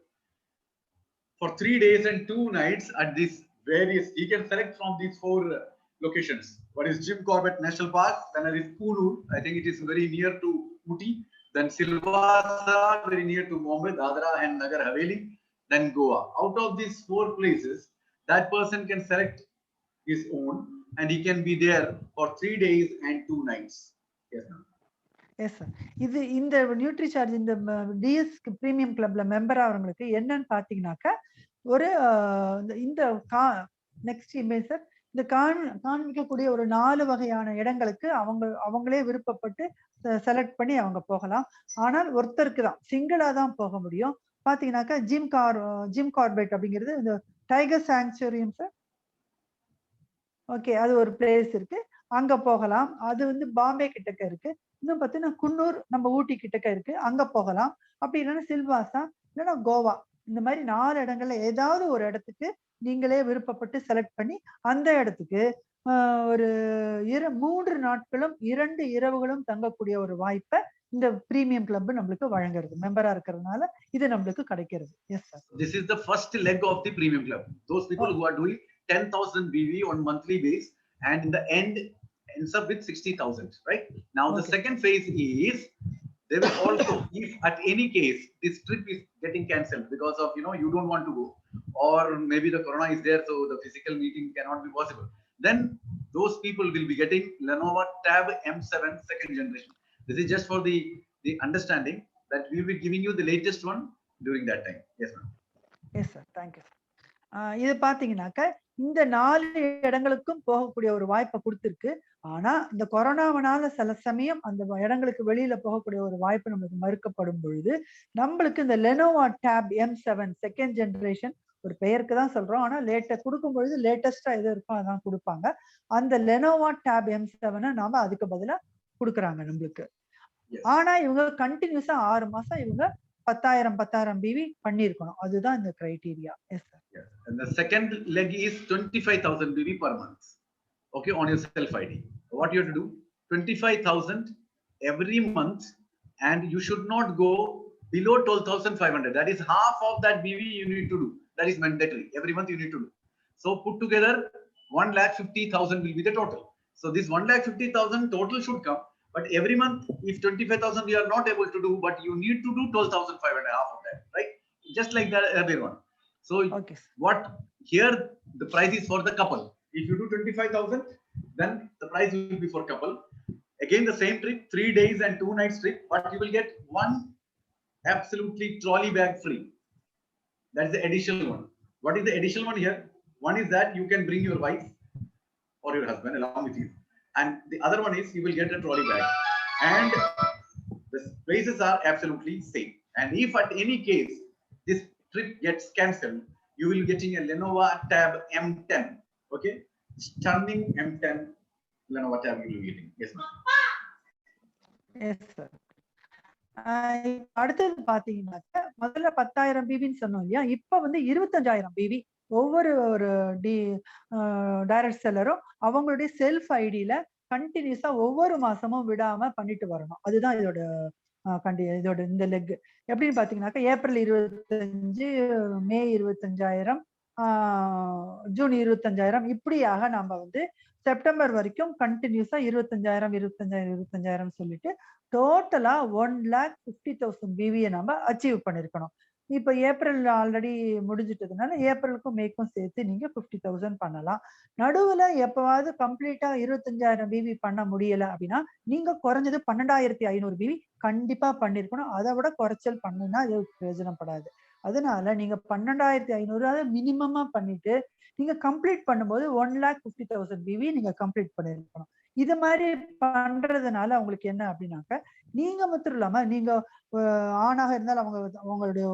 for 3 days and 2 nights at this various, he can select from these 4 locations. What is Jim Corbett National Park? Then there is Kulu. I think it is very near to Ooty. Then Silvassa, very near to Mumbai, Dadra and Nagar Haveli. Then Goa. Out of these 4 places, that person can select his own, and he can be there for 3 days and 2 nights. Yes, ma'am. Yes sir. இது இந்த nutri charge இந்த DS premium கிளப்ல member ஆகிறவங்களுக்கு என்னன்னு பாத்தீங்கன்னாக்கா ஒரு இந்த next image sir, இந்த காண்பிக்கக்கூடிய ஒரு 4 வகையான இடங்களுக்கு அவங்களே விருப்பப்பட்டு செலக்ட் பண்ணி அவங்க போகலாம். ஆனால் ஒருத்தருக்கு தான், சிங்கிளா தான் போக முடியும். பாத்தீங்கன்னாக்கா ஜிம் கார்பெட் அப்படிங்கிறது இந்த டைகர் சாங்சுரியம் சார். ஓகே, அது ஒரு பிளேஸ் இருக்கு, அங்க போகலாம். அது வந்து பாம்பே கிட்டக்க இருக்கு. இன்னும் பார்த்தீங்கன்னா குன்னூர் நம்ம ஊட்டி கிட்டக்க இருக்கு, அங்க போகலாம். அப்படி இல்லைன்னா சில்வாசா இல்லைன்னா கோவா, இந்த மாதிரி 4 இடங்கள்ல ஏதாவது ஒரு இடத்துக்கு நீங்களே விருப்பப்பட்டு செலக்ட் பண்ணி அந்த இடத்துக்கு ஒரு 3 நாட்களும் 2 இரவுகளும் தங்கக்கூடிய ஒரு வாய்ப்பை இந்த பிரீமியம் கிளப் நம்மளுக்கு வழங்குறது. மெம்பரா இருக்கிறதுனால இது நம்மளுக்கு கிடைக்கிறது. Yes sir. This is the first leg of the premium club. Those people who are doing 10,000 BV on monthly base, and in the end ends up with 60,000, right? Now the second phase is they will also, if at any case this trip is getting cancelled because of, you don't want to go, or maybe the corona is there, so the physical meeting cannot be possible, then those people will be getting Lenovo Tab M7 second generation. This is just for the understanding that we will be giving you the latest one during that time. Yes, ma'am. Yes, sir. Thank you. இது பாத்தீங்கன்னாக்க இந்த 4 இடங்களுக்கும் போகக்கூடிய ஒரு வாய்ப்பை கொடுத்திருக்கு. ஆனா இந்த கொரோனாவனால சில சமயம் அந்த இடங்களுக்கு வெளியில போகக்கூடிய ஒரு வாய்ப்பு நமக்கு மறுக்கப்படும் பொழுது நம்மளுக்கு இந்த Lenovo tape M7 second generation, ஒரு பெயருக்கு தான் சொல்றோம், ஆனா கொடுக்கும் பொழுது லேட்டஸ்டா எது இருக்கோ அதான் கொடுப்பாங்க. அந்த லெனோவா டேப் M7 நாம அதுக்கு பதிலா கொடுக்குறாங்க நம்மளுக்கு. ஆனா இவங்க கண்டினியூஸா 6 மாசம் இவங்க 10,000 BV பண்ணிருக்கணும். அதுதான் இந்த criteria. S sir. And the second leg is 25,000 BV per month. Okay, on your self ID. What you have to do? 25,000 every month, and you should not go below 12,500. That is half of that BV you need to do. That is mandatory. Every month you need to do. So put together 1,50,000 will be the total. So this 1,50,000 total should come. But every month, if 25,000 you are not able to do, but you need to do 12,500, half of that, right? Just like that other one. So okay. What here the price is for the couple. If you do 25,000, then the price will be for couple. Again the same trip, 3 days and 2 nights trip, but you will get one absolutely trolley bag free. That is the additional one. What is the additional one here? One is that you can bring your wife or your husband along with you. And the other one is you will get a trolley bag, and the prices are absolutely same. And if at any case this trip gets cancelled, you will be getting a Lenovo Tab M10. Okay, stunning M10 Lenovo Tab you will be getting. Yes, ma'am. Yes, sir. அடுத்தது பாத்தீங்கன்னாக்க முதல்ல 10,000 BVன்னு சொன்னோம் இல்லையா, இப்ப வந்து 25,000 BV ஒவ்வொரு ஒரு direct செல்லரும் அவங்களுடைய செல்ஃப் ஐடியில கண்டினியூஸா ஒவ்வொரு மாசமும் விடாம பண்ணிட்டு வரணும். அதுதான் இதோட இந்த லெக். எப்படின்னு பாத்தீங்கன்னாக்கா ஏப்ரல் 25, மே 25,000, ஜூன் 25,000, இப்படியாக நம்ம வந்து செப்டம்பர் வரைக்கும் கண்டினியூஸா 25,000 சொல்லிட்டு டோட்டலா 1,50,000 BV நம்ம அச்சீவ் பண்ணிருக்கணும். இப்ப ஏப்ரல் ஆல்ரெடி முடிஞ்சிட்டதுனால ஏப்ரலுக்கும் மேக்கும் சேர்த்து நீங்க 50,000 பண்ணலாம். நடுவுல எப்பவாவது கம்ப்ளீட்டா 25,000 BV பண்ண முடியல அப்படின்னா நீங்க குறைஞ்சது 12,500 BV கண்டிப்பா பண்ணிருக்கணும். அதை விட குறைச்சல் பண்ணினா அது பிரயோஜனப்படாது. அதனால நீங்க 12,500 மினிமமா பண்ணிட்டு நீங்க கம்ப்ளீட் பண்ணும்போது 1,50,000 BV நீங்க கம்ப்ளீட் பண்ணிருக்கணும். இது மாதிரி பண்றதுனால உங்களுக்கு என்ன அப்படின்னாக்க, நீங்க மட்டும் இல்லாம நீங்க ஆணாக இருந்தால் அவங்களுடைய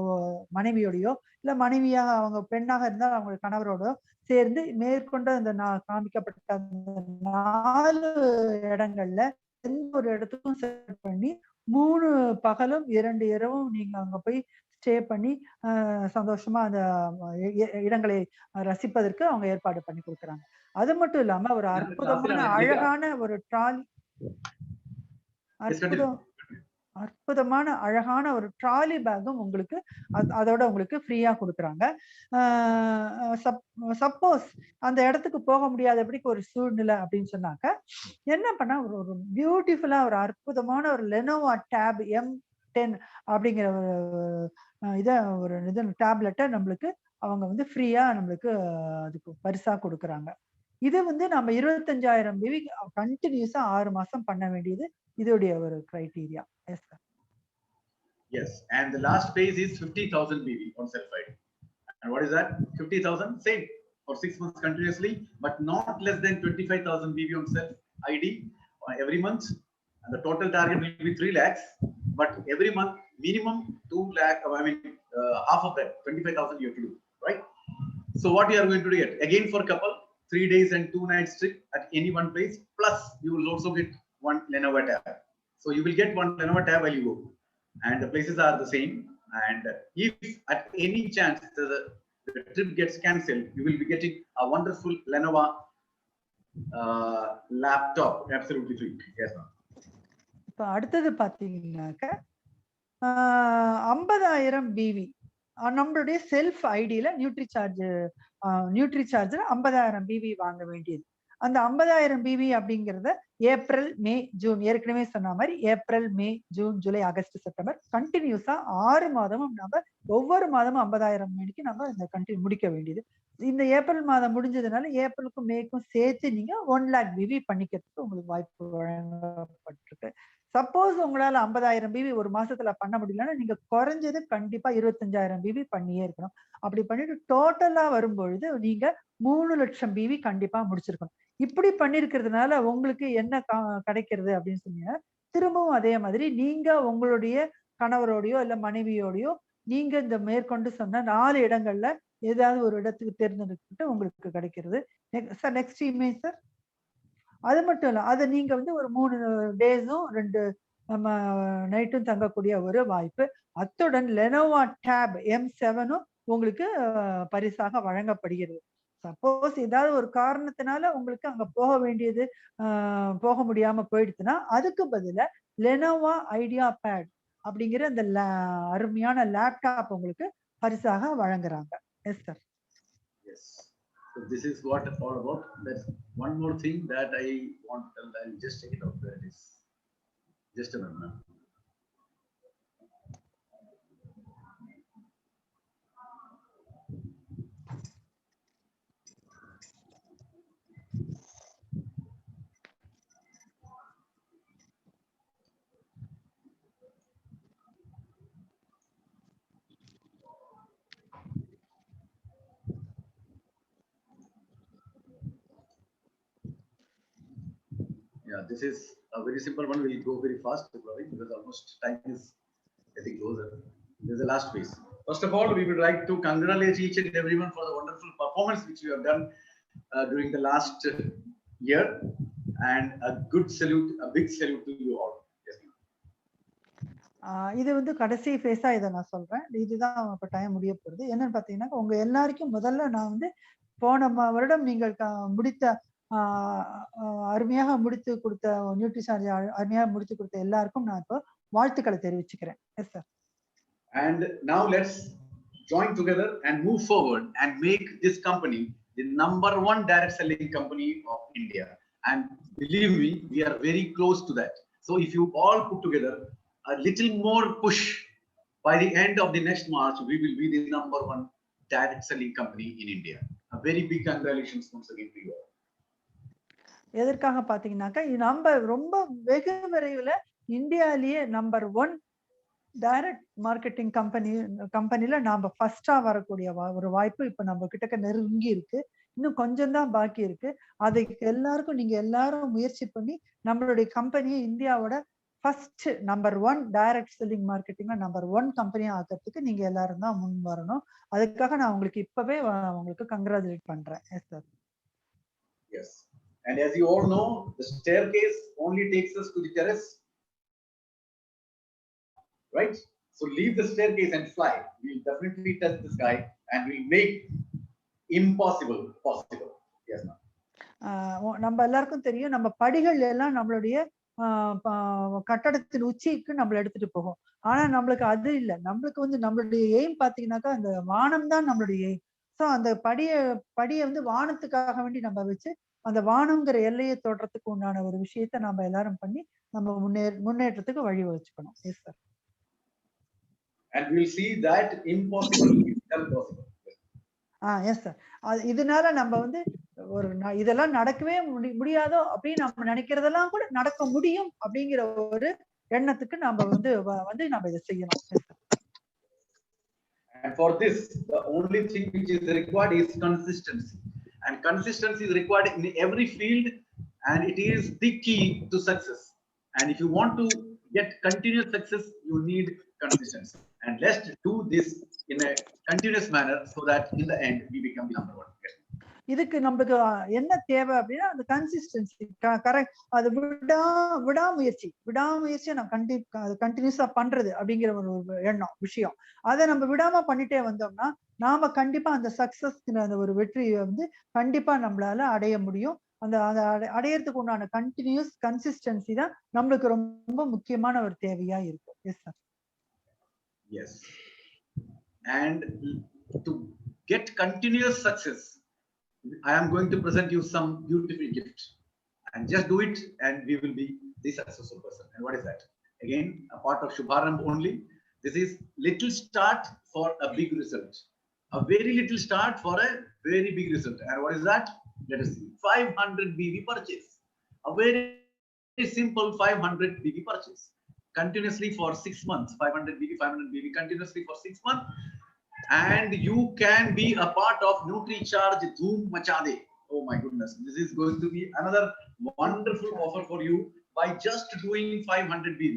மனைவியோடையோ, இல்ல மனைவியாக அவங்க பெண்ணாக இருந்தால் அவங்களுடைய கணவரோட சேர்ந்து மேற்கொண்ட இந்த காமிக்கப்பட்ட 4 இடங்கள்ல எந்த ஒரு இடத்துக்கும் செலக்ட் பண்ணி 3 பகலும் 2 இரவும் நீங்க அங்க போய் ஸ்டே பண்ணி சந்தோஷமா அந்த இடங்களை ரசிப்பதற்கு அவங்க ஏற்பாடு பண்ணி கொடுக்குறாங்க. அது மட்டும் இல்லாம ஒரு அற்புதமான அழகான ஒரு ட்ராலி, அற்புதமான அழகான ஒரு ட்ராலி பேக்கும் உங்களுக்கு அதோட உங்களுக்கு ஃப்ரீயா கொடுக்குறாங்க. சப்போஸ் அந்த இடத்துக்கு போக முடியாதபடிக்கு ஒரு சூழ்நிலை அப்படின்னு சொன்னாக்க என்ன பண்ணா ஒரு பியூட்டிஃபுல்லா ஒரு அற்புதமான ஒரு லெனோவா டேப் M10 அப்படிங்கிற ஒரு இது டேப்லெட்டை நம்மளுக்கு அவங்க வந்து ஃப்ரீயா நம்மளுக்கு அதுக்கு பரிசா கொடுக்குறாங்க. இது வந்து நம்ம 25,000 பிவி கண்டினியூஸா 6 மாசம் பண்ண வேண்டியது இதோடைய ஒரு criteria. S sir. Yes, and the last phase is 50,000 BV on self-ID. And what is that? 50,000, same for 6 months continuously, but not less than 25,000 BV on self-ID every month. And the total target will be 3 lakhs, but every month minimum 2 lakh, half of that, 25,000 you have to do, right? So what you are going to get? Again for couple, 3 days and 2 nights trip at any one place, plus you will also get one Lenovo tab. So you will get one Lenovo tab while you go. And the places are the same. And if at any chance the trip gets cancelled, you will be getting a wonderful Lenovo laptop absolutely free. Yes, ma'am. இப்போ அடுத்தது பாத்தீங்கன்னாக்க 50,000 PV நம்மளுடைய self ஐடியில nutri charger 50,000 PV வாங்க வேண்டியது. அந்த 50,000 PV அப்படிங்கறத April, May, June ஏற்கனவே சொன்ன மாதிரி April, May, June, July, August, September கண்டினியூஸா 6 மாதமும் நம்ம ஒவ்வொரு மாதமும் 50,000 மணிக்கு நம்ம இந்த முடிக்க வேண்டியது. இந்த ஏப்ரல் மாதம் முடிஞ்சதுனால ஏப்ரலுக்கும் மேக்கும் சேர்த்து நீங்க 1 லேக் பிவி பண்ணிக்கிறதுக்கு உங்களுக்கு வாய்ப்பு வழங்கப்பட்டிருக்கு. சப்போஸ் உங்களால 50,000 பிவி ஒரு மாசத்துல பண்ண முடியலன்னா நீங்க குறைஞ்சது கண்டிப்பா 25,000 பிவி பண்ணியே இருக்கணும். அப்படி பண்ணிட்டு டோட்டலா வரும்பொழுது நீங்க 3 லட்சம் பிவி கண்டிப்பா முடிச்சிருக்கணும். இப்படி பண்ணிருக்கிறதுனால உங்களுக்கு என்ன கிடைக்கிறது அப்படின்னு சொன்னீங்கன்னா, திரும்பவும் அதே மாதிரி நீங்க உங்களுடைய கணவரோடையோ இல்ல மனைவியோடையோ நீங்க இந்த மேற்கொண்டு சொன்ன 4 இடங்கள்ல ஏதாவது ஒரு இடத்துக்கு தேர்ந்தெடுத்துட்டு உங்களுக்கு கிடைக்கிறது. Sir next image sir. அது மட்டும் இல்ல, அதை நீங்க வந்து ஒரு 3 டேஸும் 2 நம்ம நைட்டும் தங்கக்கூடிய ஒரு வாய்ப்பு. அத்துடன் லெனோவா டேப் M7 உங்களுக்கு பரிசாக வழங்கப்படுகிறது. சப்போஸ் ஏதாவது ஒரு காரணத்தினால உங்களுக்கு அங்க போக வேண்டியது போக முடியாம போயிடுச்சுன்னா அதுக்கு பதிலா லெனோவா ஐடியா பேட் அப்படிங்கிற அந்த அருமையான லேப்டாப் உங்களுக்கு பரிசாக வழங்குறாங்க. S sir. Yes. So this is what it's all about. There's one more thing that I want to tell. I'll just take it out where it is. Just a minute. Yeah, this is a very simple one. We'll go very fast because almost time is getting closer. This is the last phase. First of all, we would like to congratulate each and everyone for the wonderful performance which you have done during the last year, and a good salute, a big salute to you all. Yes, இது வந்து கடைசி ஃபேஸா இதை நான் சொல்றேன். இதுதான் இப்ப time முடிய போகுது. என்னன்னு பாத்தீங்கன்னா, உங்க எல்லாருக்கும் முதல்ல நான் வந்து போன வருடம் நீங்கள் முடித்த அருமையாக முடித்து கொடுத்த நியூட்ரி சார்ஜ் அருமையாக முடித்து கொடுத்த எல்லாருக்கும் நான் இப்போ வாழ்த்துக்களை தெரிவிச்சுக்கிறேன். S sir. And now let's join together and move forward and make this company the #1 direct selling company of India. And believe me, we are very close to that. So if you all put together a little more push, by the end of the next March, we will be the #1 direct selling company in India. A very big congratulations once again to you all. எதற்காக பாத்தீங்கன்னாக்கா நம்ம ரொம்ப வெகு விரைவில் இந்தியாலேயே #1 direct marketing கம்பெனில நாம ஃபர்ஸ்டா வரக்கூடிய ஒரு வாய்ப்பு இப்ப நம்ம கிட்ட நெருங்கி இருக்கு. இன்னும் கொஞ்சம் தான் பாக்கி இருக்கு. அதை எல்லாருக்கும் நீங்க எல்லாரும் முயற்சி பண்ணி நம்மளுடைய கம்பெனியை இந்தியாவோட ஃபர்ஸ்ட் #1 டைரக்ட் செல்லிங் மார்க்கெட்டிங்ல #1 கம்பெனியா ஆக்கிறதுக்கு நீங்க எல்லாரும் தான் முன் வரணும். அதுக்காக நான் உங்களுக்கு இப்பவே உங்களுக்கு கங்க்ராச்சுலேட் பண்றேன். S sir. Yes. And as you all know, the staircase only takes us to the terrace, right? So leave the staircase and fly. We'll definitely touch the sky and we'll make impossible possible. Yes, ma'am. நம்ம எல்லாருக்கும் தெரியும், நம்ம படிகள் எல்லாம் நம்மளுடைய கட்டடத்தின் உச்சிக்கு நம்மள எடுத்துட்டு போகும். ஆனா நம்மளுக்கு அது இல்ல. நம்மளுக்கு வந்து நம்மளுடைய எய்ம் பாத்தீங்கன்னாக்கா அந்த வானம் தான் நம்மளுடைய எய்ம். சோ அந்த படிய வந்து வானத்துக்காக வேண்டி நம்ம வச்சு அந்த வானம்ங்கிற எல்லையை தொடுறதுக்கு உண்டான ஒரு விஷயத்த நம்ம எல்லாரும் பண்ணி நம்ம முன்னேற்றத்துக்கு வழி வச்சுக்கணும். S sir. And we'll see that impossible will become possible. Yes sir. இதனால நம்ம வந்து இதெல்லாம் நடக்கவே முடியாதோ அப்படின்னு நம்ம நினைக்கிறதெல்லாம் கூட நடக்க முடியும் அப்படிங்கிற ஒரு எண்ணத்துக்கு நம்ம வந்து நம்ம இதை செய்யணும். And for this, the only thing which is required is consistency. And consistency is required in every field, and it is the key to success. And if you want to get continuous success, you need consistency. And let's do this in a continuous manner so that in the end we become the number one. இதுக்கு நமக்கு என்ன தேவை அப்படின்னா அந்த consistency, correct, அது விடாமுயற்சியை நம்ம கண்டினியூஸா பண்றது அப்படிங்கிற ஒரு எண்ணம் விஷயம். அதை நம்ம விடாம பண்ணிட்டே வந்தோம்னா நாம கண்டிப்பா அந்த சக்சஸ் அந்த ஒரு வெற்றியை வந்து கண்டிப்பா நம்மளால அடைய முடியும். அந்த அடையறதுக்கு உண்டான கண்டினியூஸ் கன்சிஸ்டன்சி தான் நம்மளுக்கு ரொம்ப முக்கியமான ஒரு தேவையா இருக்கு. S sir. Yes. And to get continuous success, I am going to present you some beautiful gift, and just do it and we will be the successful person. And what is that? Again, a part of Shubharambh only. This is little start for a big result. A very little start for a very big result. And what is that? Let us see. 500 BV purchase. A very simple 500 BV purchase. Continuously for 6 months. 500 BV continuously for 6 months. And you can be a part of NutriCharge Dhoom Machade. Oh my goodness, this is going to be another wonderful offer for you by just doing 500 BV.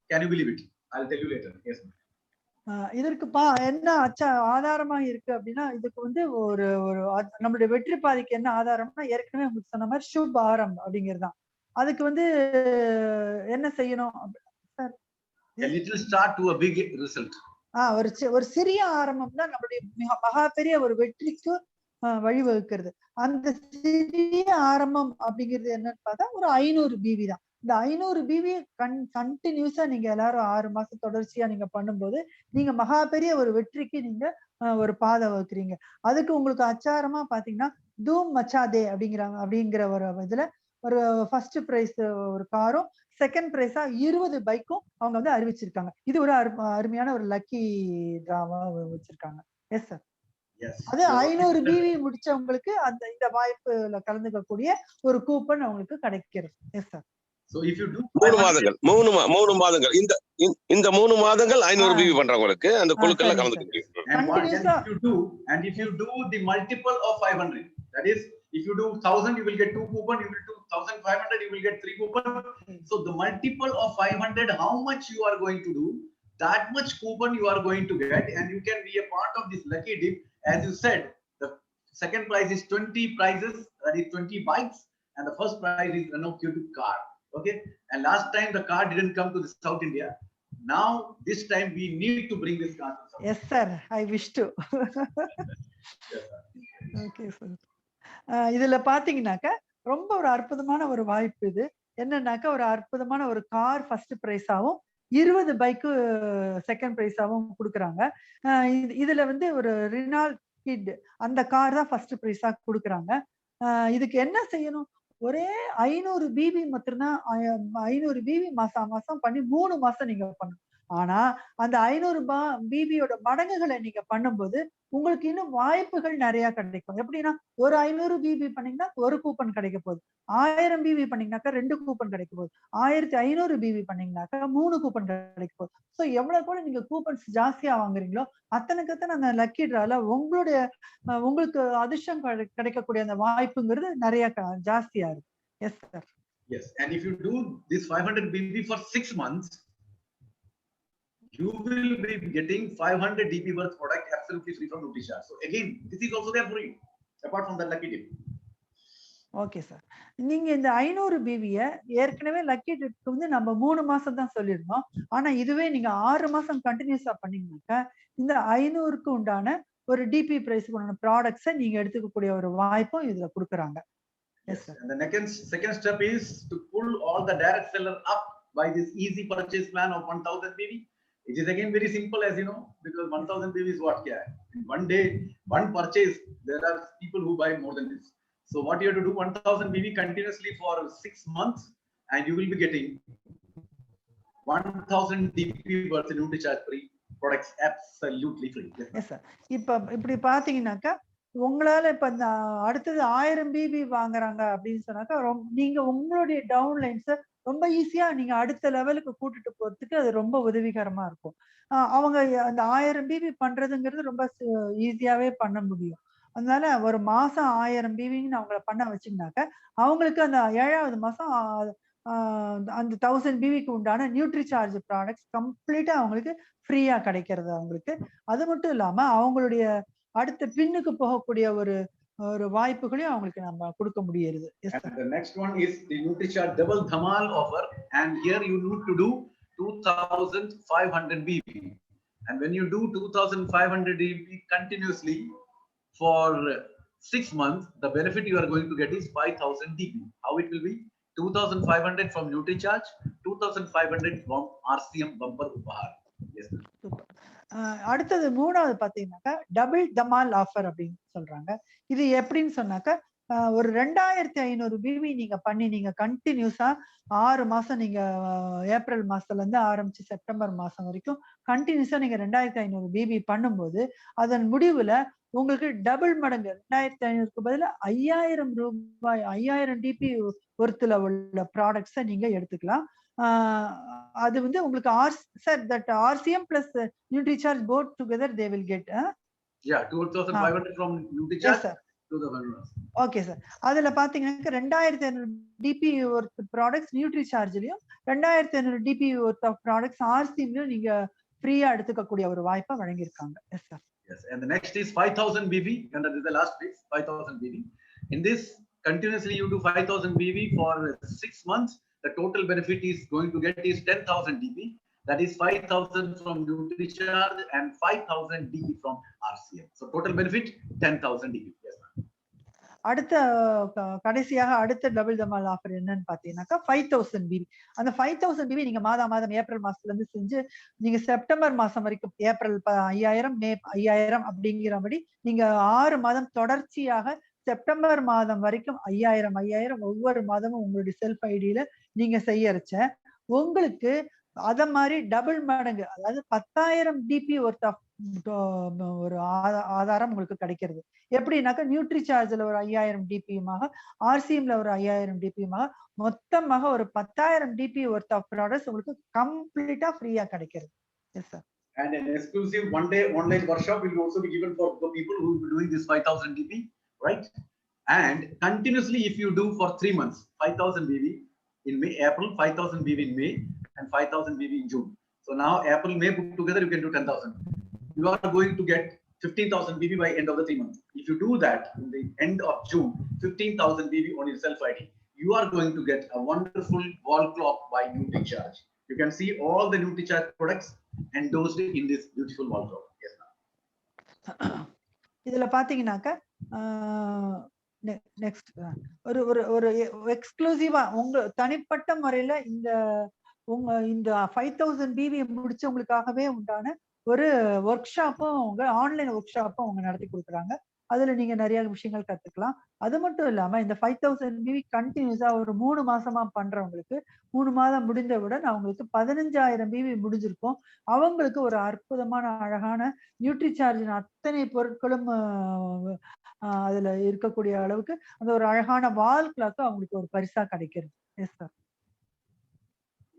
Can you believe it? I'll tell you later. Yes. இதற்கு என்ன ஆதாரமா இருக்கு அப்படின்னா இதுக்கு வந்து ஒரு நம்மளுடைய வெற்றி பாதைக்கு என்ன ஆதாரம்னா ஏற்கனவே உங்களுக்கு சொன்ன மாதிரி சுப் ஆரம்பம் அப்படிங்கிறதுதான். அதுக்கு வந்து என்ன செய்யணும் sir? A little start to a big result. ஒரு சிறிய ஆரம்பம் தான் நம்மளுடைய மகா பெரிய ஒரு வெற்றிக்கு வழிவகுக்கிறது. அந்த சிறிய ஆரம்பம் அப்படிங்கிறது என்னன்னு பார்த்தா ஒரு 500 BV தான். இந்த 500 BV கண்டினியூஸா நீங்க எல்லாரும் 6 மாசம் தொடர்ச்சியா நீங்க பண்ணும்போது நீங்க மகா பெரிய ஒரு வெற்றிக்கு நீங்க ஒரு பாதை வகுக்கிறீங்க. அதுக்கு உங்களுக்கு அச்சாரமா பாத்தீங்கன்னா தூம் மச்சாதே அப்படிங்கிற ஒரு இதுல ஒரு ஃபர்ஸ்ட் பிரைஸ் ஒரு காரும், செகண்ட் பிரைஸா 20 பைக்கும் அவங்க வந்து அறிவிச்சிருக்காங்க. இது ஒரு அருமையான ஒரு லக்கி டிராமா வச்சிருக்காங்க. Yes sir. அது 500 BV முடிச்சவங்களுக்கு அந்த இந்த வாய்ப்புல கலந்துக்கக்கூடிய ஒரு கூப்பன் அவங்களுக்கு கிடைக்கிறது. Yes sir. So if you do 3 மாதங்கள் இந்த 3 மாதங்கள் 500 BV பண்றவங்களுக்கு அந்த குழுக்கள்ல கலந்துக்க. And if you do the multiple of 500, that is if you do 1000 you will get 2 coupon, you will do 1500 you will get 3 coupon. So the multiple of 500, how much you are going to do, that much coupon you are going to get, and you can be a part of this lucky dip. As you said, the second prize is 20 prizes, that is 20 bikes, and the first prize is Renault Q2 car. Okay, and last time the car didn't come to the South India. Now this time we need to bring this car to South. Yes sir, I wish to. Yes, sir. Okay sir. இதுல பாத்தீங்கன்னாக்க ரொம்ப ஒரு அற்புதமான ஒரு வாய்ப்பு இது. என்னன்னாக்க ஒரு அற்புதமான ஒரு கார் ஃபர்ஸ்ட் பிரைஸாவும் 20 பைக்கு செகண்ட் பிரைஸாவும் கொடுக்குறாங்க. இதுல வந்து ஒரு ரினால்ட் கிட் அந்த கார் தான் ஃபர்ஸ்ட் பிரைஸா கொடுக்குறாங்க. இதுக்கு என்ன செய்யணும்? ஒரே 500 BV மட்டும்தான். 500 BV மாசம் பண்ணி 3 மாசம் நீங்க பண்ணணும். ஆனா அந்த 500 BVயோட மடங்குகளை நீங்க பண்ணும்போது உங்களுக்கு இன்னும் வாய்ப்புகள் நிறைய கிடைக்கும். எப்படின்னா ஒரு 500 BV பண்ணீங்கன்னா ஒரு கூப்பன் கிடைக்க போகுது. 1000 BV பண்ணீங்கன்னாக்கா 2 கூப்பன் கிடைக்க போகுது. 1500 BV பண்ணீங்கன்னாக்கா 3 கூப்பன் கிடைக்க போகுது. ஸோ எவ்வளவு கூட நீங்க கூப்பன்ஸ் ஜாஸ்தியா வாங்குறீங்களோ அத்தனை அந்த லக்கி டிரால உங்களுக்கு அதிர்ஷ்டம் கிடைக்கக்கூடிய அந்த வாய்ப்புங்கிறது நிறைய ஜாஸ்தியா இருக்கு. S sir. Yes, and if you do this 500 BV for 6 months, you will be getting 500 DP worth product absolutely free from NutriCharge. So again, this is also there for you, apart from the lucky dip. Okay sir. நீங்க இந்த 500 BVய ஏற்கனவே lucky டிப்க்கு வந்து நம்ம 3 மாசம் தான் சொல்லியிருந்தோம். ஆனா இதுவே நீங்க 6 மாசம் கண்டினியூஸா பண்ணீங்கன்னாக்க இந்த 500க்கு உண்டான ஒரு டிபி பிரைஸ்க்கு உண்டான ப்ராடக்ட்ஸை நீங்க எடுத்துக்கக்கூடிய ஒரு வாய்ப்பும் இதுல கொடுக்குறாங்க. Yes, sir. And the second step is to pull all the direct seller up by this easy purchase plan of 1000 BV. It is again very simple, as you know, because 1000 BV is what? Yeah. In one day, one purchase, there are people who buy more than this. So what you have to do, 1000 BV continuously for 6 months, and you will be getting 1000 DP worth NutriCharge free products absolutely free. Yes, yes sir. இப்படி பாத்தீங்கன்னாக்கா உங்களால இப்ப இந்த அடுத்தது 1000 BP வாங்குறாங்க அப்படின்னு சொன்னாக்கா நீங்க உங்களுடைய டவுன் லைன்ஸ ரொம்ப ஈஸியா நீங்க அடுத்த லெவலுக்கு கூட்டிட்டு போறதுக்கு அது ரொம்ப உதவிகரமா இருக்கும். அவங்க அந்த 1000 பிபி பண்றதுங்கிறது ரொம்ப ஈஸியாவே பண்ண முடியும். அதனால ஒரு மாசம் 1000 பிபின்னு அவங்கள பண்ண வச்சீங்கன்னாக்க அவங்களுக்கு அந்த 7வது மாசம் அந்த 1000 பிவிக்கு உண்டான நியூட்ரிசார்ஜ் ப்ராடக்ட்ஸ் கம்ப்ளீட்டா அவங்களுக்கு ஃப்ரீயா கிடைக்கிறது அவங்களுக்கு. அது மட்டும் இல்லாம அவங்களுடைய அடுத்த பின்னுக்கு போகக்கூடிய ஒரு வாய்ப்புகளையும் அவங்களுக்கு நம்ம கொடுக்க முடியுது. The next one is the NutriCharge double dhamal offer, and here you need to do 2500 BV, and when you do 2500 BV continuously for 6 months, the benefit you are going to get is 5000 DP. How it will be? 2500 from NutriCharge, 2500 from RCM bumper upahar. Yes, அடுத்தது 3வது பாத்தீங்கன்னாக்கா double dhamaal offer அப்படின்னு சொல்றாங்க. இது எப்படின்னு சொன்னாக்கா ஒரு 2500 PV நீங்க பண்ணி நீங்க கண்டினியூஸா 6 மாசம் நீங்க ஏப்ரல் மாசத்துல இருந்து ஆரம்பிச்சு செப்டம்பர் மாசம் வரைக்கும் கண்டினியூஸா நீங்க 2500 பிவி பண்ணும்போது அதன் முடிவுல உங்களுக்கு டபுள் மடங்கு 2500க்கு பதிலா 5000 ரூபாய் 5000 டிபி ஒருத்துல உள்ள ப்ராடக்ட்ஸை நீங்க எடுத்துக்கலாம். அது வந்து உங்களுக்கு sir that RCM plus NutriCharge both together they will get 2500 from NutriCharge. Yes, okay sir. அதுல பாத்தீங்கன்னா 2500 டிபி ஒர்த் ப்ராடக்ட்ஸ் நியூட்ரிசார்ஜ்லயும் 2500 டிபி ஒர்த் ஆஃப் ப்ராடக்ட்ஸ் RCMலயும் நீங்க ஃப்ரீயா எடுத்துக்கக்கூடிய ஒரு வாய்ப்பை வழங்கியிருக்காங்க. Yes sir. Yes, and the next is 5000 BV, and that is the last piece, 5000 BV. In this, continuously you do 5000 BV for 6 months. The total benefit is going to get is 10,000 DP. That is 5,000 from NutriCharge and 5,000 DP from RCM. So total benefit 10,000 DP. Yes, ma'am. அடுத்த கடைசியாக அடுத்த double dhamaal offer என்னன்னு பாத்தீங்கன்னாக்கா 5000 BP. அந்த 5000 BP நீங்க மாதம் April மாசத்துல இருந்து செஞ்சு நீங்க செப்டம்பர் மாசம் வரைக்கும் ஏப்ரல் 5000 மே 5000 அப்படிங்கிறபடி நீங்க 6 மாதம் தொடர்ச்சியாக செப்டம்பர் மாதம் வரைக்கும் 5000 ஒவ்வொரு மாதமும் உங்களுடைய செல்ஃப் ஐடியில நீங்க செய்யறச்ச உங்களுக்கு அத மாதிரி டபுள் மடங்கு, அதாவது 10,000 டிபி ஒர்த் ஆஃப் ஒரு ஆதாரம் உங்களுக்கு கிடைக்கிறது. எப்படின்னாக்கா நியூட்ரிசார்ஜ்ல ஒரு 5000 டிபியுமாக RCMல ஒரு 5000 டிபியுமாக மொத்தமாக ஒரு 10,000 டிபி ஒர்த் ஆஃப் ப்ராடக்ட்ஸ் உங்களுக்கு கம்ப்ளீட்டா ஃப்ரீயா கிடைக்கிறது. S sir. And an exclusive one-day online workshop will also be given for the people who will be doing this 5000 DP, right? And continuously, if you do for 3 months, 5000 BV in May, April, 5000 BV in May, and 5000 BV in June. So now April, May put together, you can do 10,000. You are going to get 15,000 BV by end of the 3 months. If you do that in the end of June, 15,000 BV on your self ID, you are going to get a wonderful wall clock by NutriCharge. You can see all the NutriCharge products endorsed in this beautiful wall clock. Yes, ma'am. இதுல பாத்தீங்கன்னாக்க next ஒரு எக்ஸ்க்ளூசிவா உங்க தனிப்பட்ட முறையில இந்த 5000 PV முடிச்சவங்களுக்காகவே உண்டான ஒரு work ஷாப்பும் அவங்க ஆன்லைன் ஒர்க் ஷாப்பும் அவங்க நடத்தி கொடுக்குறாங்க. அதுல நீங்க நிறைய விஷயங்கள் கத்துக்கலாம். அது மட்டும் இல்லாம இந்த 5000 பிவி கண்டினியூஸா ஒரு 3 மாசமா பண்றவங்களுக்கு 3 மாதம் முடிந்தவுடன் அவங்களுக்கு 15000 பிவி முடிஞ்சிருக்கும். அவங்களுக்கு ஒரு அற்புதமான அழகான நியூட்ரிசார்ஜின் அத்தனை பொருட்களும் அதுல இருக்கக்கூடிய அளவுக்கு அந்த ஒரு அழகான வால் கிளாக் அவங்களுக்கு ஒரு பரிசா கிடைக்கிறது. S sir.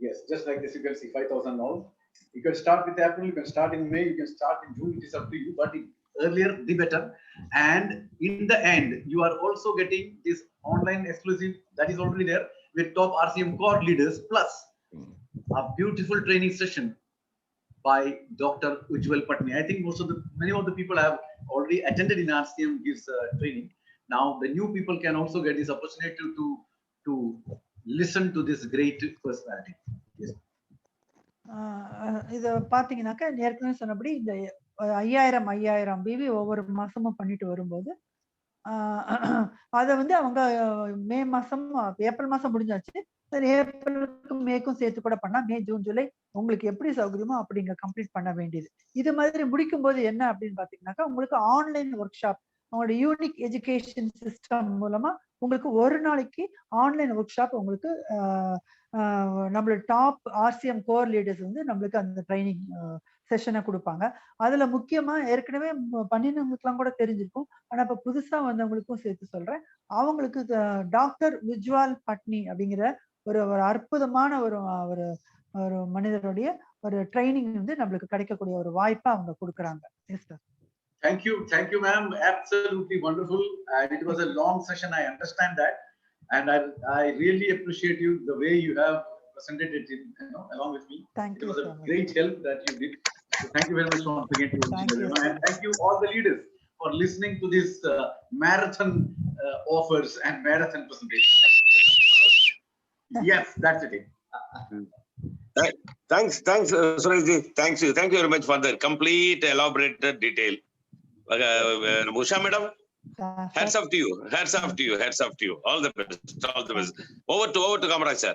Yes, just like this, you can see 5,000 now. You can start with April, you can start in May, you can start in June. It is up to you, but earlier the better. And in the end, you are also getting this online exclusive that is already there with top RCM core leaders, plus a beautiful training session by Dr. Ujjwal Patni. I think many of the people have already attended in RCM gives training. Now the new people can also get this opportunity to listen to this great personality. Yes. இத பாத்தீங்கன்னாக்க ஏற்கனவே சொன்னபடி இந்த 5000 PV ஒவ்வொரு மாசமும் பண்ணிட்டு வரும்போது அத வந்து அவங்க மே மாசம், ஏப்ரல் மாசம் முடிஞ்சாச்சு. சரி, ஏப்ரலுக்கும் மேக்கும் சேர்த்து கூட பண்ணலாம். மே, ஜூன், ஜூலை உங்களுக்கு எப்படி சௌகரியமோ அப்படி நீங்க கம்ப்ளீட் பண்ண வேண்டியது. இது மாதிரி முடிக்கும்போது என்ன அப்படின்னு பார்த்தீங்கன்னாக்கா, உங்களுக்கு ஆன்லைன் ஒர்க் ஷாப் அவங்களோட யூனிக் எஜுகேஷன் சிஸ்டம் மூலமா உங்களுக்கு ஒரு நாளைக்கு ஆன்லைன் ஒர்க் ஷாப் உங்களுக்கு நம்மளோட டாப் ஆர்சிஎம் கோர் லீடர்ஸ் வந்து நம்மளுக்கு அந்த ட்ரைனிங் செஷனை கொடுப்பாங்க. அதுல முக்கியமா ஏற்கனவே பண்ணினவங்களுக்குலாம் கூட தெரிஞ்சிருக்கும். ஆனா இப்ப புதுசா வந்தவங்களுக்கும் சேர்த்து சொல்றேன். அவங்களுக்கு டாக்டர் விஜ்வால் பட்னி அப்படிங்கிற ஒரு ஒரு அற்புதமான ஒரு ஒரு ஒரு மனிதருடைய ஒரு ட்ரைனிங் வந்து நம்மளுக்கு கிடைக்கக்கூடிய ஒரு வாய்ப்பை அவங்க கொடுக்குறாங்க. Yes sir. Thank you, ma'am. Absolutely wonderful. And it was a long session. I understand that, and I really appreciate you the way you have presented it, along with me. Thank it you was so a much. great help that you did. So thank you very much once again to Thank you, everyone, and thank you all the leaders for listening to this marathon offers and marathon presentation. Yes, that's it. Thanks, Surajji. Thank you very much for the complete, elaborated detail. Usha madam, hats off to you. All the best. Over to Kamaraj sir.